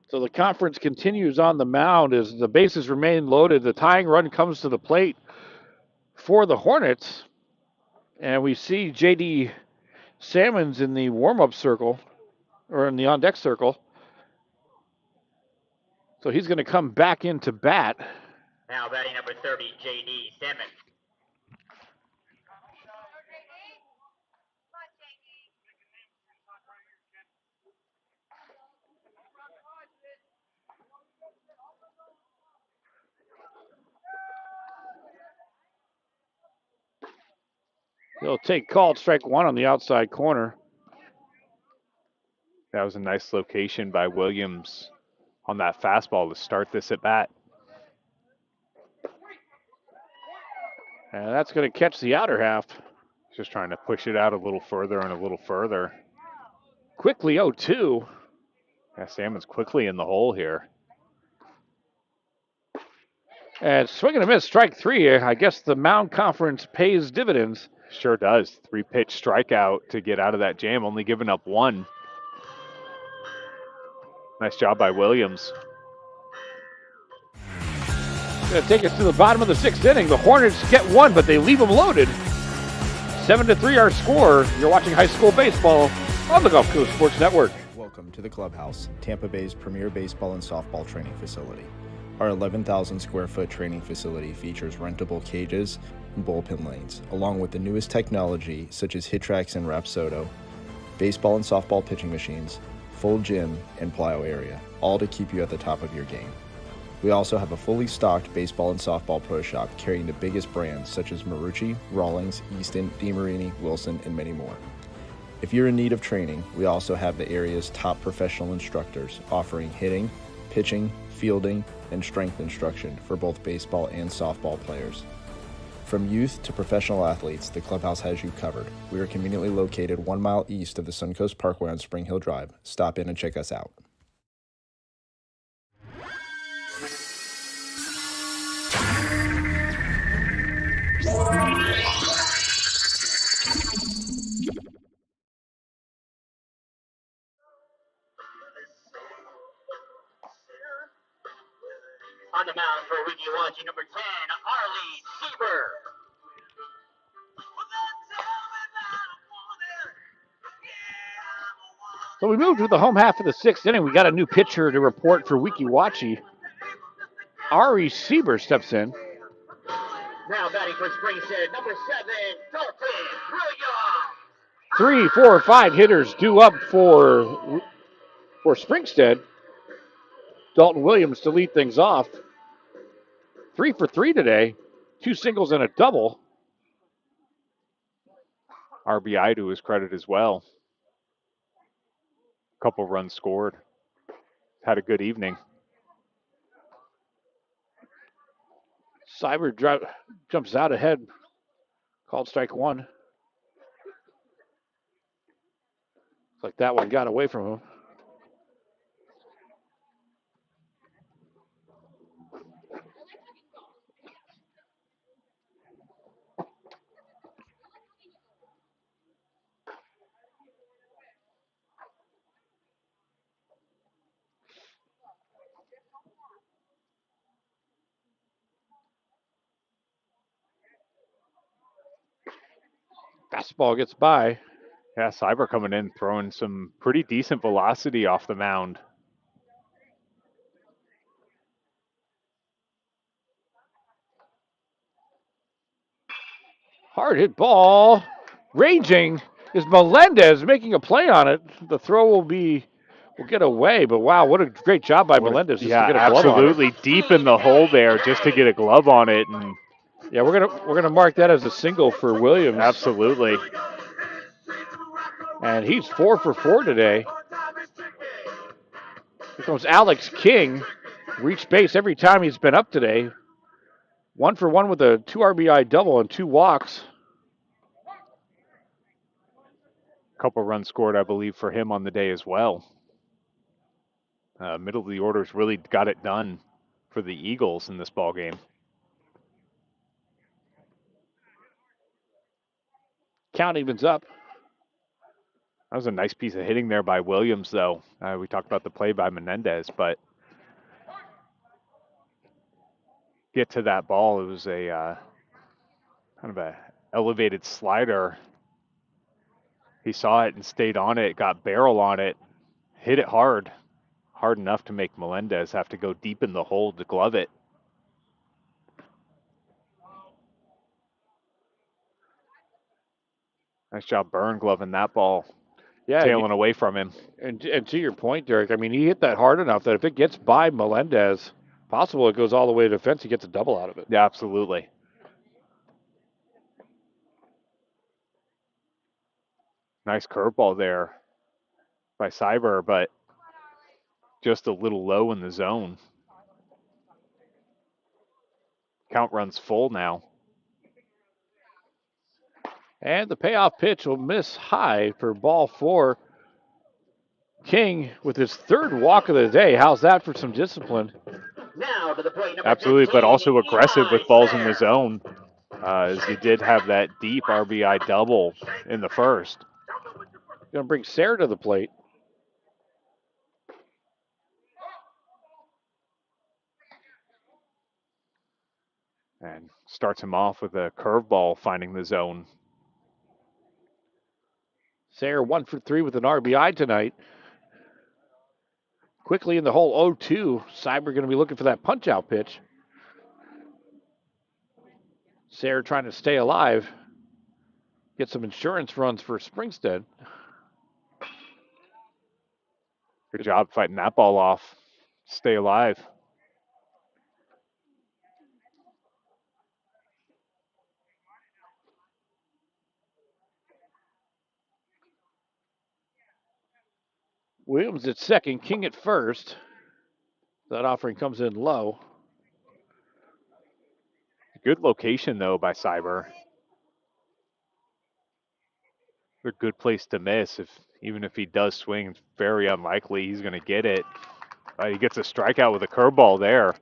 Speaker 5: So the conference continues on the mound as the bases remain loaded. The tying run comes to the plate for the Hornets. And we see J.D. Salmons in the warm-up circle, or in the on-deck circle. So he's going to come back into bat.
Speaker 4: Now batting number 30, J.D. Salmons.
Speaker 5: He'll take called strike 1 on the outside corner.
Speaker 6: That was a nice location by Williams on that fastball to start this at bat.
Speaker 5: And that's going to catch the outer half.
Speaker 6: Just trying to push it out a little further and a little further.
Speaker 5: Quickly 0-2.
Speaker 6: Yeah, Salmon's quickly in the hole here.
Speaker 5: And swing and a miss, strike 3. I guess the mound conference pays dividends.
Speaker 6: Sure does. 3-pitch strikeout to get out of that jam, only giving up 1. Nice job by Williams.
Speaker 5: Going to take us to the bottom of the 6th inning. The Hornets get 1, but they leave them loaded. 7-3 our score. You're watching high school baseball on the Gulf Coast Sports Network.
Speaker 8: Welcome to the Clubhouse, Tampa Bay's premier baseball and softball training facility. Our 11,000 square foot training facility features rentable cages and bullpen lanes, along with the newest technology such as HitTrax and Rapsodo, baseball and softball pitching machines, full gym, and plyo area, all to keep you at the top of your game. We also have a fully stocked baseball and softball pro shop carrying the biggest brands such as Marucci, Rawlings, Easton, DeMarini, Wilson, and many more. If you're in need of training, we also have the area's top professional instructors offering hitting, pitching, fielding, and strength instruction for both baseball and softball players. From youth to professional athletes, the clubhouse has you covered. We are conveniently located 1 mile east of the Suncoast Parkway on Spring Hill Drive. Stop in and check us out.
Speaker 4: On the mound for Weeki Wachee, number 10, Arlie Sieber.
Speaker 5: So we moved to the home half of the sixth inning. We got a new pitcher to report for Weeki Wachee. Ari Sieber steps in.
Speaker 4: Now batting for Springstead, number 7, Dalton Williams.
Speaker 5: 3, 4, 5 hitters due up for Springstead. Dalton Williams to lead things off. 3 for 3 today. 2 singles and a double.
Speaker 6: RBI to his credit as well. Couple runs scored. Had a good evening.
Speaker 5: Cyber jumps out ahead. Called strike 1. Looks like that one got away from him. Fastball gets by.
Speaker 6: Yeah, Cyber coming in, throwing some pretty decent velocity off the mound.
Speaker 5: Hard hit ball. Ranging is Melendez making a play on it. The throw will get away, but wow, what a great job by Melendez just to get a glove on it.
Speaker 6: Absolutely deep in the hole there just to get a glove on it. And
Speaker 5: yeah, we're gonna mark that as a single for Williams.
Speaker 6: Absolutely.
Speaker 5: And he's 4 for 4 today. Here comes Alex King. Reached base every time he's been up today. 1 for 1 with a 2 RBI double and 2 walks.
Speaker 6: Couple runs scored, I believe, for him on the day as well. Middle of the order's really got it done for the Eagles in this ball game.
Speaker 5: Count evens up.
Speaker 6: That was a nice piece of hitting there by Williams, though. We talked about the play by Menendez, but get to that ball. It was a kind of a elevated slider. He saw it and stayed on it, got barrel on it, hit it hard enough to make Melendez have to go deep in the hole to glove it. Nice job, Byrne, gloving that ball.
Speaker 5: Yeah,
Speaker 6: tailing away from him.
Speaker 5: And to your point, Derek, I mean, he hit that hard enough that if it gets by Melendez, possible it goes all the way to the fence, he gets a double out of it.
Speaker 6: Yeah, absolutely. Nice curveball there by Cyber, but just a little low in the zone. Count runs full now.
Speaker 5: And the payoff pitch will miss high for ball 4. King with his 3rd walk of the day. How's that for some discipline?
Speaker 4: Now to the plate,
Speaker 6: absolutely, but also aggressive with balls in the zone, as he did have that deep RBI double in the first.
Speaker 5: Going to bring Sayre to the plate.
Speaker 6: And starts him off with a curveball finding the zone.
Speaker 5: Sayre 1 for 3 with an RBI tonight. Quickly in the hole 0-2. Cyber going to be looking for that punch-out pitch. Sayre trying to stay alive. Get some insurance runs for Springstead.
Speaker 6: Good job fighting that ball off. Stay alive.
Speaker 5: Williams at second, King at first. That offering comes in low.
Speaker 6: Good location, though, by Cyber. A good place to miss. Even if he does swing, it's very unlikely he's going to get it. He gets a strikeout with a curveball there.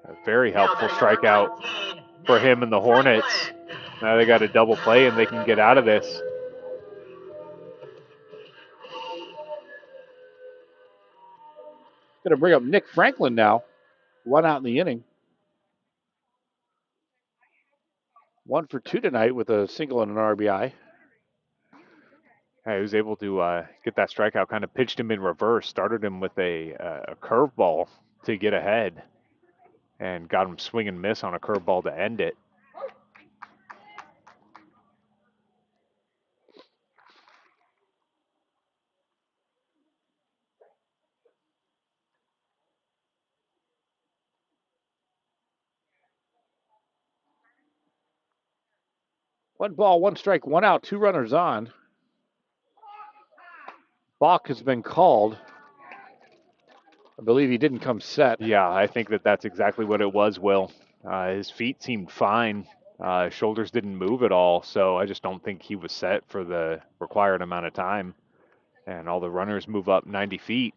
Speaker 6: A very helpful strikeout for him and the Hornets. Now they got a double play and they can get out of this.
Speaker 5: Going to bring up Nick Franklin now. 1 out in the inning. 1 for 2 tonight with a single and an RBI.
Speaker 6: He was able to get that strikeout, kind of pitched him in reverse, started him with a curveball to get ahead, and got him swing and miss on a curveball to end it.
Speaker 5: One ball, one strike, 1 out, 2 runners on. Balk has been called. I believe he didn't come set.
Speaker 6: Yeah, I think that's exactly what it was, Will. His feet seemed fine. Shoulders didn't move at all, so I just don't think he was set for the required amount of time. And all the runners move up 90 feet.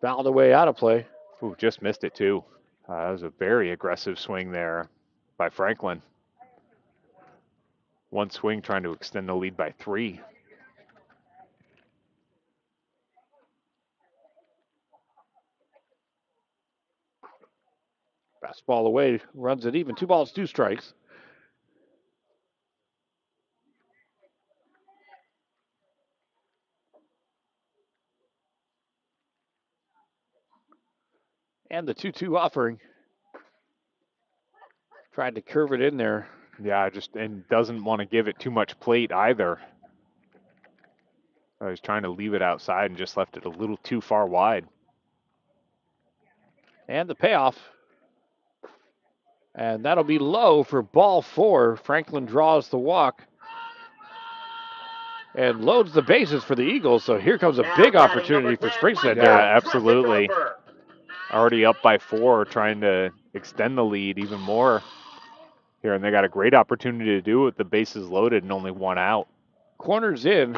Speaker 5: Fouled away out of play.
Speaker 6: Ooh, just missed it too. That was a very aggressive swing there by Franklin. One swing trying to extend the lead by 3.
Speaker 5: Fastball away, runs it even. 2 balls, 2 strikes. And the 2-2 offering. Tried to curve it in there.
Speaker 6: Yeah, and doesn't want to give it too much plate either. He's trying to leave it outside and just left it a little too far wide.
Speaker 5: And the payoff. And that'll be low for ball 4. Franklin draws the walk and loads the bases for the Eagles. So here comes a big opportunity for Springstead.
Speaker 6: Yeah, absolutely. Already up by 4, trying to extend the lead even more here. And they got a great opportunity to do it with the bases loaded and only 1 out.
Speaker 5: Corners in.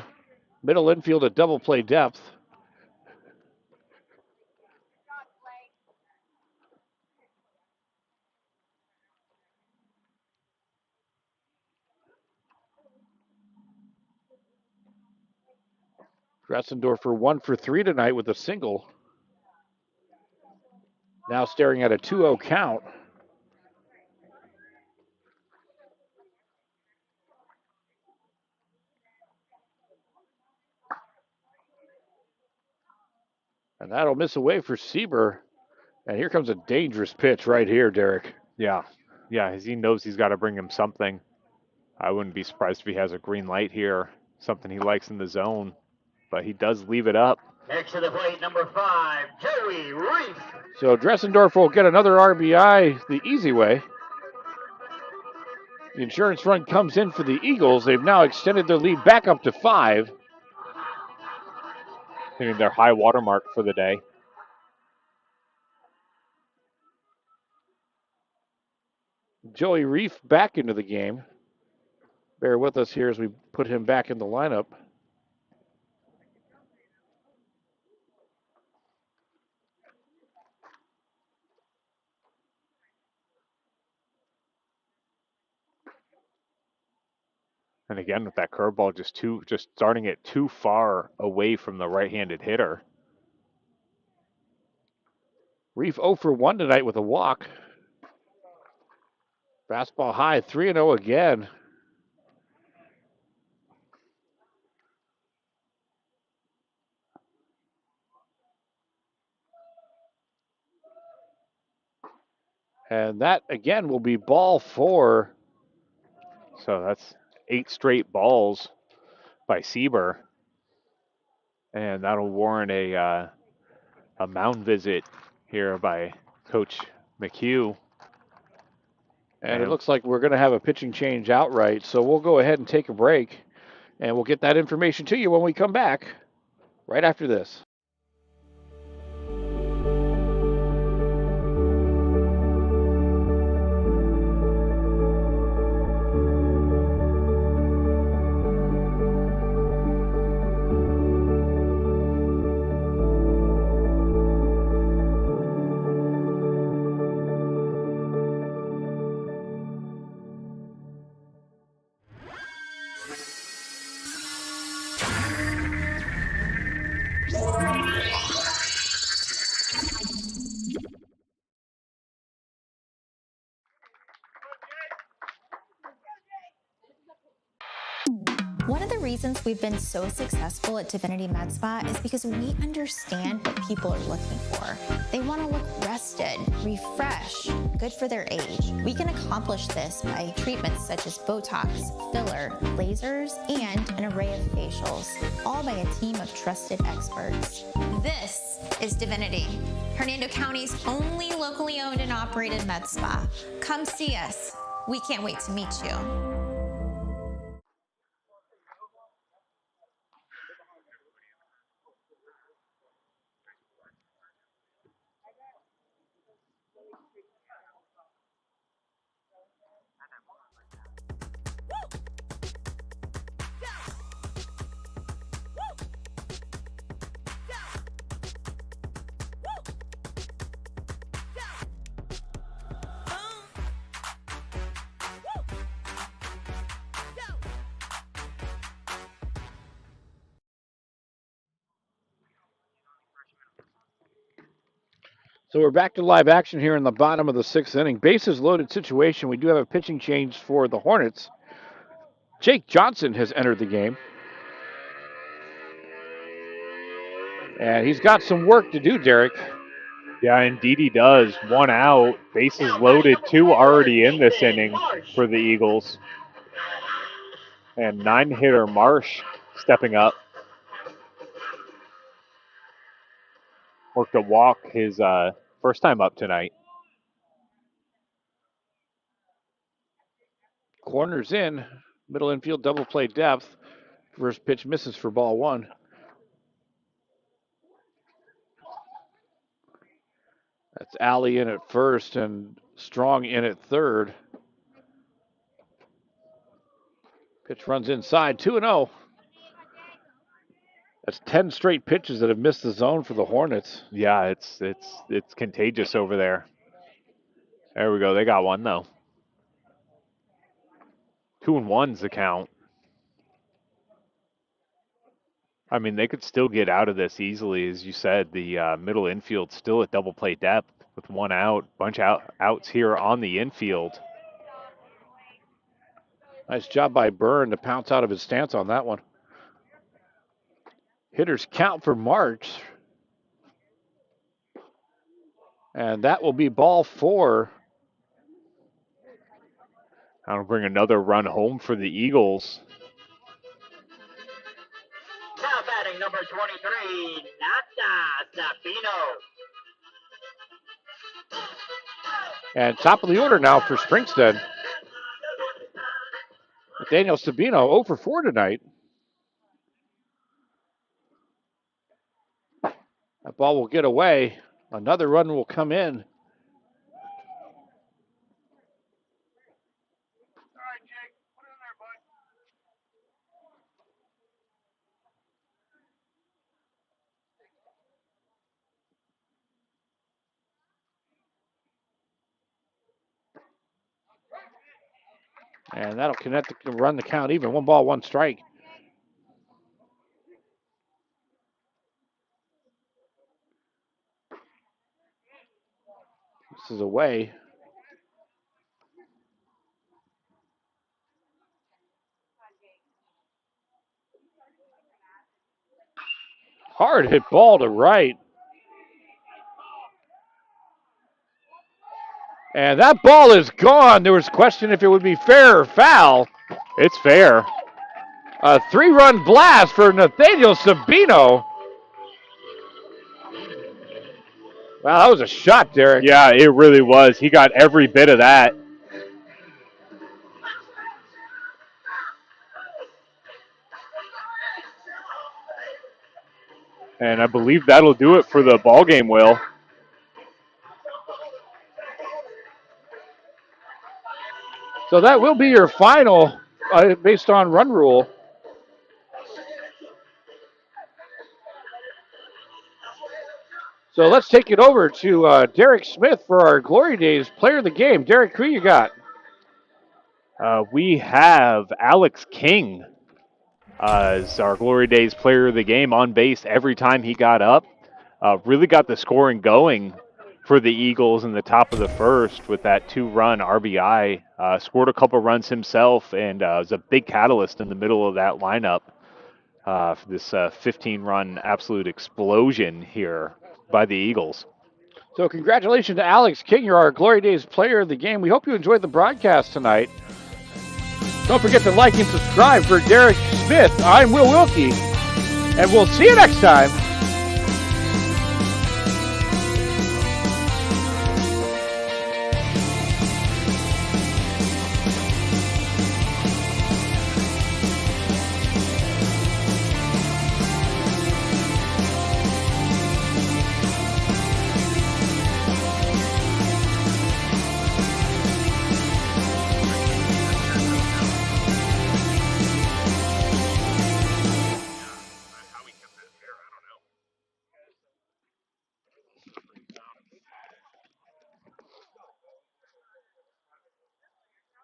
Speaker 5: Middle infield at double play depth. Dressendorfer 1 for 3 tonight with a single. Now staring at a 2-0 count. And that'll miss away for Sieber. And here comes a dangerous pitch right here, Derek.
Speaker 6: Yeah, as he knows he's got to bring him something. I wouldn't be surprised if he has a green light here, something he likes in the zone, but he does leave it up.
Speaker 4: Next to the plate, number 5, Joey Reif.
Speaker 5: So Dressendorfer will get another RBI the easy way. The insurance run comes in for the Eagles. They've now extended their lead back up to 5.
Speaker 6: Hitting their high water mark for the day.
Speaker 5: Joey Reif back into the game. Bear with us here as we put him back in the lineup.
Speaker 6: And again, with that curveball just starting it too far away from the right-handed hitter.
Speaker 5: Reif 0 for 1 tonight with a walk. Fastball high, 3-0 again. And that, again, will be ball 4.
Speaker 6: So that's 8 straight balls by Sieber. And that'll warrant a mound visit here by Coach McHugh.
Speaker 5: And it looks like we're going to have a pitching change outright. So we'll go ahead and take a break. And we'll get that information to you when we come back right after this.
Speaker 7: reasons we've been so successful at Divinity Med Spa is because we understand what people are looking for. They want to look rested, refreshed, good for their age. We can accomplish this by treatments such as Botox, filler, lasers, and an array of facials, all by a team of trusted experts. This is Divinity, Hernando County's only locally owned and operated med spa. Come see us. We can't wait to meet you.
Speaker 5: So we're back to live action here in the bottom of the 6th inning. Bases loaded situation. We do have a pitching change for the Hornets. Jake Johnson has entered the game. And he's got some work to do, Derek.
Speaker 6: Yeah, indeed he does. 1 out, bases loaded, 2 already in this inning for the Eagles. And 9-hitter Marsh stepping up. Worked a walk his first time up tonight.
Speaker 5: Corners in, middle infield double play depth. First pitch misses for ball 1. That's Alley in at first and Strong in at third. Pitch runs inside, 2-0. That's 10 straight pitches that have missed the zone for the Hornets.
Speaker 6: Yeah, it's contagious over there. There we go. They got one though. 2-1's the count. I mean, they could still get out of this easily, as you said. The middle infield still at double play depth with 1 out. Bunch of outs here on the infield.
Speaker 5: Nice job by Byrne to pounce out of his stance on that one. Hitters count for March. And that will be ball 4.
Speaker 6: That'll bring another run home for the Eagles.
Speaker 4: Now batting number 23, Nata Sabino.
Speaker 5: And top of the order now for Springstead. Daniel Sabino 0 for 4 tonight. That ball will get away. Another run will come in. And that'll connect to run the count even. 1 ball, 1 strike. This is away. Hard hit ball to right. And that ball is gone. There was question if it would be fair or foul.
Speaker 6: It's fair.
Speaker 5: A 3-run blast for Nathaniel Sabino. Wow, that was a shot, Derek.
Speaker 6: Yeah, it really was. He got every bit of that. And I believe that'll do it for the ball game, Will.
Speaker 5: So that will be your final based on run rule. So let's take it over to Derek Smith for our Glory Days Player of the Game. Derek, who you got?
Speaker 6: We have Alex King as our Glory Days Player of the Game, on base every time he got up. Really got the scoring going for the Eagles in the top of the first with that 2-run RBI. Scored a couple runs himself and was a big catalyst in the middle of that lineup. this 15-run absolute explosion here by the Eagles.
Speaker 5: So congratulations to Alex King. You're our Glory Days player of the game. We hope you enjoyed the broadcast tonight. Don't forget to like and subscribe. For Derek Smith, I'm Will Wilkie, and we'll see you next time